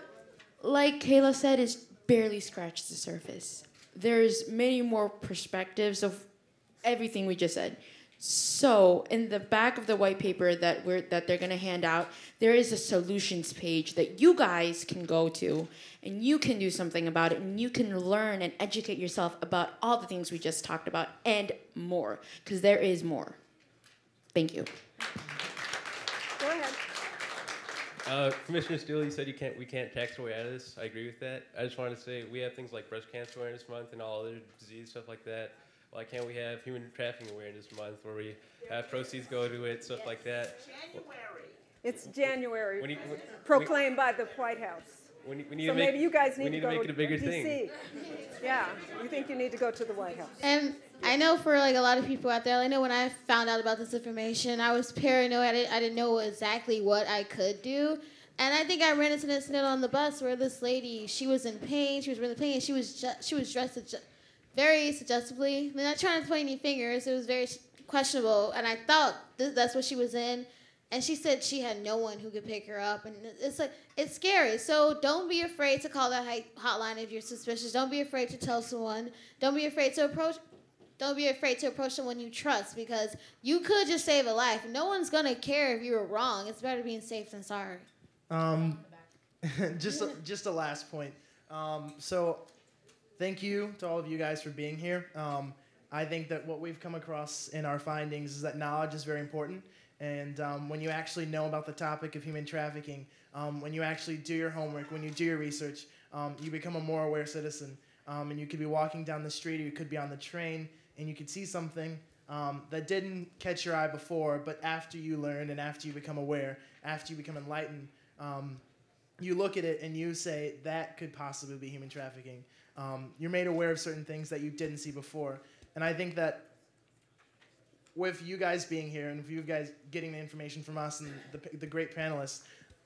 like Kayla said, is barely scratched the surface. There's many more perspectives of everything we just said. So in the back of the white paper that they're gonna hand out, there is a solutions page that you guys can go to, and you can do something about it, and you can learn and educate yourself about all the things we just talked about and more, because there is more. Thank you. Go ahead. Commissioner Steele, you said we can't tax our way out of this. I agree with that. I just wanted to say we have things like Breast Cancer Awareness Month and all other disease stuff like that. Why can't we have Human Trafficking Awareness Month where we have proceeds go to it, stuff like that? It's January, when proclaimed by the White House. We need So to make, maybe you guys need we to need go to make it a bigger DC. thing. Yeah, you think you need to go to the White House. And I know for like a lot of people out there, I know when I found out about this information, I was paranoid. I didn't know exactly what I could do. And I think I ran into an incident on the bus where this lady, she was in pain. She was really in pain. She was dressed very suggestively. I'm not trying to point any fingers. It was very questionable. And I thought that's what she was in. And she said she had no one who could pick her up. And it's like, it's scary. So don't be afraid to call that hotline if you're suspicious. Don't be afraid to tell someone. Don't be afraid to approach someone you trust, because you could just save a life. No one's going to care if you were wrong. It's better being safe than sorry. Just a last point. So thank you to all of you guys for being here. I think that what we've come across in our findings is that knowledge is very important. And when you actually know about the topic of human trafficking, when you actually do your homework, when you do your research, you become a more aware citizen. And you could be walking down the street, or you could be on the train, and you could see something that didn't catch your eye before, but after you learn and after you become aware, after you become enlightened, you look at it and you say, that could possibly be human trafficking. You're made aware of certain things that you didn't see before. And I think that with you guys being here and with you guys getting the information from us and the great panelists,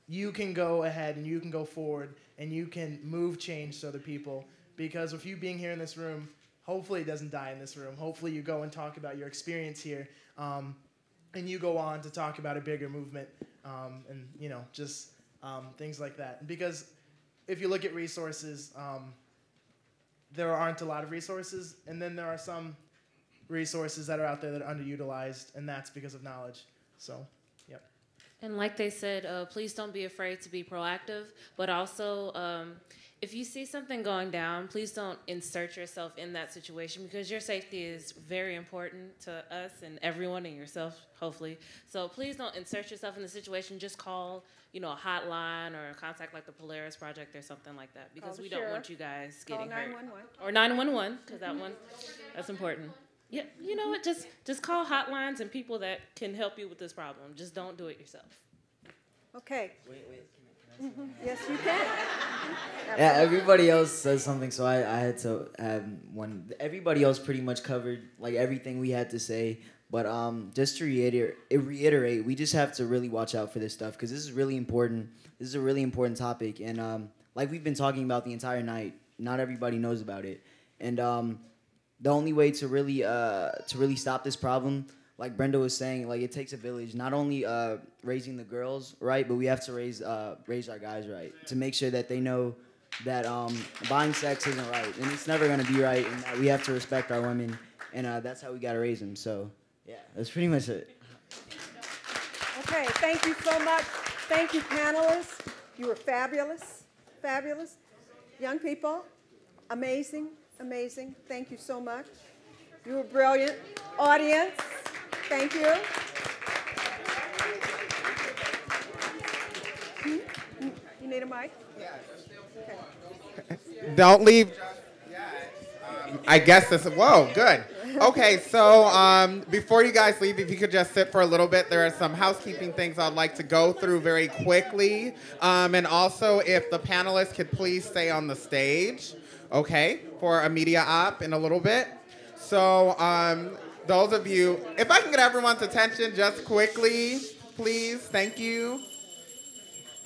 you can go ahead and you can go forward and you can move change to other people. Because with you being here in this room, hopefully it doesn't die in this room. Hopefully you go and talk about your experience here, and you go on to talk about a bigger movement, and just things like that. Because if you look at resources, there aren't a lot of resources, and then there are some resources that are out there that are underutilized, and that's because of knowledge. So, yep. And like they said, please don't be afraid to be proactive, but also if you see something going down, please don't insert yourself in that situation, because your safety is very important to us and everyone, and yourself, hopefully. So please don't insert yourself in the situation. Just call, a hotline or contact like the Polaris Project or something like that, because we don't want you guys getting hurt. 911. Or 911, because that's important. Yeah, you know what? Just call hotlines and people that can help you with this problem. Just don't do it yourself. Okay. Wait. Yes, you can. Yeah, everybody else says something, so I had to have one. Everybody else pretty much covered like everything we had to say. But just to reiterate, we just have to really watch out for this stuff, because this is really important. This is a really important topic, and like we've been talking about the entire night, not everybody knows about it. And the only way to really stop this problem, like Brenda was saying, like it takes a village. Not only raising the girls right, but we have to raise our guys right to make sure that they know that buying sex isn't right, and it's never gonna be right, and that we have to respect our women, and that's how we gotta raise them. So, yeah, that's pretty much it. Okay, thank you so much. Thank you, panelists. You were fabulous, fabulous. Young people, amazing, amazing. Thank you so much. You were brilliant. Audience, thank you. You need a mic? Yeah. Okay. Don't leave. I guess this. Whoa, good. Okay, so before you guys leave, if you could just sit for a little bit, there are some housekeeping things I'd like to go through very quickly, and also if the panelists could please stay on the stage, okay, for a media op in a little bit. So those of you, if I can get everyone's attention just quickly, please, thank you.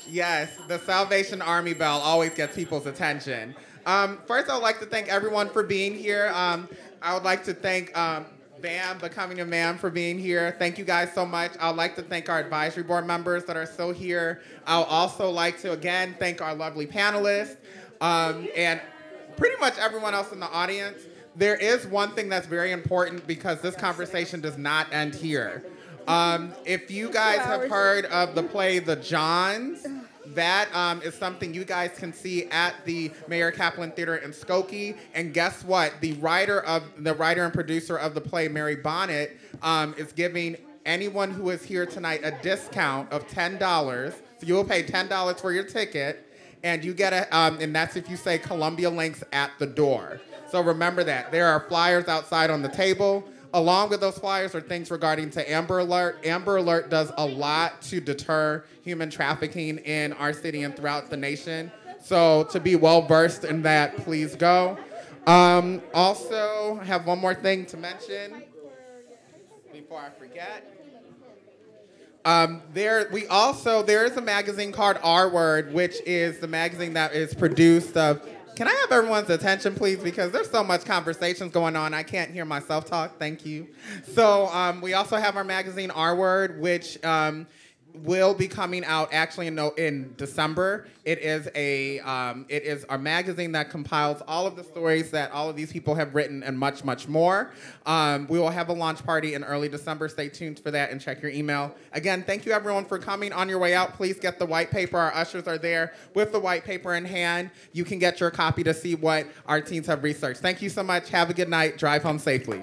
Yes, the Salvation Army bell always gets people's attention. First, I would like to thank everyone for being here. I would like to thank Bam, Becoming a Man, for being here. Thank you guys so much. I would like to thank our advisory board members that are still here. I would also like to, again, thank our lovely panelists and pretty much everyone else in the audience. There is one thing that's very important because this conversation does not end here. If you guys have heard of the play The Johns, that is something you guys can see at the Mayor Kaplan Theater in Skokie. And guess what? The writer and producer of the play, Mary Bonnet, is giving anyone who is here tonight a discount of $10. So you will pay $10 for your ticket, and you get and that's if you say Columbia Links at the door. So remember that. There are flyers outside on the table. Along with those flyers are things regarding to Amber Alert. Amber Alert does a lot to deter human trafficking in our city and throughout the nation. So to be well versed in that, please go. Also, I have one more thing to mention before I forget. There is a magazine called R Word, which is the magazine that is produced of. Can I have everyone's attention, please? Because there's so much conversations going on, I can't hear myself talk. Thank you. So we also have our magazine, R Word, which will be coming out actually in December. It is a magazine that compiles all of the stories that all of these people have written and much, much more. We will have a launch party in early December. Stay tuned for that and check your email. Again, thank you everyone for coming. On your way out, please get the white paper. Our ushers are there with the white paper in hand. You can get your copy to see what our teens have researched. Thank you so much. Have a good night. Drive home safely.